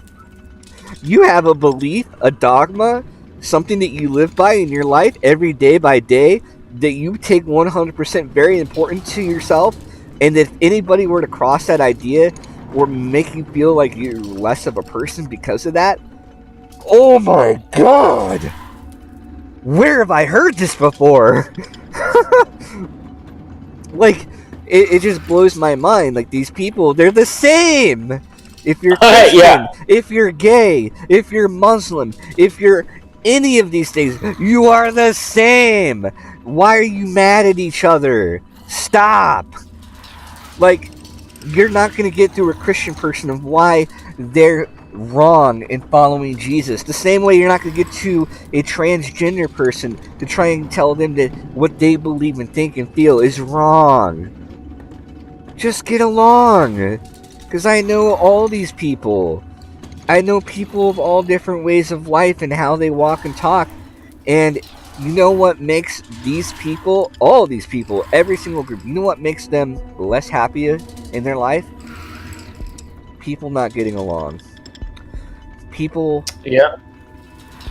You have a belief, a dogma, something that you live by in your life every day by day, that you take 100% very important to yourself, and that if anybody were to cross that idea or make you feel like you're less of a person because of that, oh my god, where have I heard this before? Like, it just blows my mind. Like, these people, they're the same. If you're Christian,
Yeah.
if you're gay, if you're Muslim, if you're any of these things, you are the same. Why are you mad at each other? Stop. Like, you're not going to get through a Christian person of why they're wrong in following Jesus. The same way you're not going to get to a transgender person to try and tell them that what they believe and think and feel is wrong. Just get along. Because I know all these people. I know people of all different ways of life and how they walk and talk. And you know what makes these people, all these people, every single group, you know what makes them less happier in their life? People not getting along. People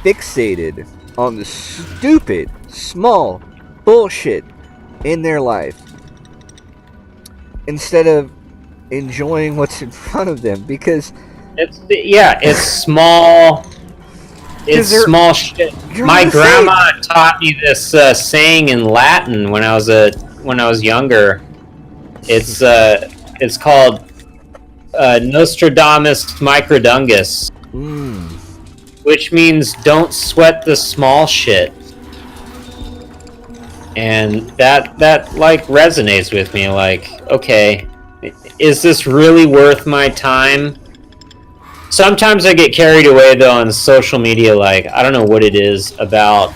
fixated on the stupid, small bullshit in their life, instead of enjoying what's in front of them. Because
it's small. It's small shit. My grandma taught me this saying in Latin when I was younger. It's called Nostradamus Microdungus, which means don't sweat the small shit. And that like resonates with me. Like, okay, is this really worth my time? Sometimes I get carried away though on social media. Like, I don't know what it is about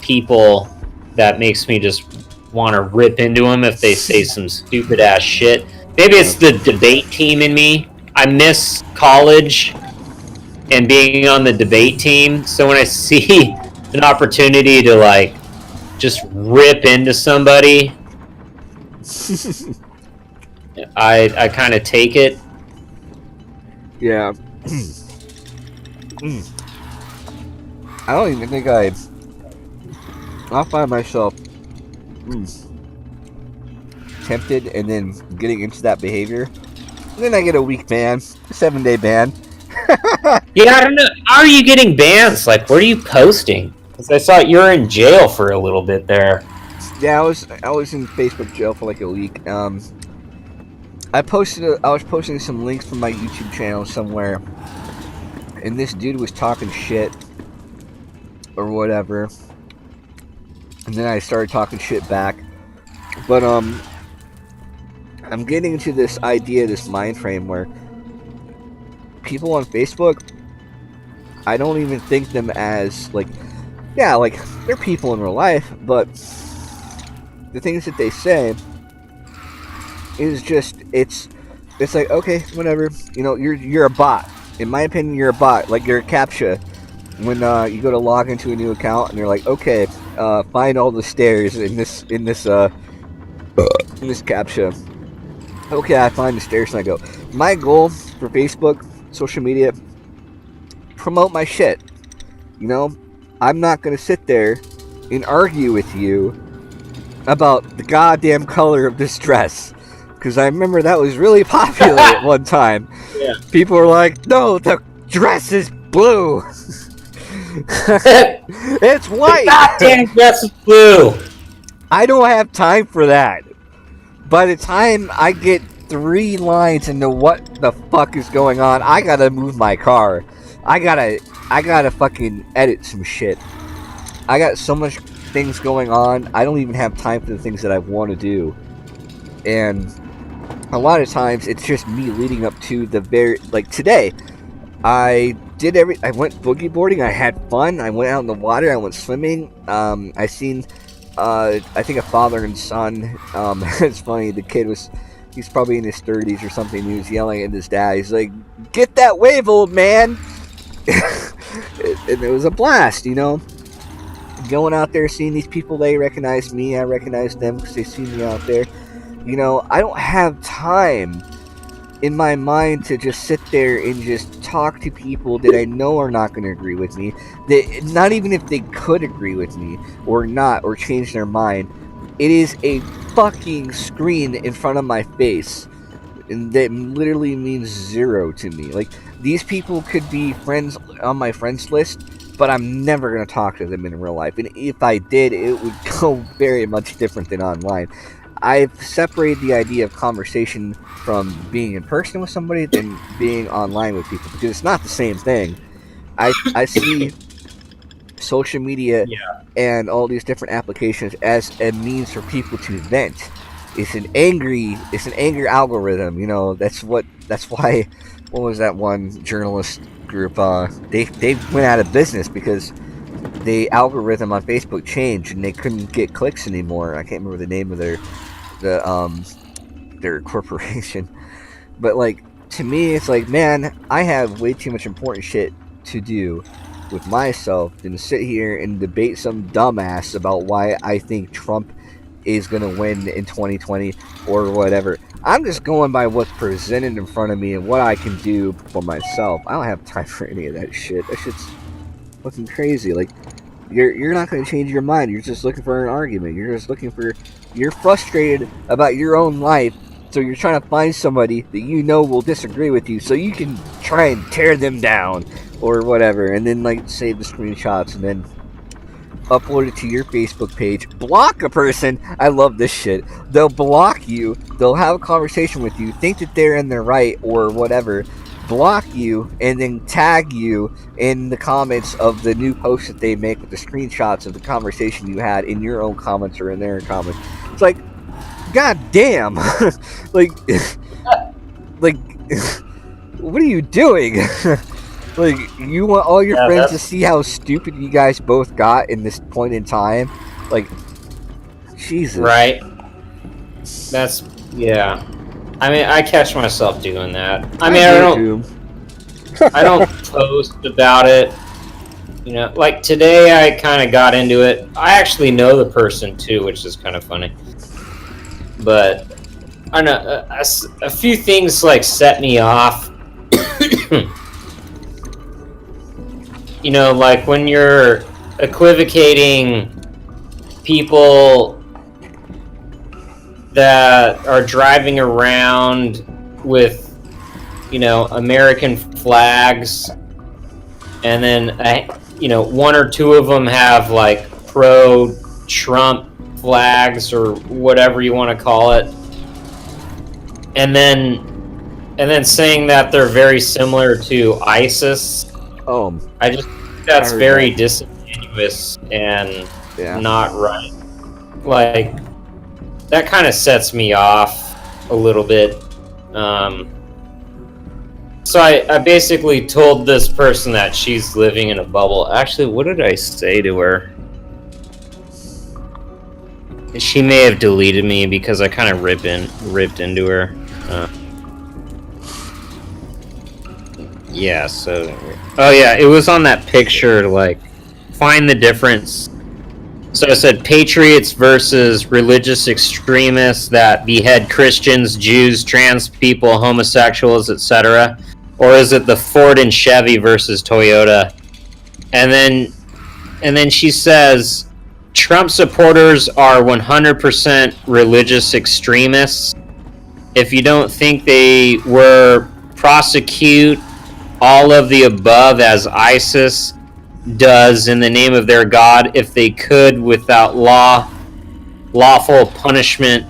people that makes me just want to rip into them if they say some stupid ass shit. Maybe it's the debate team in me. I miss college and being on the debate team. So when I see an opportunity to like just rip into somebody, I kind of take it.
yeah. I don't even think I'll find myself tempted and then getting into that behavior. And then I get a week ban, 7-day ban.
Yeah, I don't know. How are you getting bans? Like, where are you posting? Because I saw you were in jail for a little bit there.
Yeah, I was in Facebook jail for like a week. I was posting some links from my YouTube channel somewhere, and this dude was talking shit or whatever, and then I started talking shit back. But I'm getting into this idea, this mind frame where people on Facebook, I don't even think them as like, yeah, like they're people in real life, but the things that they say is just, it's like, okay, whatever, you know, you're a bot. In my opinion, you're a bot. Like, you're a CAPTCHA when you go to log into a new account and they're like, okay, find all the stairs in this CAPTCHA. Okay, I find the stairs and I go. My goal for Facebook, social media, promote my shit. You know, I'm not gonna sit there and argue with you about the goddamn color of this dress. because I remember that was really popular at one time.
Yeah.
People were like, "No, the dress is blue. It's white."
Goddamn dress is blue.
I don't have time for that. By the time I get 3 lines into what the fuck is going on, I gotta move my car. I gotta fucking edit some shit. I got so much things going on, I don't even have time for the things that I want to do. And a lot of times it's just me leading up to the very, like today, I went boogie boarding, I had fun, I went out in the water, I went swimming, I seen, I think a father and son, it's funny, the kid he's probably in his 30s or something, he was yelling at his dad, he's like, "Get that wave, old man!" And it was a blast, you know? Going out there, seeing these people, they recognize me, I recognize them because they see me out there. You know, I don't have time in my mind to just sit there and just talk to people that I know are not going to agree with me. That not even if they could agree with me or not, or change their mind. It is a fucking screen in front of my face, and that literally means zero to me. Like, these people could be friends on my friends list, but I'm never going to talk to them in real life. And if I did, it would go very much different than online. I've separated the idea of conversation from being in person with somebody than being online with people, because it's not the same thing. I see social media and all these different applications as a means for people to vent. It's an angry algorithm, you know. That's why, what was that one journalist group, they went out of business because the algorithm on Facebook changed and they couldn't get clicks anymore. I can't remember the name of their corporation, but like, to me it's like, man, I have way too much important shit to do with myself than to sit here and debate some dumbass about why I think Trump is going to win in 2020 or whatever. I'm just going by what's presented in front of me and what I can do for myself. I don't have time for any of that shit. That shit's fucking crazy. Like, you're not going to change your mind. You're just looking for an argument. You're frustrated about your own life, so you're trying to find somebody that you know will disagree with you so you can try and tear them down or whatever, and then like save the screenshots and then upload it to your Facebook page, block a person. I love this shit. They'll block you, they'll have a conversation with you, think that they're in the right or whatever, block you, and then tag you in the comments of the new post that they make with the screenshots of the conversation you had in your own comments or in their comments. It's like, god damn. like what are you doing? Like, you want all your friends to see how stupid you guys both got in this point in time? Like, Jesus.
Right. That's, yeah. I mean, I catch myself doing that. I mean, I don't post about it. You know, like today I kind of got into it. I actually know the person too, which is kind of funny. But, I don't know, a few things like set me off. You know, like when you're equivocating people that are driving around with, you know, American flags, and then, you know, 1 or 2 of them have like pro-Trump flags or whatever you want to call it, and then saying that they're very similar to ISIS. I just think that's very disingenuous and not right. Like, that kind of sets me off a little bit. So I basically told this person that she's living in a bubble. Actually, what did I say to her? She may have deleted me because I kind of ripped into her. Yeah, so... Oh yeah, it was on that picture, like, find the difference. So it said patriots versus religious extremists that behead Christians, Jews, trans people, homosexuals, etc. Or is it the Ford and Chevy versus Toyota? And then she says, Trump supporters are 100% religious extremists, if you don't think they were prosecute all of the above as ISIS does in the name of their God, if they could without lawful punishment,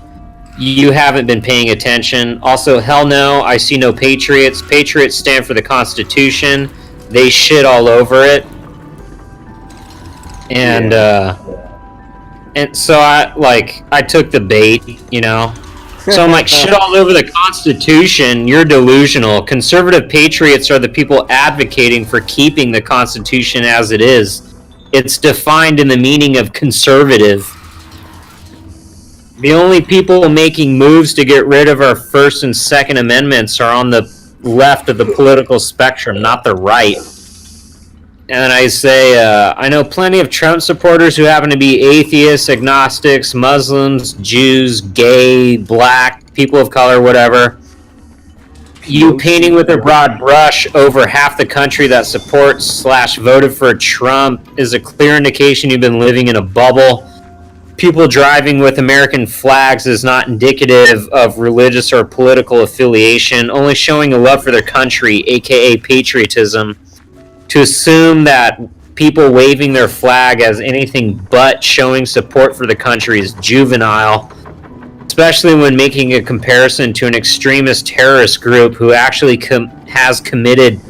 you haven't been paying attention. Also, hell no, I see no patriots. Patriots stand for the Constitution. They shit all over it. And and so I took the bait, you know. So I'm like, shit all over the Constitution, you're delusional. Conservative patriots are the people advocating for keeping the Constitution as it is. It's defined in the meaning of conservative. The only people making moves to get rid of our First and Second Amendments are on the left of the political spectrum, not the right. And I say, I know plenty of Trump supporters who happen to be atheists, agnostics, Muslims, Jews, gay, black, people of color, whatever. You painting with a broad brush over half the country that supports / voted for Trump is a clear indication you've been living in a bubble. People driving with American flags is not indicative of religious or political affiliation, only showing a love for their country, aka patriotism. To assume that people waving their flag as anything but showing support for the country is juvenile, especially when making a comparison to an extremist terrorist group who actually has committed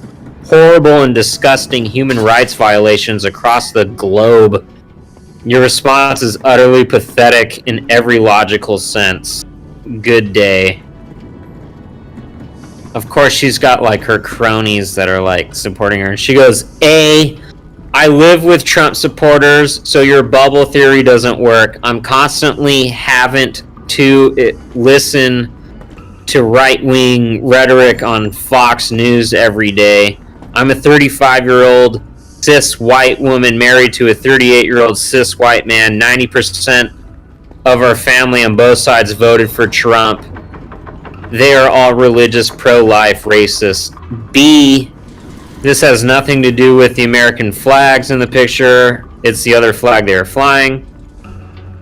horrible and disgusting human rights violations across the globe. Your response is utterly pathetic in every logical sense. Good day. Of course, she's got like her cronies that are like supporting her, and she goes, I live with Trump supporters, so your bubble theory doesn't work. I'm constantly having to listen to right-wing rhetoric on Fox News every day. I'm a 35-year-old cis white woman married to a 38-year-old cis white man. 90% of our family on both sides voted for Trump. They are all religious, pro-life, racist. B, this has nothing to do with the American flags in the picture. It's the other flag they are flying.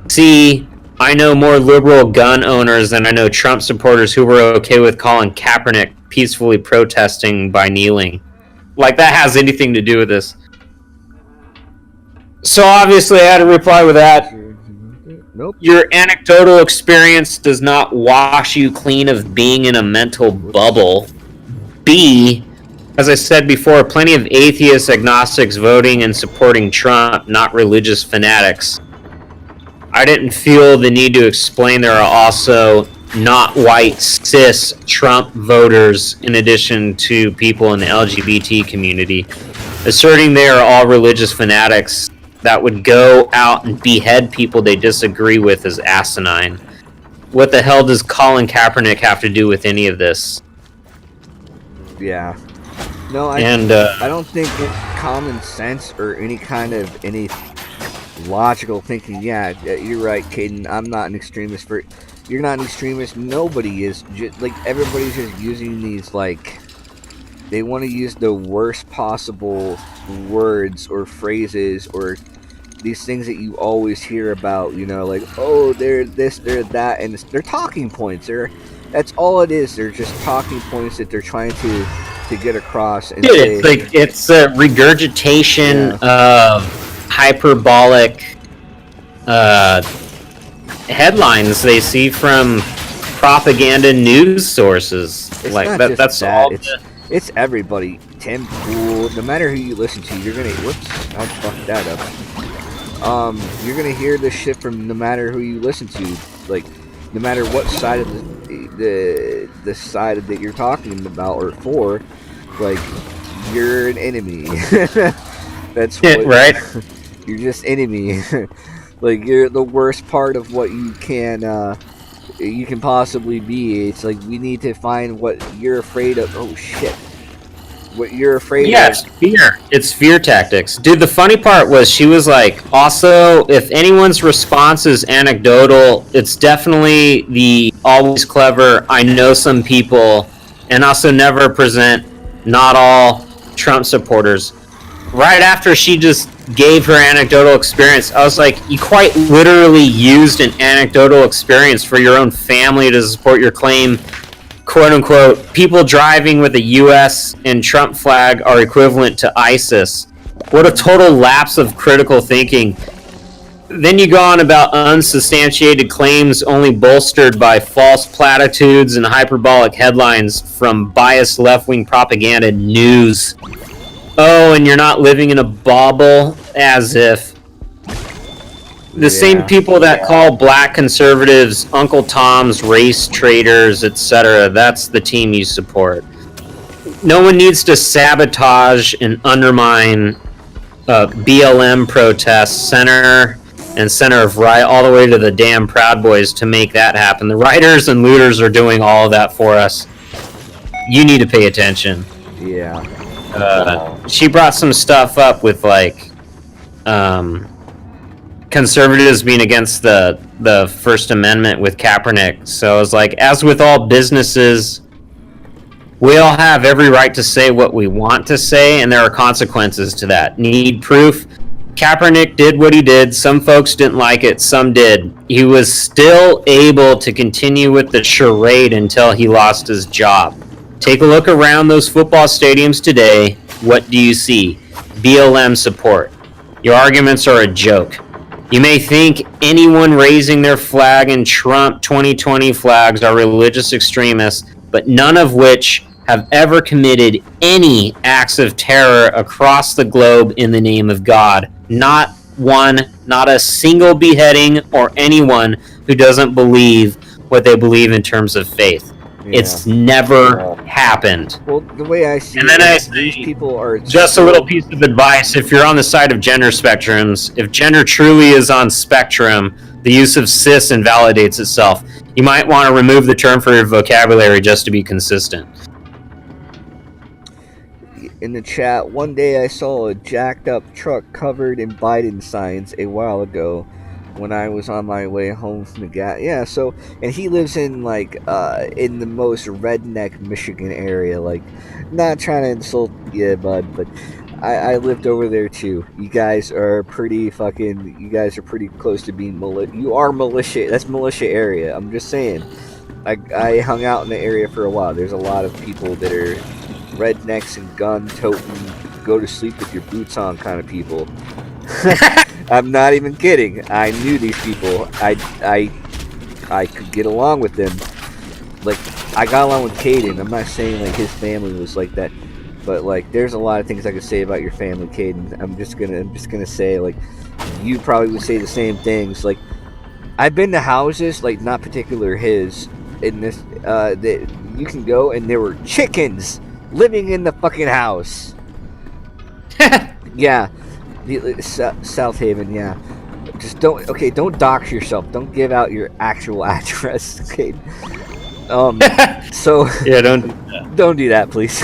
C, I know more liberal gun owners than I know Trump supporters who were okay with Colin Kaepernick peacefully protesting by kneeling. Like that has anything to do with this. So obviously I had to reply with that.
Nope.
Your anecdotal experience does not wash you clean of being in a mental bubble. B, as I said before, plenty of atheists, agnostics voting and supporting Trump, not religious fanatics. I didn't feel the need to explain there are also not white cis Trump voters in addition to people in the LGBT community. Asserting they are all religious fanatics that would go out and behead people they disagree with is asinine. What the hell does Colin Kaepernick have to do with any of this?
Yeah. No, I don't think it's common sense or any kind of logical thinking. Yeah, you're right, Caden. I'm not an extremist. You're not an extremist. Nobody is. Like, everybody's just using these, like, they want to use the worst possible words or phrases or these things that you always hear about, you know, like, oh, they're this, they're that, and they're talking points. That's all it is. They're just talking points that they're trying to get across. And
dude, it's a regurgitation of hyperbolic headlines they see from propaganda news sources.
It's
like
not
that's
that.
all.
It's everybody. Tim Pool. No matter who you listen to, you're gonna. Whoops! I'll fuck that up. You're gonna hear this shit from no matter who you listen to. Like, no matter what side of the side that you're talking about or for, like, you're an enemy. That's what,
right.
You're just enemy. Like, you're the worst part of what you can possibly be. It's like, we need to find what you're afraid of. Oh shit. What you're afraid of.
Yes, fear. It's fear tactics. Dude, the funny part was she was like, also, if anyone's response is anecdotal, it's definitely the always clever, I know some people, and also never present not all Trump supporters. Right after she just gave her anecdotal experience, I was like, you quite literally used an anecdotal experience for your own family to support your claim quote unquote, people driving with a US and Trump flag are equivalent to ISIS. What a total lapse of critical thinking. Then you go on about unsubstantiated claims only bolstered by false platitudes and hyperbolic headlines from biased left-wing propaganda news. Oh, and you're not living in a bubble, as if. The same people that call black conservatives Uncle Toms, race traitors, etc., that's the team you support. No one needs to sabotage and undermine BLM protests, center of right, all the way to the damn Proud Boys to make that happen. The rioters and looters are doing all of that for us. You need to pay attention.
Yeah.
She brought some stuff up with like conservatives being against the First Amendment with Kaepernick. So it's like, as with all businesses, we all have every right to say what we want to say, and there are consequences to that. Need proof? Kaepernick did what he did. Some folks didn't like it, some did. He was still able to continue with the charade until he lost his job. Take a look around those football stadiums today. What do you see? BLM support. Your arguments are a joke. You may think anyone raising their flag in Trump 2020 flags are religious extremists, but none of which have ever committed any acts of terror across the globe in the name of God. Not one, not a single beheading, or anyone who doesn't believe what they believe in terms of faith.
Yeah.
It's never happened.
Well, the way I see
And then
it,
I
these people are
just a little piece of advice: if you're on the side of gender spectrums, if gender truly is on spectrum, the use of cis invalidates itself. You might want to remove the term for your vocabulary just to be consistent.
in the chat. One day I saw a jacked up truck covered in Biden signs a while ago when I was on my way home from the gas. Yeah, so, and he lives in like in the most redneck Michigan area. Like, not trying to insult you, bud, but I lived over there too. You guys are pretty close to being militia. You are militia. That's militia area. I'm just saying. I hung out in the area for a while. There's a lot of people that are rednecks and gun-toting, go to sleep with your boots on kind of people. I'm not even kidding. I knew these people. I could get along with them. Like, I got along with Caden. I'm not saying like his family was like that, but like there's a lot of things I could say about your family, Caden. I'm just gonna say, like, you probably would say the same things. Like, I've been to houses, like not particular his, in this that you can go and there were chickens living in the fucking house. Yeah. South Haven, yeah. Just don't dox yourself. Don't give out your actual address, okay? So
Yeah, don't
do that, please.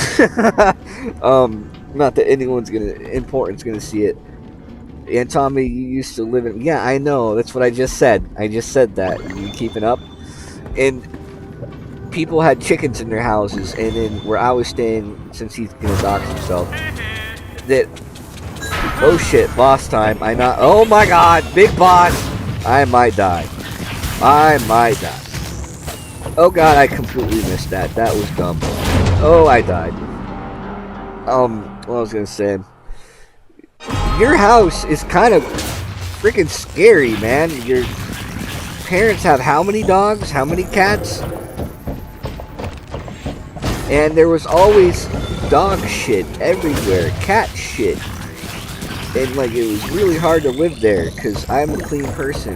Not that anyone's important's gonna see it. And Tommy, you used to live in. Yeah, I know. That's what I just said. I just said that. You keeping up? And people had chickens in their houses, and then where I was staying, since he's gonna dox himself, that. Oh shit, boss time. Oh my god, big boss. I might die. Oh god, I completely missed that. That was dumb. Oh, I died. What I was gonna say. Your house is kind of freaking scary, man. Your parents have how many dogs? How many cats? And there was always dog shit everywhere. Cat shit. And like, it was really hard to live there because I'm a clean person,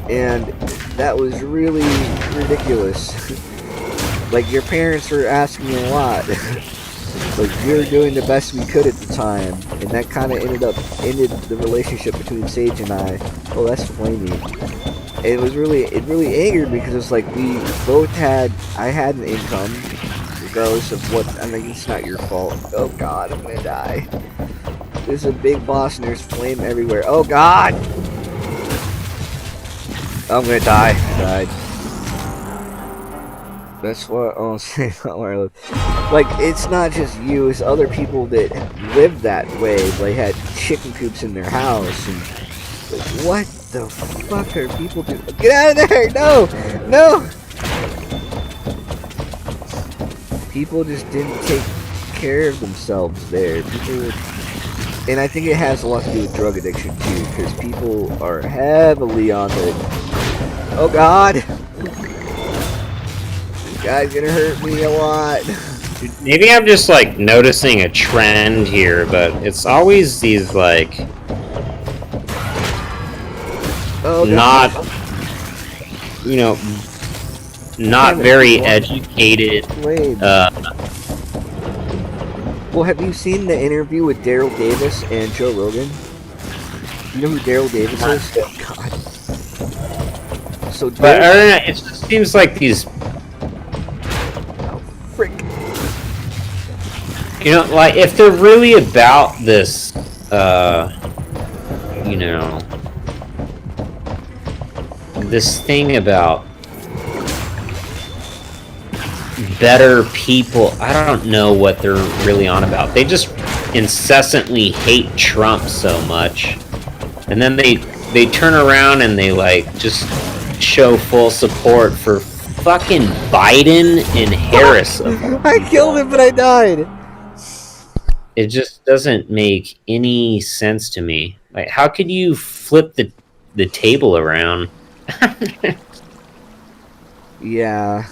and that was really ridiculous. Like, your parents were asking a lot. Like, we were doing the best we could at the time, and that kind of ended the relationship between Sage and I. Oh, that's flamey. It really angered me because it's like I had an income, regardless of what. I mean, it's not your fault. Oh God, I'm gonna die. There's a big boss and there's flame everywhere. Oh god! I'm gonna die. I died. That's what I was saying about where I live. Like, it's not just you, it's other people that live that way. They had chicken coops in their house and like, what the fuck are people doing? Get out of there! No! No! People just didn't take care of themselves there. People, and I think it has a lot to do with drug addiction too, because people are heavily on the. Oh God, this guy's gonna hurt me a lot.
Maybe I'm just like noticing a trend here, but it's always these like
Oh God.
not, you know, not
Damn it,
very
people.
educated.
Lame. Well, have you seen the interview with Daryl Davis and Joe Rogan? You know who Daryl Davis is? God. So
But I
Daryl,
don't know, it just seems like these,
frick.
you know, like if they're really about this, you know, this thing about better people, I don't know what they're really on about. They just incessantly hate Trump so much, and then they turn around and they like just show full support for fucking Biden and Harris.
I killed him, but I died.
It just doesn't make any sense to me. Like, how could you flip the table around?
Yeah.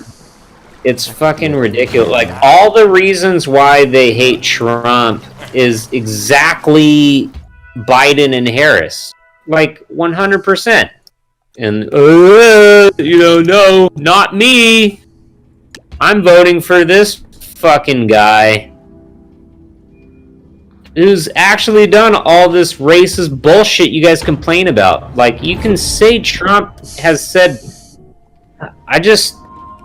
It's fucking ridiculous. Like, all the reasons why they hate Trump is exactly Biden and Harris. Like, 100%. And, you know, no, not me. I'm voting for this fucking guy who's actually done all this racist bullshit you guys complain about. Like, you can say Trump has said,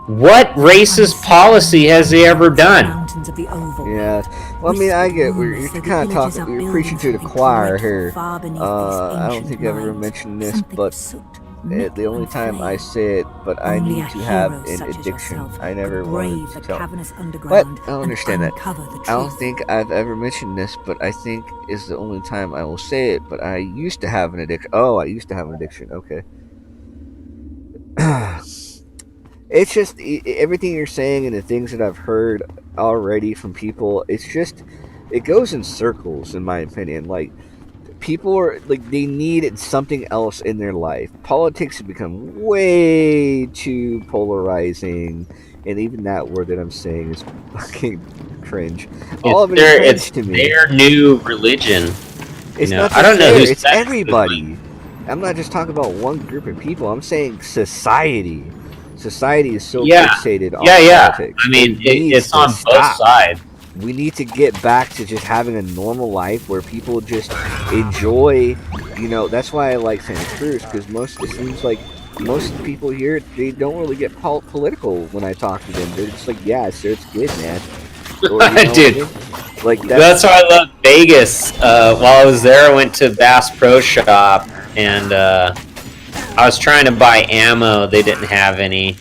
what racist policy has he ever done?
Yeah. Well, I mean, I get you're kind of talking, you're preaching to the choir here. I don't think I've ever mentioned this, but the only time I say it, but I need to have an addiction. I never wanted to tell. What? I don't understand that. I don't think I've ever mentioned this, but I think is the only time I will say it. But I used to have an addiction. Oh, I used to have an addiction. Okay. It's just everything you're saying and the things that I've heard already from people. It's just it goes in circles, in my opinion. Like people are like they need something else in their life. Politics have become way too polarizing, and even that word that I'm saying is fucking cringe. All of it is cringe to me.
Their new religion.
It's
You know,
not just
I don't know
there,
who's
it's
that
everybody. I'm not just talking about one group of people. I'm saying society. Society is so fixated on politics.
I mean,
needs
it's
to
on both
stop.
sides.
We need to get back to just having a normal life where people just enjoy. You know, that's why I like Santa Cruz, because it seems like most people here, they don't really get political when I talk to them. They're just like, yeah, sir, it's good, man. Or, you know,
Dude,
like
that's why I love Vegas. While I was there, I went to Bass Pro Shop, and I was trying to buy ammo. They didn't have any.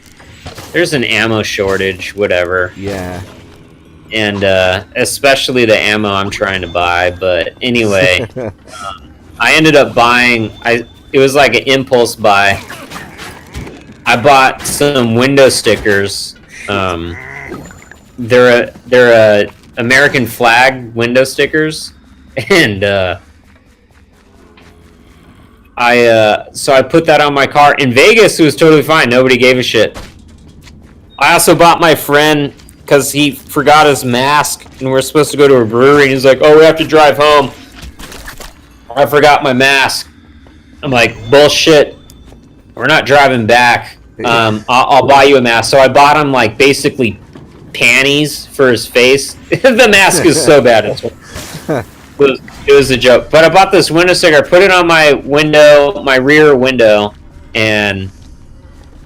There's an ammo shortage, whatever.
Yeah.
And especially the ammo I'm trying to buy. But anyway, I ended up buying. It was like an impulse buy. I bought some window stickers. They're a American flag window stickers, and so I put that on my car. In Vegas, it was totally fine. Nobody gave a shit. I also bought my friend, because he forgot his mask, and we're supposed to go to a brewery, and he's like, oh, we have to drive home. I forgot my mask. I'm like, bullshit. We're not driving back. I'll buy you a mask. So I bought him, like, basically panties for his face. The mask is so bad. It was a joke. But I bought this window sticker. I put it on my window, my rear window, and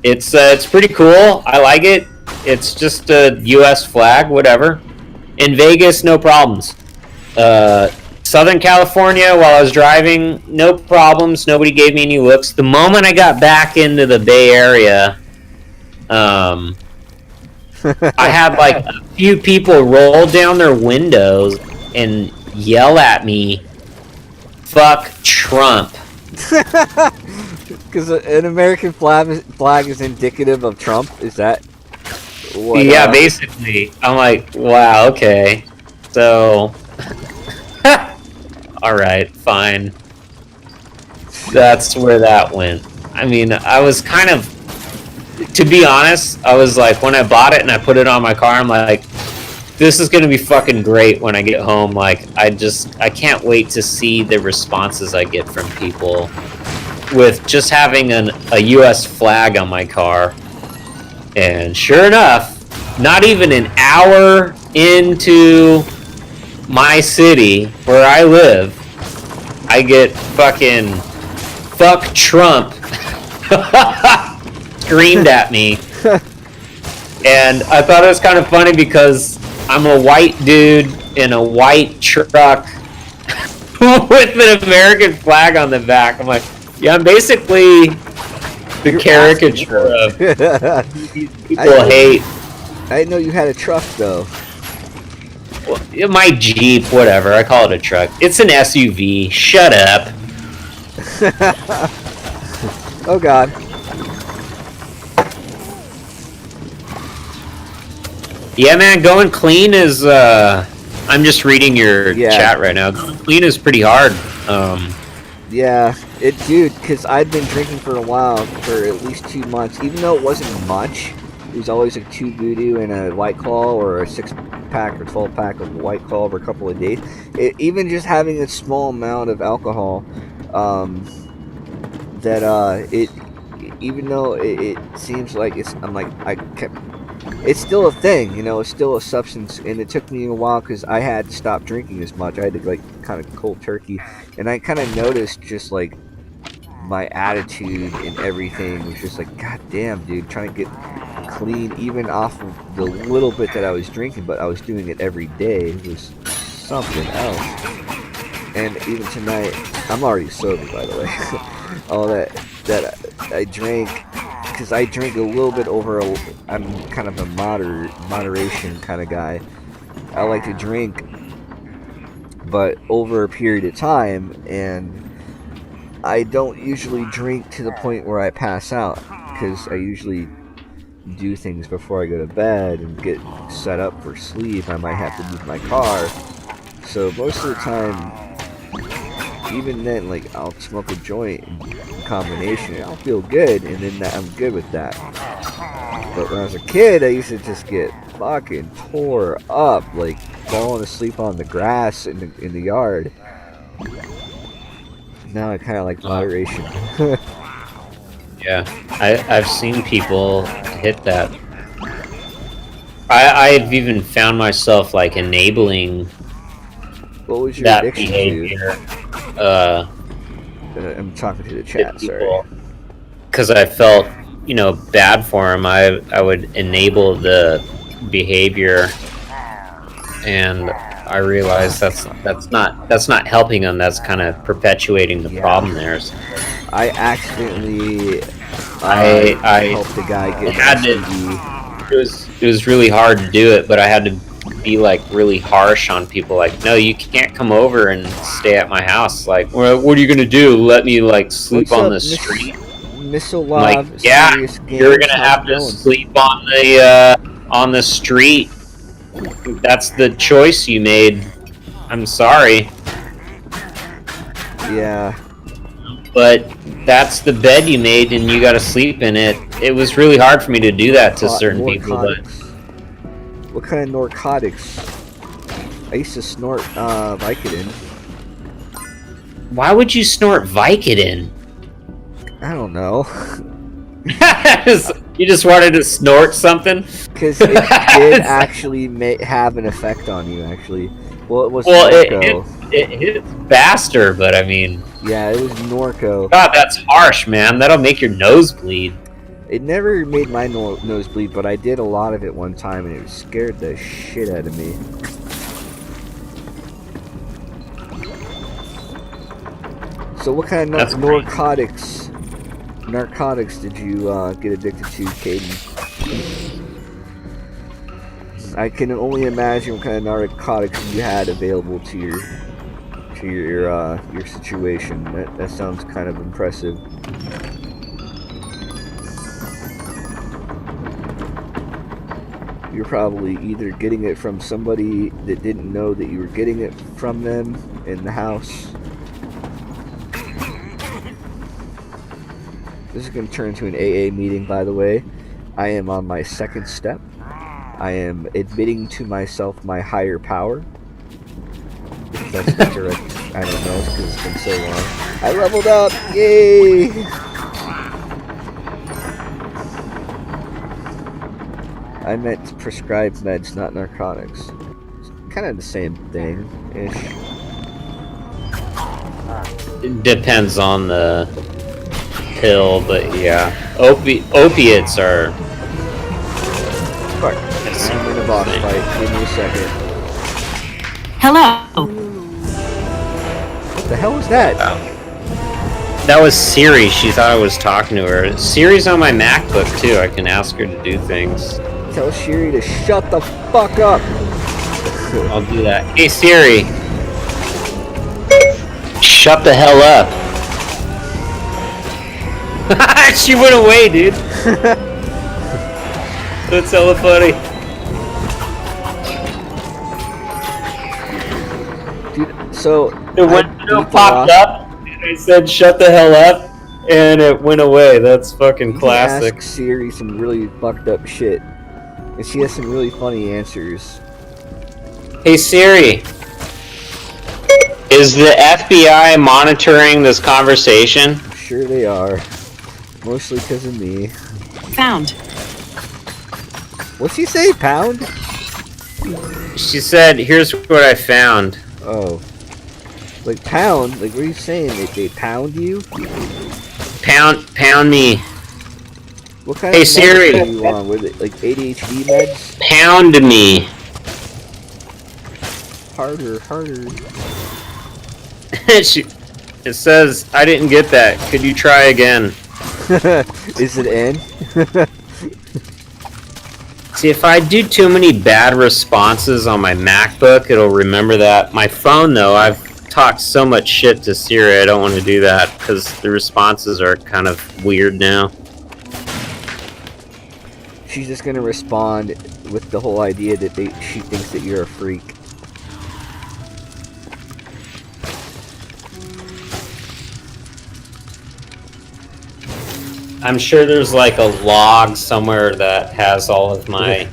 it's pretty cool. I like it. It's just a U.S. flag, whatever. In Vegas, no problems. Southern California, while I was driving, no problems. Nobody gave me any looks. The moment I got back into the Bay Area, I had like a few people roll down their windows and yell at me, "Fuck Trump."
Because an American flag is indicative of Trump. Is that What,
Yeah, basically. I'm like, wow, okay. So, alright, fine. That's where that went. I mean, I was kind of, to be honest, I was like, when I bought it and I put it on my car, I'm like, this is gonna be fucking great when I get home. Like, I can't wait to see the responses I get from people with just having a US flag on my car. And sure enough, not even an hour into my city where I live, I get fucking fuck Trump screamed at me. And I thought it was kind of funny because I'm a white dude in a white truck with an American flag on the back. I'm like, yeah, I'm basically the
You're
caricature of people hate.
I didn't know you had a truck though.
Well, my Jeep, whatever. I call it a truck. It's an SUV. Shut up.
Oh God.
Yeah, man, going clean is, I'm just reading your chat right now. Going clean is pretty hard.
Yeah, dude, because I'd been drinking for a while, for at least 2 months, even though it wasn't much. It was always like 2 Voodoo and a White Claw, or a 6-pack or 12-pack of White Claw over a couple of days. Even just having a small amount of alcohol, even though it seems like it's still a thing, you know, it's still a substance, and it took me a while because I had to stop drinking as much. I had to, like, kind of cold turkey, and I kind of noticed just, like, my attitude and everything was just like, God damn, dude, trying to get clean even off of the little bit that I was drinking, but I was doing it every day. It was something else. And even tonight, I'm already sober, by the way. All that I drank, because I drink a little bit over. I'm kind of a moderation kind of guy. I like to drink, but over a period of time, and I don't usually drink to the point where I pass out, because I usually do things before I go to bed and get set up for sleep. I might have to move my car, so most of the time, even then, like, I'll smoke a joint in combination, I'll feel good, and then I'm good with that. But when I was a kid, I used to just get fucking tore up, like falling asleep on the grass in the yard. Now I kind of like moderation.
Yeah, I've seen people hit that. I've even found myself, like, enabling
What was your
that
addiction
behavior.
I'm talking to the chat, sorry.
Because I felt, you know, bad for him. I would enable the behavior, and I realized that's not helping him. That's kind of perpetuating the problem there. So
I accidentally
I
helped the guy get
had to. It was really hard to do it, but I had to be, like, really harsh on people. Like, no, you can't come over and stay at my house. Like, well, what are you gonna do? Let me, like, sleep on the street?
Missile
Like,
Love,
yeah,
Serious Games,
you're gonna
how's
have
it
to
going?
sleep on the street. That's the choice you made. I'm sorry,
Yeah.
but that's the bed you made, and you got to sleep in it. It was really hard for me to do that to certain people, but
What kind of narcotics? I used to snort Vicodin.
why would you snort Vicodin?
I don't know.
You just wanted to snort something?
Because it did actually have an effect on you, actually. Well, it was
Well,
Norco.
it hits faster, but I mean,
Yeah, it was Norco.
God, that's harsh, man. That'll make your nose bleed.
It never made my nose bleed, but I did a lot of it one time, and it scared the shit out of me. So what kind of
That's
narcotics did you get addicted to, Caden? I can only imagine what kind of narcotics you had available to your situation. That sounds kind of impressive. You're probably either getting it from somebody that didn't know that you were getting it from them in the house. This is going to turn into an AA meeting, by the way. I am on my second step. I am admitting to myself my higher power. If that's correct. I don't know, because it's been so long. I leveled up! Yay! I meant prescribed meds, not narcotics. It's kind of the same thing-ish.
It depends on the pill, but yeah. Opiates are...
Fuck. I'm in a boss fight. Give me a second.
Hello.
What the hell was that?
That was Siri. She thought I was talking to her. Siri's on my MacBook, too. I can ask her to do things.
Tell Siri to shut the fuck up!
I'll do that. Hey, Siri. Shut the hell up. She went away, dude. That's hella funny.
Dude, so...
The window popped up, and I said, shut the hell up, and it went away. That's fucking classic.
Ask Siri some really fucked up shit. And she has some really funny answers.
Hey, Siri. Is the FBI monitoring this conversation?
Sure they are. Mostly because of me.
Found.
What'd she say? Pound?
She said, here's what I found.
Oh. Like pound? Like what are you saying? They pound you?
Pound me.
What kind
Hey,
of meds
Siri.
are you on? With it, like ADHD meds?
Pound me.
Harder, harder.
It says, I didn't get that. Could you try again?
Is it in?
See, if I do too many bad responses on my MacBook, it'll remember that. My phone, though, I've talked so much shit to Siri, I don't want to do that, because the responses are kind of weird now.
She's just gonna respond with the whole idea that she thinks that you're a freak.
I'm sure there's like a log somewhere that has all of my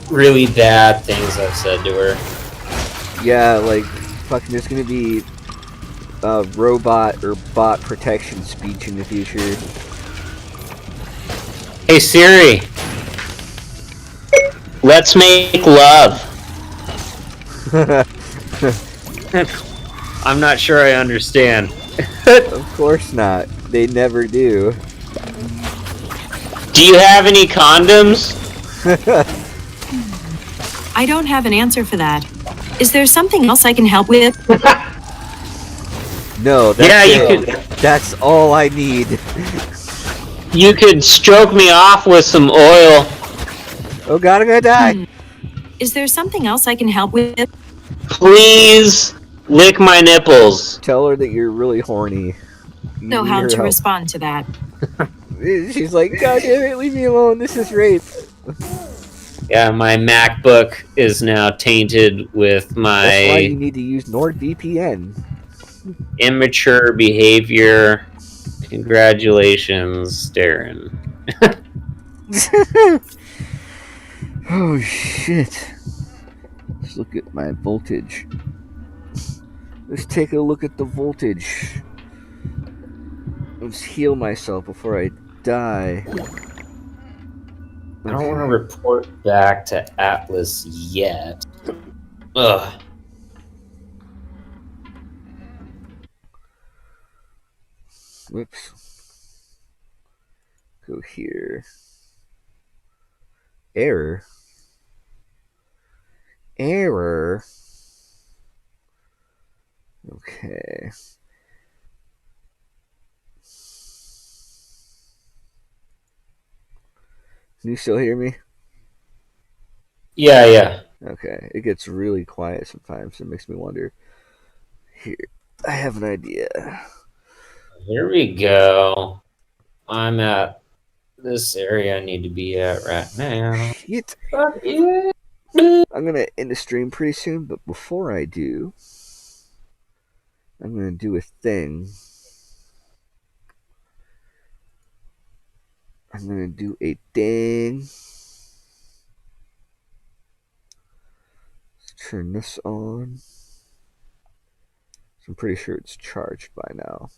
really bad things I've said to her.
Yeah, like, fucking there's gonna be robot or bot protection speech in the future.
Hey Siri, let's make love. I'm not sure I understand.
Of course not. They never do.
Do you have any condoms?
I don't have an answer for that. Is there something else I can help with?
No, that's
Yeah,
it.
you could.
That's all I need.
You could stroke me off with some oil.
Oh god, I'm gonna die.
Is there something else I can help with?
Please lick my nipples.
Tell her that you're really horny. You
Know
need
how
her
to
help.
respond to that.
She's like, God damn it, leave me alone. This is rape.
Yeah, my MacBook is now tainted with
That's why
my
you need to use NordVPN.
immature behavior. Congratulations, Darren.
Oh shit. Let's look at my voltage. Let's take a look at the voltage. Let's heal myself before I die.
I don't want to report back to Atlas yet. Ugh.
Whoops. Go here. Error. Error. Okay. Can you still hear me?
Yeah.
Okay. It gets really quiet sometimes. It makes me wonder. Here. I have an idea.
Here we go. I'm at this area I need to be at right now.
Shit.
Fuck yeah.
I'm gonna end the stream pretty soon, but before I do, I'm gonna do a thing. Let's turn this on. I'm pretty sure it's charged by now.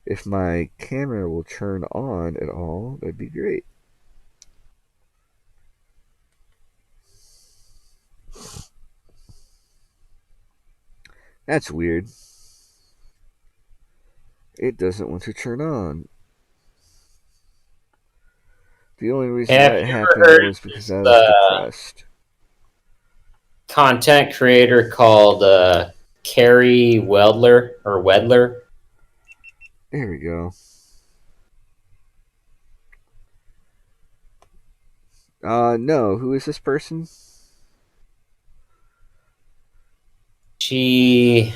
If my camera will turn on at all, that'd be great. That's weird. It doesn't want to turn on. The only reason
Have
why it
you ever
happened
heard
was because I
of
was
this,
depressed.
Content creator called Carrie Wedler?
There we go. No. Who is this person?
She's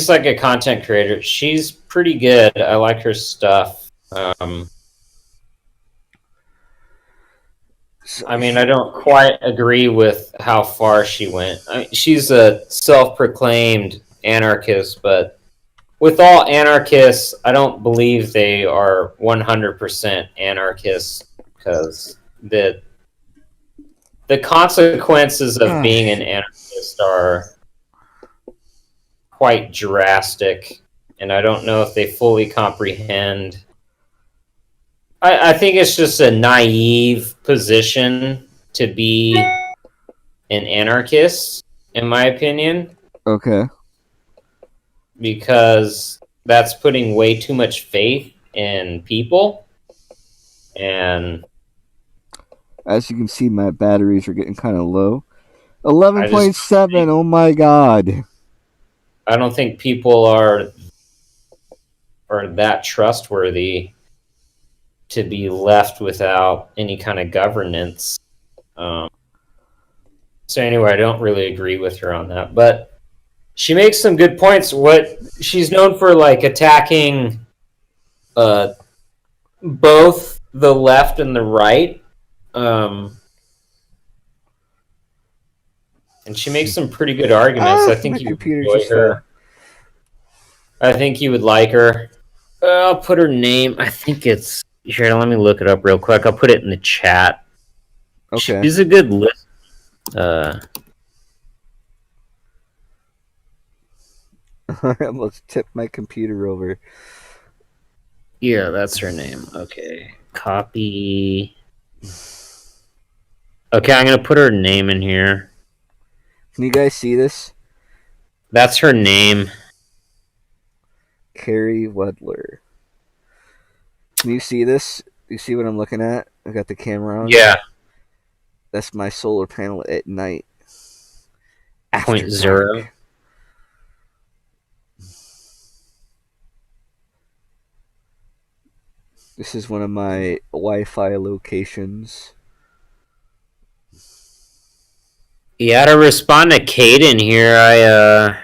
like a content creator. She's pretty good. I like her stuff. I mean, I don't quite agree with how far she went. She's a self-proclaimed anarchist, but with all anarchists, I don't believe they are 100% anarchists, because the consequences of being an anarchist are quite drastic, and I don't know if they fully comprehend. I think it's just a naive position to be an anarchist, in my opinion,
Okay.
because that's putting way too much faith in people. And
As you can see, my batteries are getting kind of low. 11.7. Oh my god.
I don't think people are that trustworthy to be left without any kind of governance. So anyway, I don't really agree with her on that, but she makes some good points. What she's known for, like, attacking both the left and the right, and she makes some pretty good arguments. I think you would enjoy her. I think you would like her. I'll put her name. I think it's here. Let me look it up real quick. I'll put it in the chat.
Okay.
She's a good list.
I almost tipped my computer over.
Yeah, that's her name. Okay. Copy. Okay, I'm going to put her name in here.
Can you guys see this?
That's her name.
Carrie Wedler. Can you see this? You see what I'm looking at? I got the camera on.
Yeah.
That's my solar panel at night.
Point zero.
This is one of my Wi-Fi locations.
Yeah, to respond to Caden here,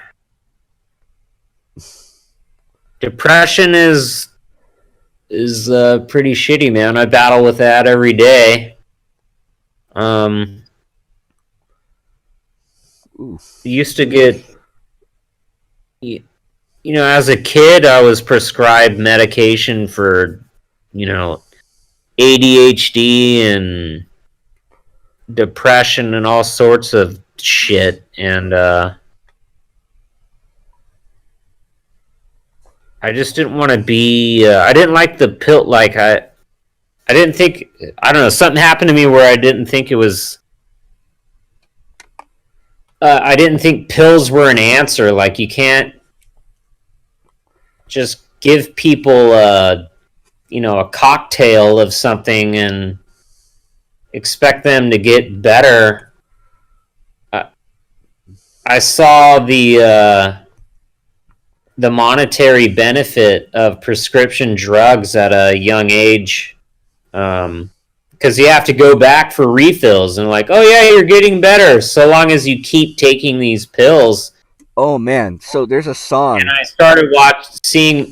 depression is pretty shitty, man. I battle with that every day. Used to get, as a kid, I was prescribed medication for, ADHD and depression and all sorts of shit, and I just didn't want to be. I didn't like the pill. Like I didn't think. I don't know. Something happened to me where I didn't think it was. I didn't think pills were an answer. Like, you can't just give people a cocktail of something and expect them to get better. I saw the monetary benefit of prescription drugs at a young age, because you have to go back for refills and like, oh yeah, you're getting better so long as you keep taking these pills.
Oh man, so there's a song.
And I started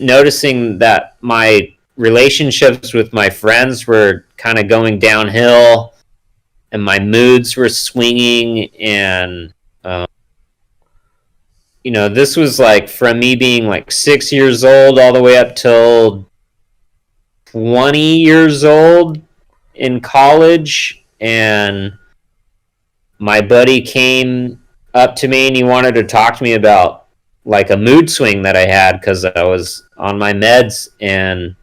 noticing that my relationships with my friends were kind of going downhill, and my moods were swinging, and this was like from me being like 6 years old all the way up till 20 years old in college. And my buddy came up to me and he wanted to talk to me about like a mood swing that I had because I was on my meds, and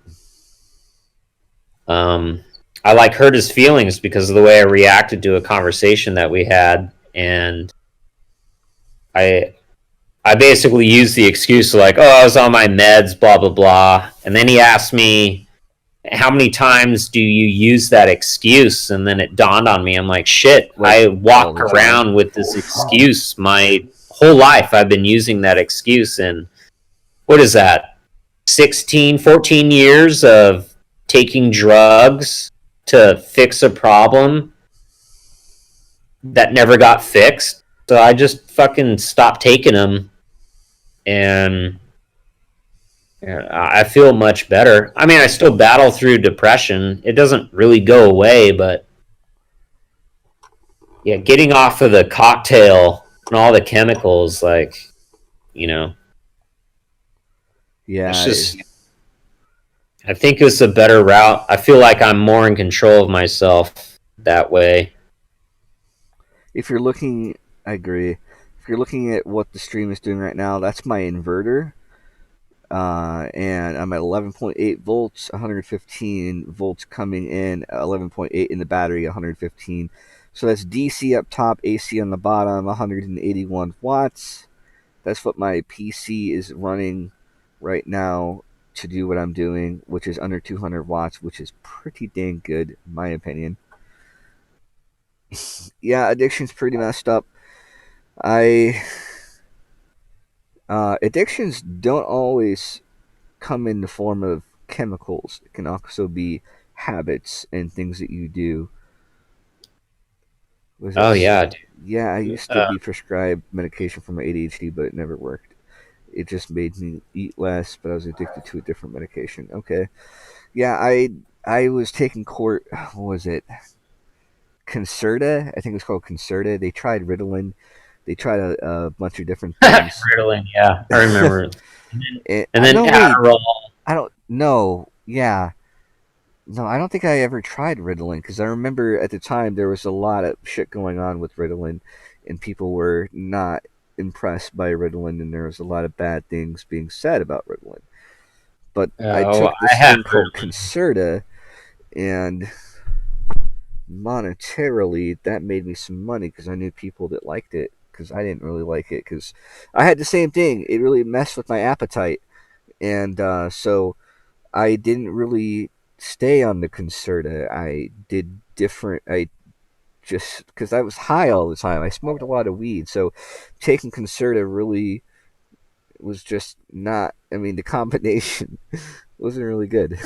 I like hurt his feelings because of the way I reacted to a conversation that we had. And I basically used the excuse like, oh, I was on my meds, blah, blah, blah. And then he asked me, how many times do you use that excuse? And then it dawned on me. I'm like, shit, I walk around with this excuse my whole life. I've been using that excuse. And what is that? 14 years of taking drugs to fix a problem that never got fixed. So I just fucking stopped taking them. And I feel much better. I mean, I still battle through depression. It doesn't really go away, but yeah, getting off of the cocktail and all the chemicals, like,
Yeah,
it's just, I think it's a better route. I feel like I'm more in control of myself that way.
if you're looking, I agree. If you're looking at what the stream is doing right now, that's my inverter. And I'm at 11.8 volts, 115 volts coming in, 11.8 in the battery, 115. So that's DC up top, AC on the bottom, 181 watts. That's what my PC is running right now to do what I'm doing, which is under 200 watts, which is pretty dang good, in my opinion. Yeah, addiction's pretty messed up. Addictions don't always come in the form of chemicals. It can also be habits and things that you do.
Yeah, dude.
Yeah, I used to be prescribed medication for my ADHD, but it never worked. It just made me eat less, but I was addicted to a different medication. Okay. Yeah, I was taking what was it? Concerta? I think it was called Concerta. They tried Ritalin. They tried a bunch of different things.
Ritalin, yeah, I remember.
and
then Adderall.
I don't know. Yeah. No, I don't think I ever tried Ritalin because I remember at the time there was a lot of shit going on with Ritalin, and people were not impressed by Ritalin, and there was a lot of bad things being said about Ritalin. But I took this thing called Concerta, and monetarily that made me some money because I knew people that liked it, because I didn't really like it because I had the same thing. It really messed with my appetite, and so I didn't really stay on the Concerta. I did different. I just because I was high all the time. I smoked a lot of weed, so taking Concerta really was just not. I mean, the combination wasn't really good.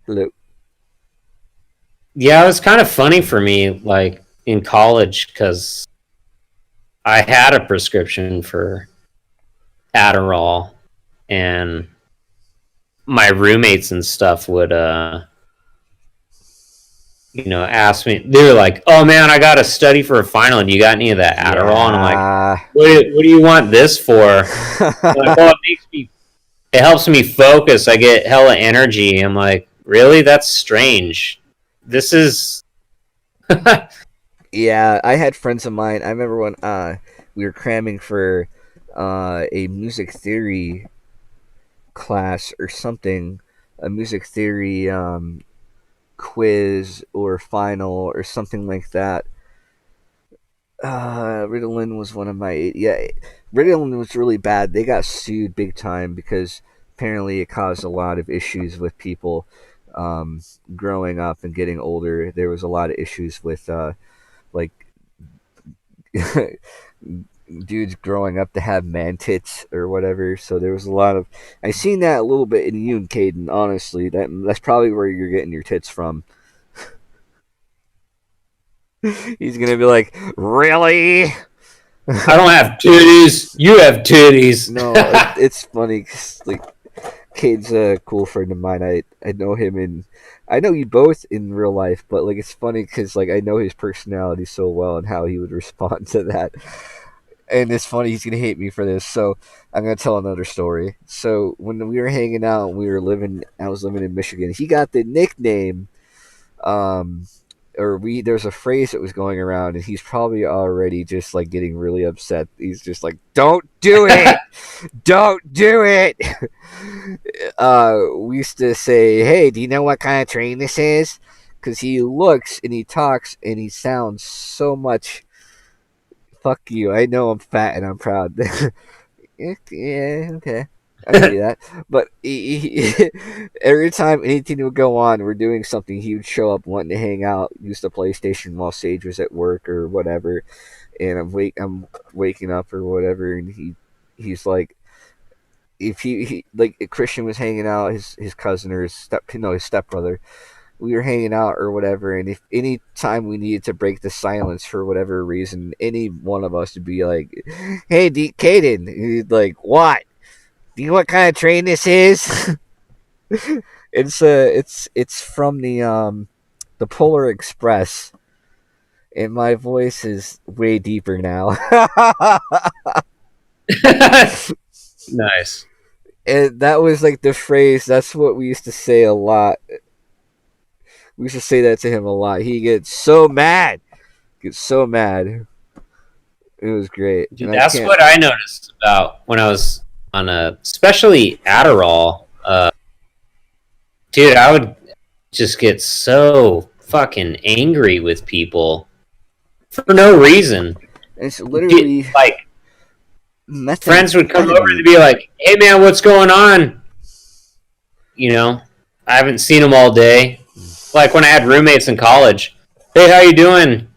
Hello.
Yeah, it was kind of funny for me, like in college, because I had a prescription for Adderall, and my roommates and stuff would, ask me. They were like, "Oh man, I got to study for a final. Do you got any of that Adderall?"
Yeah.
And I'm like, "What do you want this for?" Like, "Oh, it helps me focus. I get hella energy." I'm like, "Really? That's strange. This is."
Yeah, I had friends of mine. I remember when we were cramming for a music theory class or something, a music theory quiz or final or something like that. Ritalin was one of my Ritalin was really bad. They got sued big time because apparently it caused a lot of issues with people growing up and getting older. There was a lot of issues with like dudes growing up to have man tits or whatever. So there was a lot of I seen that a little bit in you and Caden. Honestly, that's probably where you're getting your tits from. He's gonna be like, really?
I don't have titties. You have titties.
No, it's funny 'cause, like, Cade's a cool friend of mine. I know him I know you both in real life, but like it's funny because like I know his personality so well and how he would respond to that. And it's funny, he's gonna hate me for this, so I'm gonna tell another story. So when we were hanging out, I was living in Michigan. He got the nickname, there's a phrase that was going around, and he's probably already just like getting really upset. He's just like, "Don't do it, don't do it." We used to say, "Hey, do you know what kind of train this is?" Because he looks and he talks and he sounds so much. Fuck you. I know I'm fat and I'm proud. Yeah, okay. I can do that. But every time anything would go on, we're doing something, he would show up wanting to hang out, use the PlayStation while Sage was at work or whatever. And I'm waking up or whatever, and he's like, if he like Christian was hanging out, his cousin or his stepbrother, we were hanging out or whatever, and if any time we needed to break the silence for whatever reason, any one of us would be like, "Hey, Caden," and he'd like, "What? Do you know what kind of train this is?" It's from the Polar Express, and my voice is way deeper now.
Nice.
And that was like the phrase. That's what we used to say a lot. We used to say that to him a lot. He gets so mad. It was great.
Dude, that's what I noticed about when I was on especially Adderall. Dude, I would just get so fucking angry with people for no reason.
It's literally
Dude, like friends would come over to be like, "Hey man, what's going on?" You know, I haven't seen them all day. Like when I had roommates in college, "Hey, how you doing?"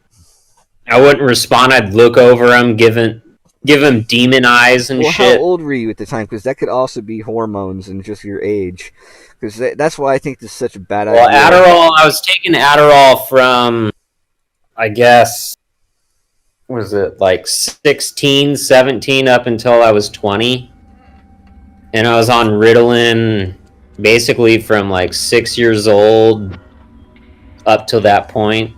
I wouldn't respond. I'd look over them, give them demon eyes and shit.
How old were you at the time? Because that could also be hormones and just your age. Because that's why I think this is such a bad idea.
Well, Adderall, I was taking Adderall from, I guess, was it like 16, 17 up until I was 20. And I was on Ritalin basically from like 6 years old up till that point.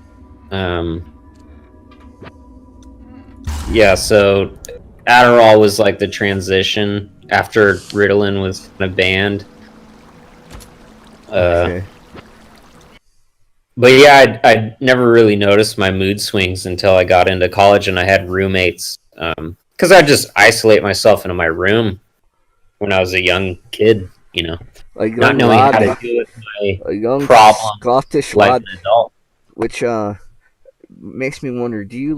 Yeah, so Adderall was like the transition after Ritalin was kind of banned.
Okay.
But yeah, I never really noticed my mood swings until I got into college and I had roommates. Because I just isolate myself into my room when I was a young kid, you know, not knowing how to deal with my problem
Scottish
like
lad,
an adult.
which makes me wonder: do you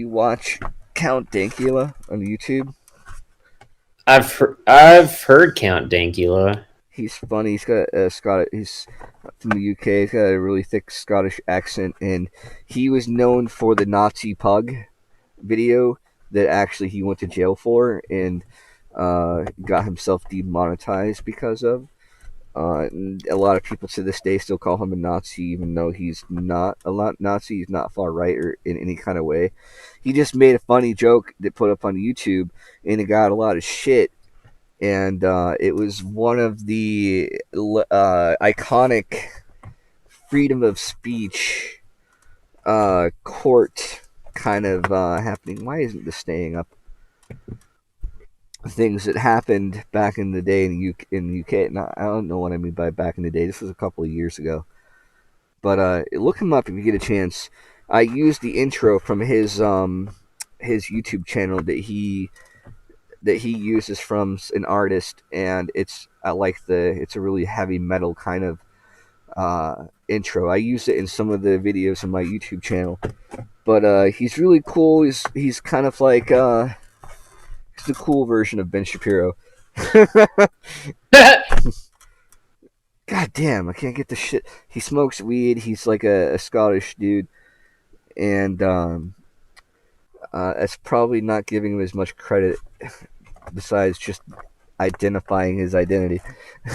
watch Count Dankula on YouTube?
I've heard Count Dankula.
He's funny. He's got a Scottish. He's from the UK. He's got a really thick Scottish accent, and he was known for the Nazi pug video that actually he went to jail for and got himself demonetized because of. And a lot of people to this day still call him a Nazi, even though he's not a Nazi. He's not far right or in any kind of way. He just made a funny joke that put up on YouTube, and it got a lot of shit. And it was one of the iconic freedom of speech court kind of happening. Why isn't this staying up? Things that happened back in the day in the UK. And I don't know what I mean by back in the day. This was a couple of years ago. But look him up if you get a chance. I used the intro from his YouTube channel that he uses from an artist, and it's it's a really heavy metal kind of intro. I use it in some of the videos on my YouTube channel. But he's really cool. He's kind of like he's the cool version of Ben Shapiro. God damn, I can't get the shit. He smokes weed. He's like a Scottish dude, and That's probably not giving him as much credit, besides just identifying his identity.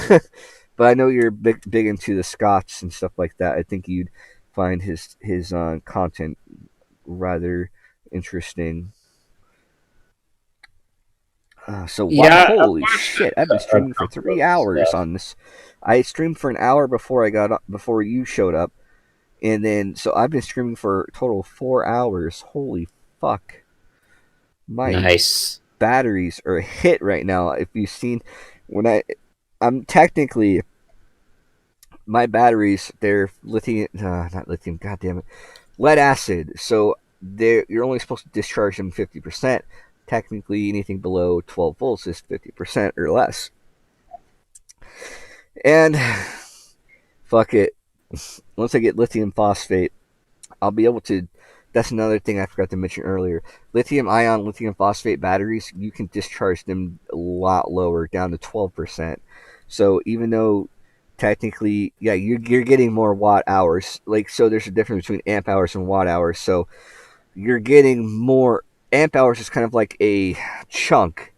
But I know you're big into the Scots and stuff like that. I think you'd find his content rather interesting.
Yeah,
holy shit! I've been streaming for 3 hours on this. I streamed for an hour before you showed up, and then so I've been streaming for a total of 4 hours. Holy fuck! My
Nice.
batteries are a hit right now. If you've seen, I'm technically, my batteries, they're lithium, not lithium. God damn it, lead acid. So you're only supposed to discharge them 50%. Technically, anything below 12 volts is 50% or less. And fuck it. Once I get lithium phosphate, I'll be able to. That's another thing I forgot to mention earlier. Lithium ion, lithium phosphate batteries, you can discharge them a lot lower, down to 12%. So even though technically, yeah, you're getting more watt hours. Like, so there's a difference between amp hours and watt hours. So you're getting more. Amp hours is kind of like a chunk.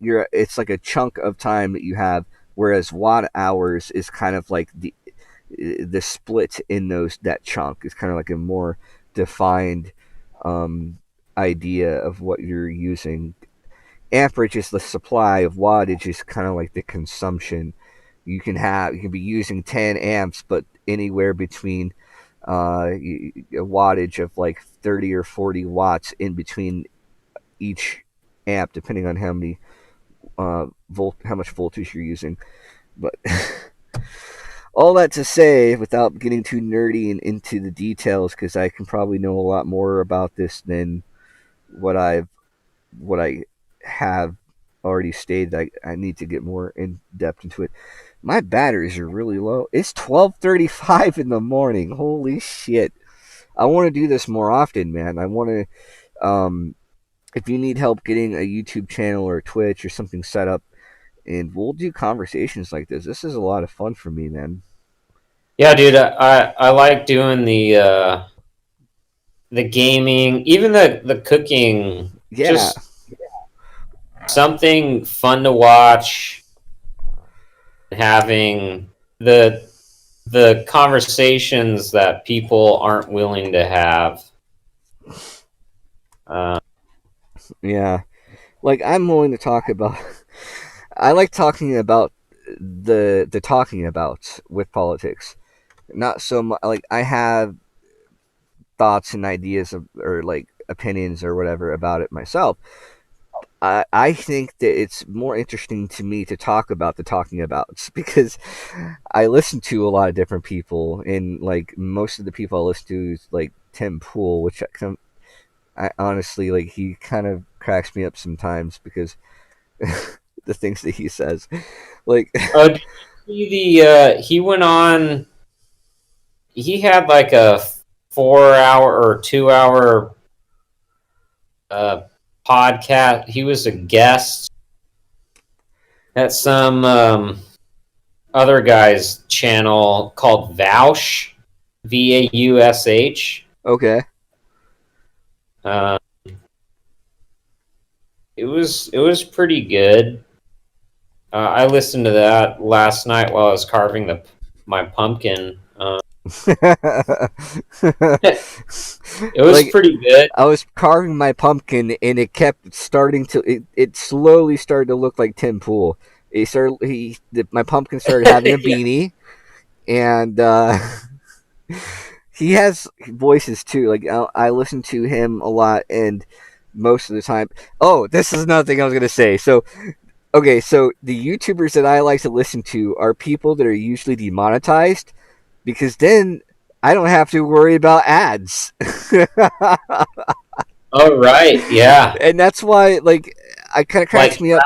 It's like a chunk of time that you have, whereas watt hours is kind of like the split in that chunk. It's kind of like a more defined idea of what you're using. Amperage is the supply, of wattage is kind of like the consumption. You can be using 10 amps, but anywhere between a wattage of like 30 or 40 watts in between each amp, depending on how many how much voltage you're using. But all that to say, without getting too nerdy and into the details, because I can probably know a lot more about this than what I have already stated. I need to get more in depth into it. My batteries are really low. It's 12:35 in the morning. Holy shit! I want to do this more often, man. I want to. If you need help getting a YouTube channel or a Twitch or something set up, and we'll do conversations like this. This is a lot of fun for me, man.
Yeah, dude, I like doing the gaming, even the cooking.
Yeah.
Just something fun to watch. Having the conversations that people aren't willing to have.
Yeah, like I'm willing to talk about. I like talking about the talking about with politics. Not so much like I have thoughts and ideas or like opinions or whatever about it myself. I think that it's more interesting to me to talk about the talking abouts, because I listen to a lot of different people, and like most of the people I listen to is like Tim Pool, which I honestly, like, he kind of cracks me up sometimes because the things that he says, like.
Did you see he went on. He had like a 4-hour or 2-hour podcast. He was a guest at some other guy's channel called Vaush, Vaush.
Okay.
It was pretty good. I listened to that last night while I was carving my pumpkin. It was like, pretty good.
I was carving my pumpkin, and it kept starting to. It slowly started to look like Tim Pool. My pumpkin started having a beanie, and he has voices too. Like I listen to him a lot, and most of the time. Oh, this is another thing I was gonna say. So, okay, so the YouTubers that I like to listen to are people that are usually demonetized, because then I don't have to worry about ads.
Oh, right, yeah.
And that's why, like, I kind of cracks me up.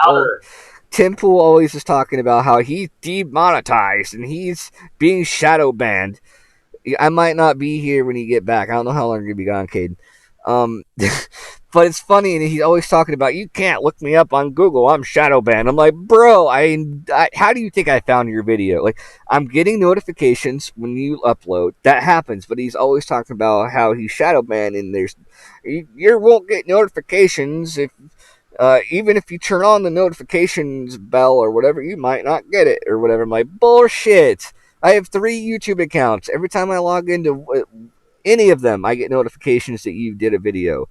Tim Pool always is talking about how he's demonetized and he's being shadow banned. I might not be here when you get back. I don't know how long you're going to be gone, Caden. But it's funny, and he's always talking about, you can't look me up on Google, I'm shadow banned. I'm like, bro, how do you think I found your video? Like, I'm getting notifications when you upload. That happens, but he's always talking about how he's shadow banned, and you won't get notifications if even if you turn on the notifications bell or whatever, you might not get it or whatever. I'm like, bullshit. I have 3 YouTube accounts. Every time I log into any of them, I get notifications that you did a video.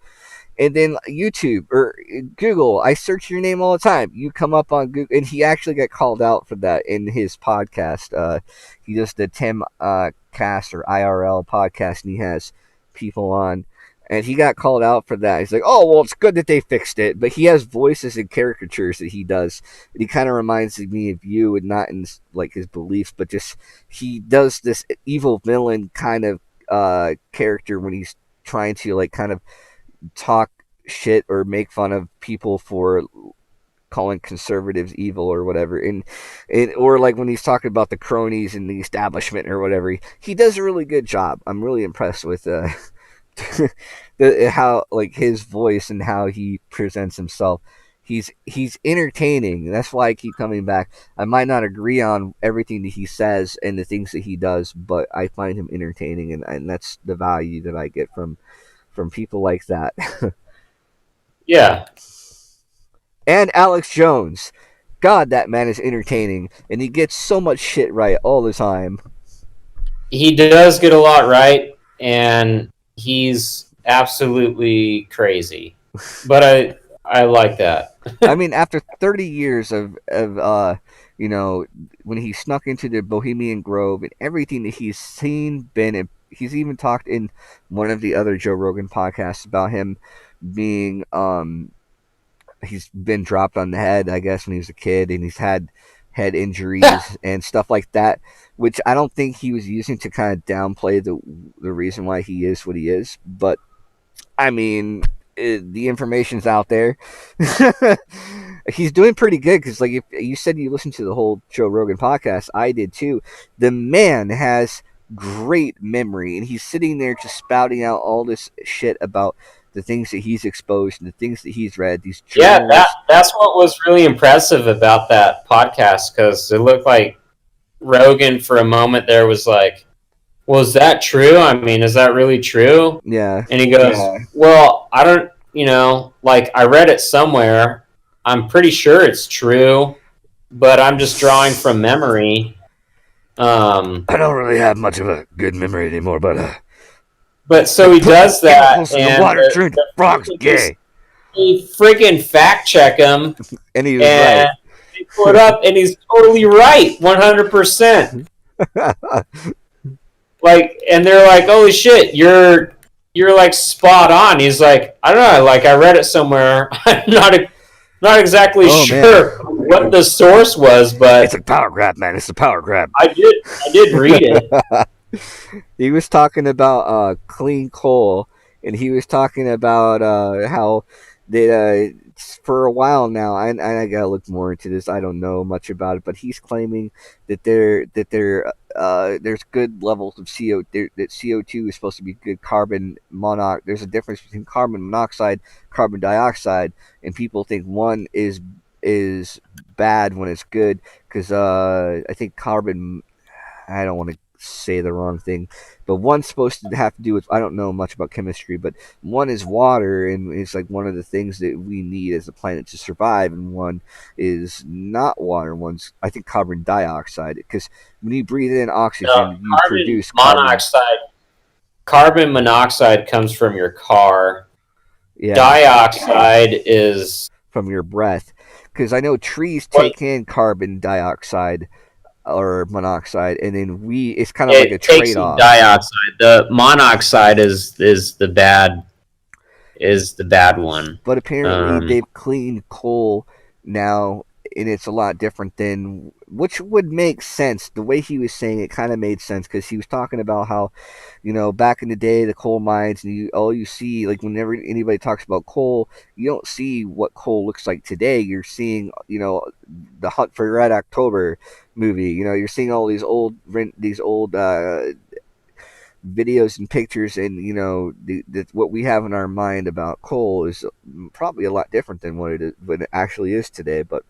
And then YouTube or Google, I search your name all the time. You come up on Google, and he actually got called out for that in his podcast. He does the Tim Cast or IRL podcast, and he has people on. And he got called out for that. He's like, oh, well, it's good that they fixed it. But he has voices and caricatures that he does. And he kind of reminds me of you, and not in like his beliefs, but just he does this evil villain kind of character when he's trying to like kind of talk shit or make fun of people for calling conservatives evil or whatever, and or like when he's talking about the cronies in the establishment or whatever, he does a really good job. I'm really impressed with how like his voice and how he presents himself. He's entertaining. That's why I keep coming back. I might not agree on everything that he says and the things that he does, but I find him entertaining, and that's the value that I get from people like that.
Yeah.
And Alex Jones. God, that man is entertaining, and he gets so much shit right all the time.
He does get a lot right, and he's absolutely crazy. But I like that.
I mean, after 30 years of you know, when he snuck into the Bohemian Grove and everything that he's seen, been in, he's even talked in one of the other Joe Rogan podcasts about him being he's been dropped on the head, I guess, when he was a kid, and he's had head injuries and stuff like that, which I don't think he was using to kind of downplay the reason why he is what he is. But I mean, the information's out there. He's doing pretty good, because like if you said you listened to the whole Joe Rogan podcast, I did too. The man has great memory, and he's sitting there just spouting out all this shit about the things that he's exposed and the things that he's read. These journals.
Yeah, that's what was really impressive about that podcast, because it looked like Rogan for a moment there was like, well, is that true? I mean, is that really true?
Yeah.
And he goes, well, I don't, like I read it somewhere. I'm pretty sure it's true, but I'm just drawing from memory.
I don't really have much of a good memory anymore,
but so he does that,
and the water drink frog's gay.
He freaking fact check him,
and he was right.
They pull it up, and he's totally right, 100%. Like, and they're like, "Holy shit, you're like spot on." He's like, "I don't know, like I read it somewhere. I'm not exactly sure what the source was, but
it's a power grab, man. It's a power grab."
I did read it.
He was talking about clean coal, and he was talking about how they for a while now. I gotta look more into this. I don't know much about it, but he's claiming that there's good levels of CO2. That CO2 is supposed to be good carbon monoxide. There's a difference between carbon monoxide, carbon dioxide, and people think one is bad when it's good, because I think carbon. I don't want to say the wrong thing, but one's supposed to have to do with, I don't know much about chemistry, but one is water, and it's like one of the things that we need as a planet to survive, and one is not water. One's, I think, carbon dioxide, because when you breathe in oxygen, you produce
monoxide. Carbon monoxide comes from your car.
Yeah.
Dioxide is
from your breath, because I know trees take in carbon dioxide or monoxide, and then it's kind of like a trade-off.
Dioxide. The monoxide is the bad one.
But apparently they've cleaned coal now, and it's a lot different than, which would make sense. The way he was saying it kind of made sense, because he was talking about how, back in the day, the coal mines, and all you see, like whenever anybody talks about coal, you don't see what coal looks like today. You're seeing, the Hunt for Red October movie. You're seeing all these old videos and pictures, and what we have in our mind about coal is probably a lot different than what it actually is today. But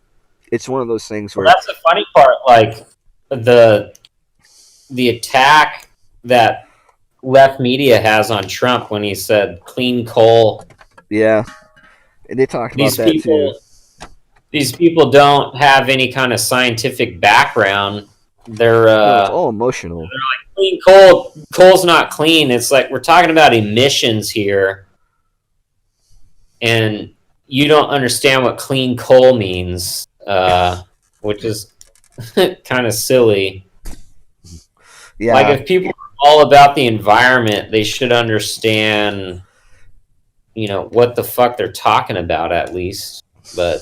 it's one of those things
Well,
where
that's the funny part. Like the attack that left media has on Trump when he said clean coal.
yeah, and they talked about that too.
These people don't have any kind of scientific background. They're
No, it's all emotional.
clean coal. Coal's not clean. It's like we're talking about emissions here, and you don't understand what clean coal means, which is kind of silly.
Yeah,
Like if people are all about the environment, they should understand, what the fuck they're talking about at least. But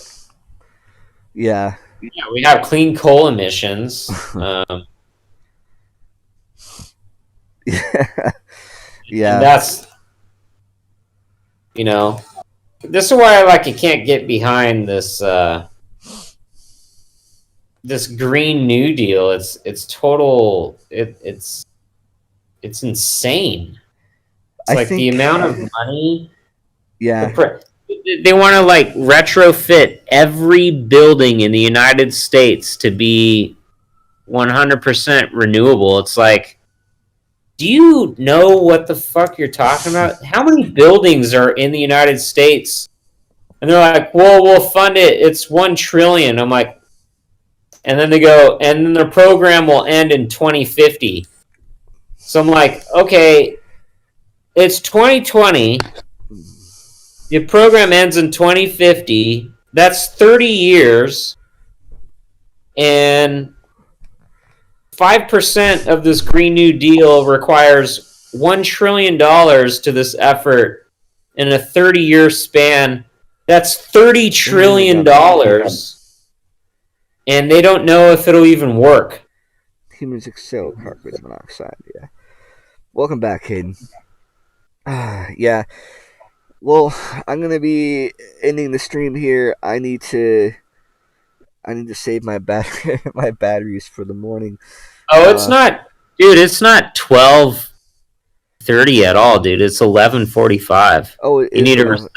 yeah,
we have clean coal emissions.
yeah.
And that's, this is why I can't get behind this this Green New Deal. It's total. It's insane. It's the amount of money.
Yeah,
They want to retrofit every building in the United States to be 100% renewable. It's like, do you know what the fuck you're talking about? How many buildings are in the United States? And they're like, well, we'll fund it. It's $1 trillion. I'm like, and then they go, and then the program will end in 2050. So I'm like, okay, it's 2020. The program ends in 2050. That's 30 years. And 5% of this Green New Deal requires $1 trillion to this effort in a 30-year span. That's $30 trillion. And they don't know if it'll even work.
Humans exhale carbon monoxide, yeah. Welcome back, Hayden. Yeah. Well, I'm gonna be ending the stream here. I need to save my my batteries for the morning.
Oh, it's not, dude. It's not 12:30 at all, dude. It's 11:45.
Oh,
you need to reset.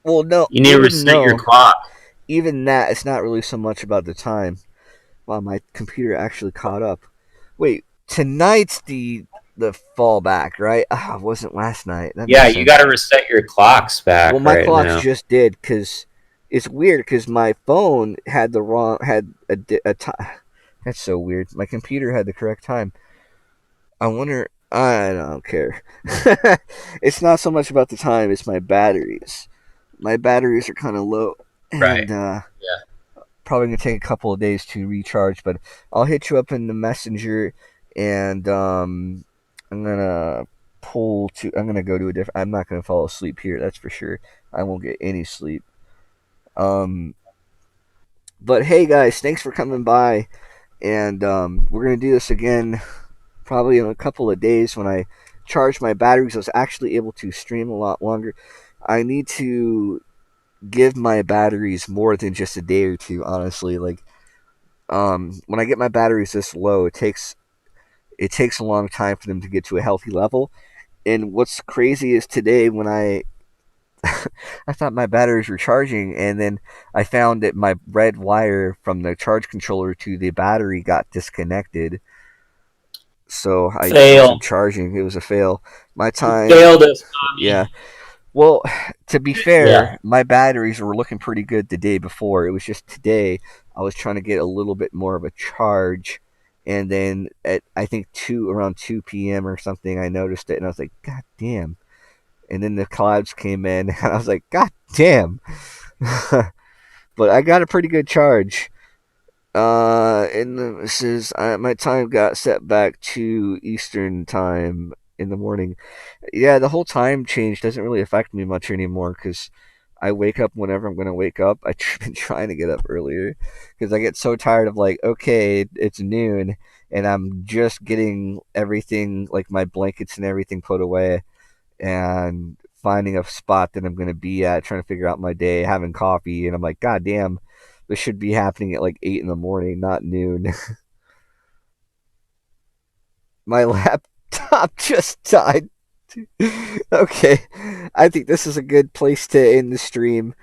Well, no.
You need to reset your clock.
Even that, it's not really so much about the time. Wow, my computer actually caught up. Wait, tonight's the fallback, right? It wasn't last night.
Yeah, you got to reset your clocks back.
Well, my
right
clocks
now.
just did, because it's weird, because my phone had a time. That's so weird. My computer had the correct time. I wonder. I don't care. It's not so much about the time. It's my batteries. My batteries are kind of low.
Right.
And, probably going to take a couple of days to recharge, but I'll hit you up in the messenger, and I'm going to I'm going to go to a different, I'm not going to fall asleep here, that's for sure. I won't get any sleep. But hey guys, thanks for coming by, and we're going to do this again probably in a couple of days when I charge my batteries. I was actually able to stream a lot longer. I need to give my batteries more than just a day or two, honestly. When I get my batteries this low, it takes a long time for them to get to a healthy level. And what's crazy is today, when I thought my batteries were charging, and then I found that my red wire from the charge controller to the battery got disconnected. So I wasn't charging. It was a fail. My time
failed us.
Yeah. Well, to be fair, my batteries were looking pretty good the day before. It was just today I was trying to get a little bit more of a charge, and then at I think around 2 p.m. or something, I noticed it, and I was like, God damn. And then the clouds came in, and I was like, God damn. But I got a pretty good charge. And this is my time got set back to Eastern time in the morning. Yeah, the whole time change doesn't really affect me much anymore, because I wake up whenever I'm going to wake up. I've been trying to get up earlier because I get so tired of okay, it's noon, and I'm just getting everything, like my blankets and everything, put away, and finding a spot that I'm going to be at, trying to figure out my day, having coffee, and I'm like, God damn, this should be happening at 8 in the morning, not noon. My Tom just died. Okay, I think this is a good place to end the stream.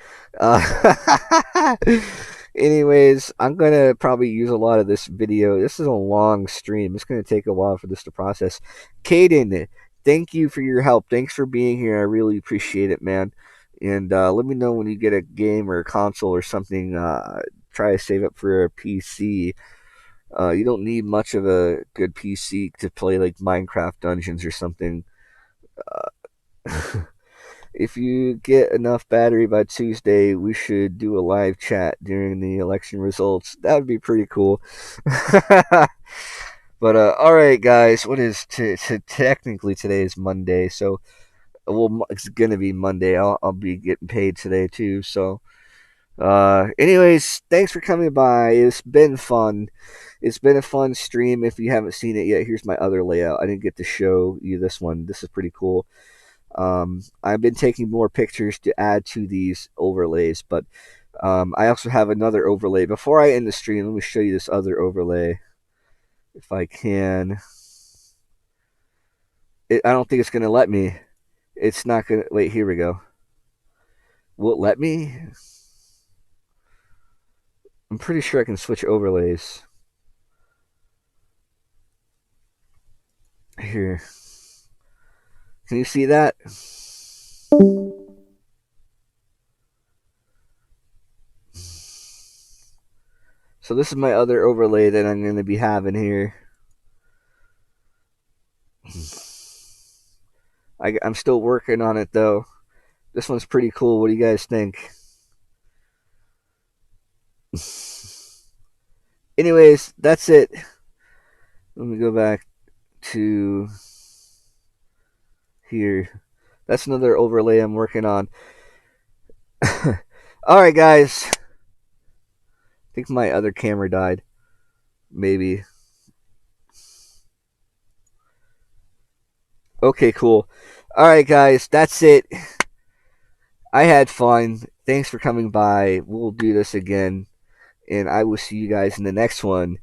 Anyways, I'm gonna probably use a lot of this video. This is a long stream. It's gonna take a while for this to process. Caden, thank you for your help. Thanks for being here. I really appreciate it, man. And let me know when you get a game or a console or something. Try to save up for a PC. You don't need much of a good PC to play like Minecraft Dungeons or something. If you get enough battery by Tuesday, we should do a live chat during the election results. That would be pretty cool. But all right, guys. What is technically today is Monday, so well, it's gonna be Monday. I'll be getting paid today too. So, anyways, thanks for coming by. It's been fun. It's been a fun stream. If you haven't seen it yet, here's my other layout. I didn't get to show you this one. This is pretty cool. I've been taking more pictures to add to these overlays, but I also have another overlay. Before I end the stream, let me show you this other overlay, if I can. I don't think it's going to let me. It's not going to... Wait, here we go. Will it let me? I'm pretty sure I can switch overlays. Here. Can you see that? So this is my other overlay that I'm going to be having here. I'm still working on it though. This one's pretty cool. What do you guys think? Anyways, that's it. Let me go back to here. That's another overlay I'm working on. Alright, guys. I think my other camera died. Maybe. Okay, cool. Alright, guys. That's it. I had fun. Thanks for coming by. We'll do this again. And I will see you guys in the next one.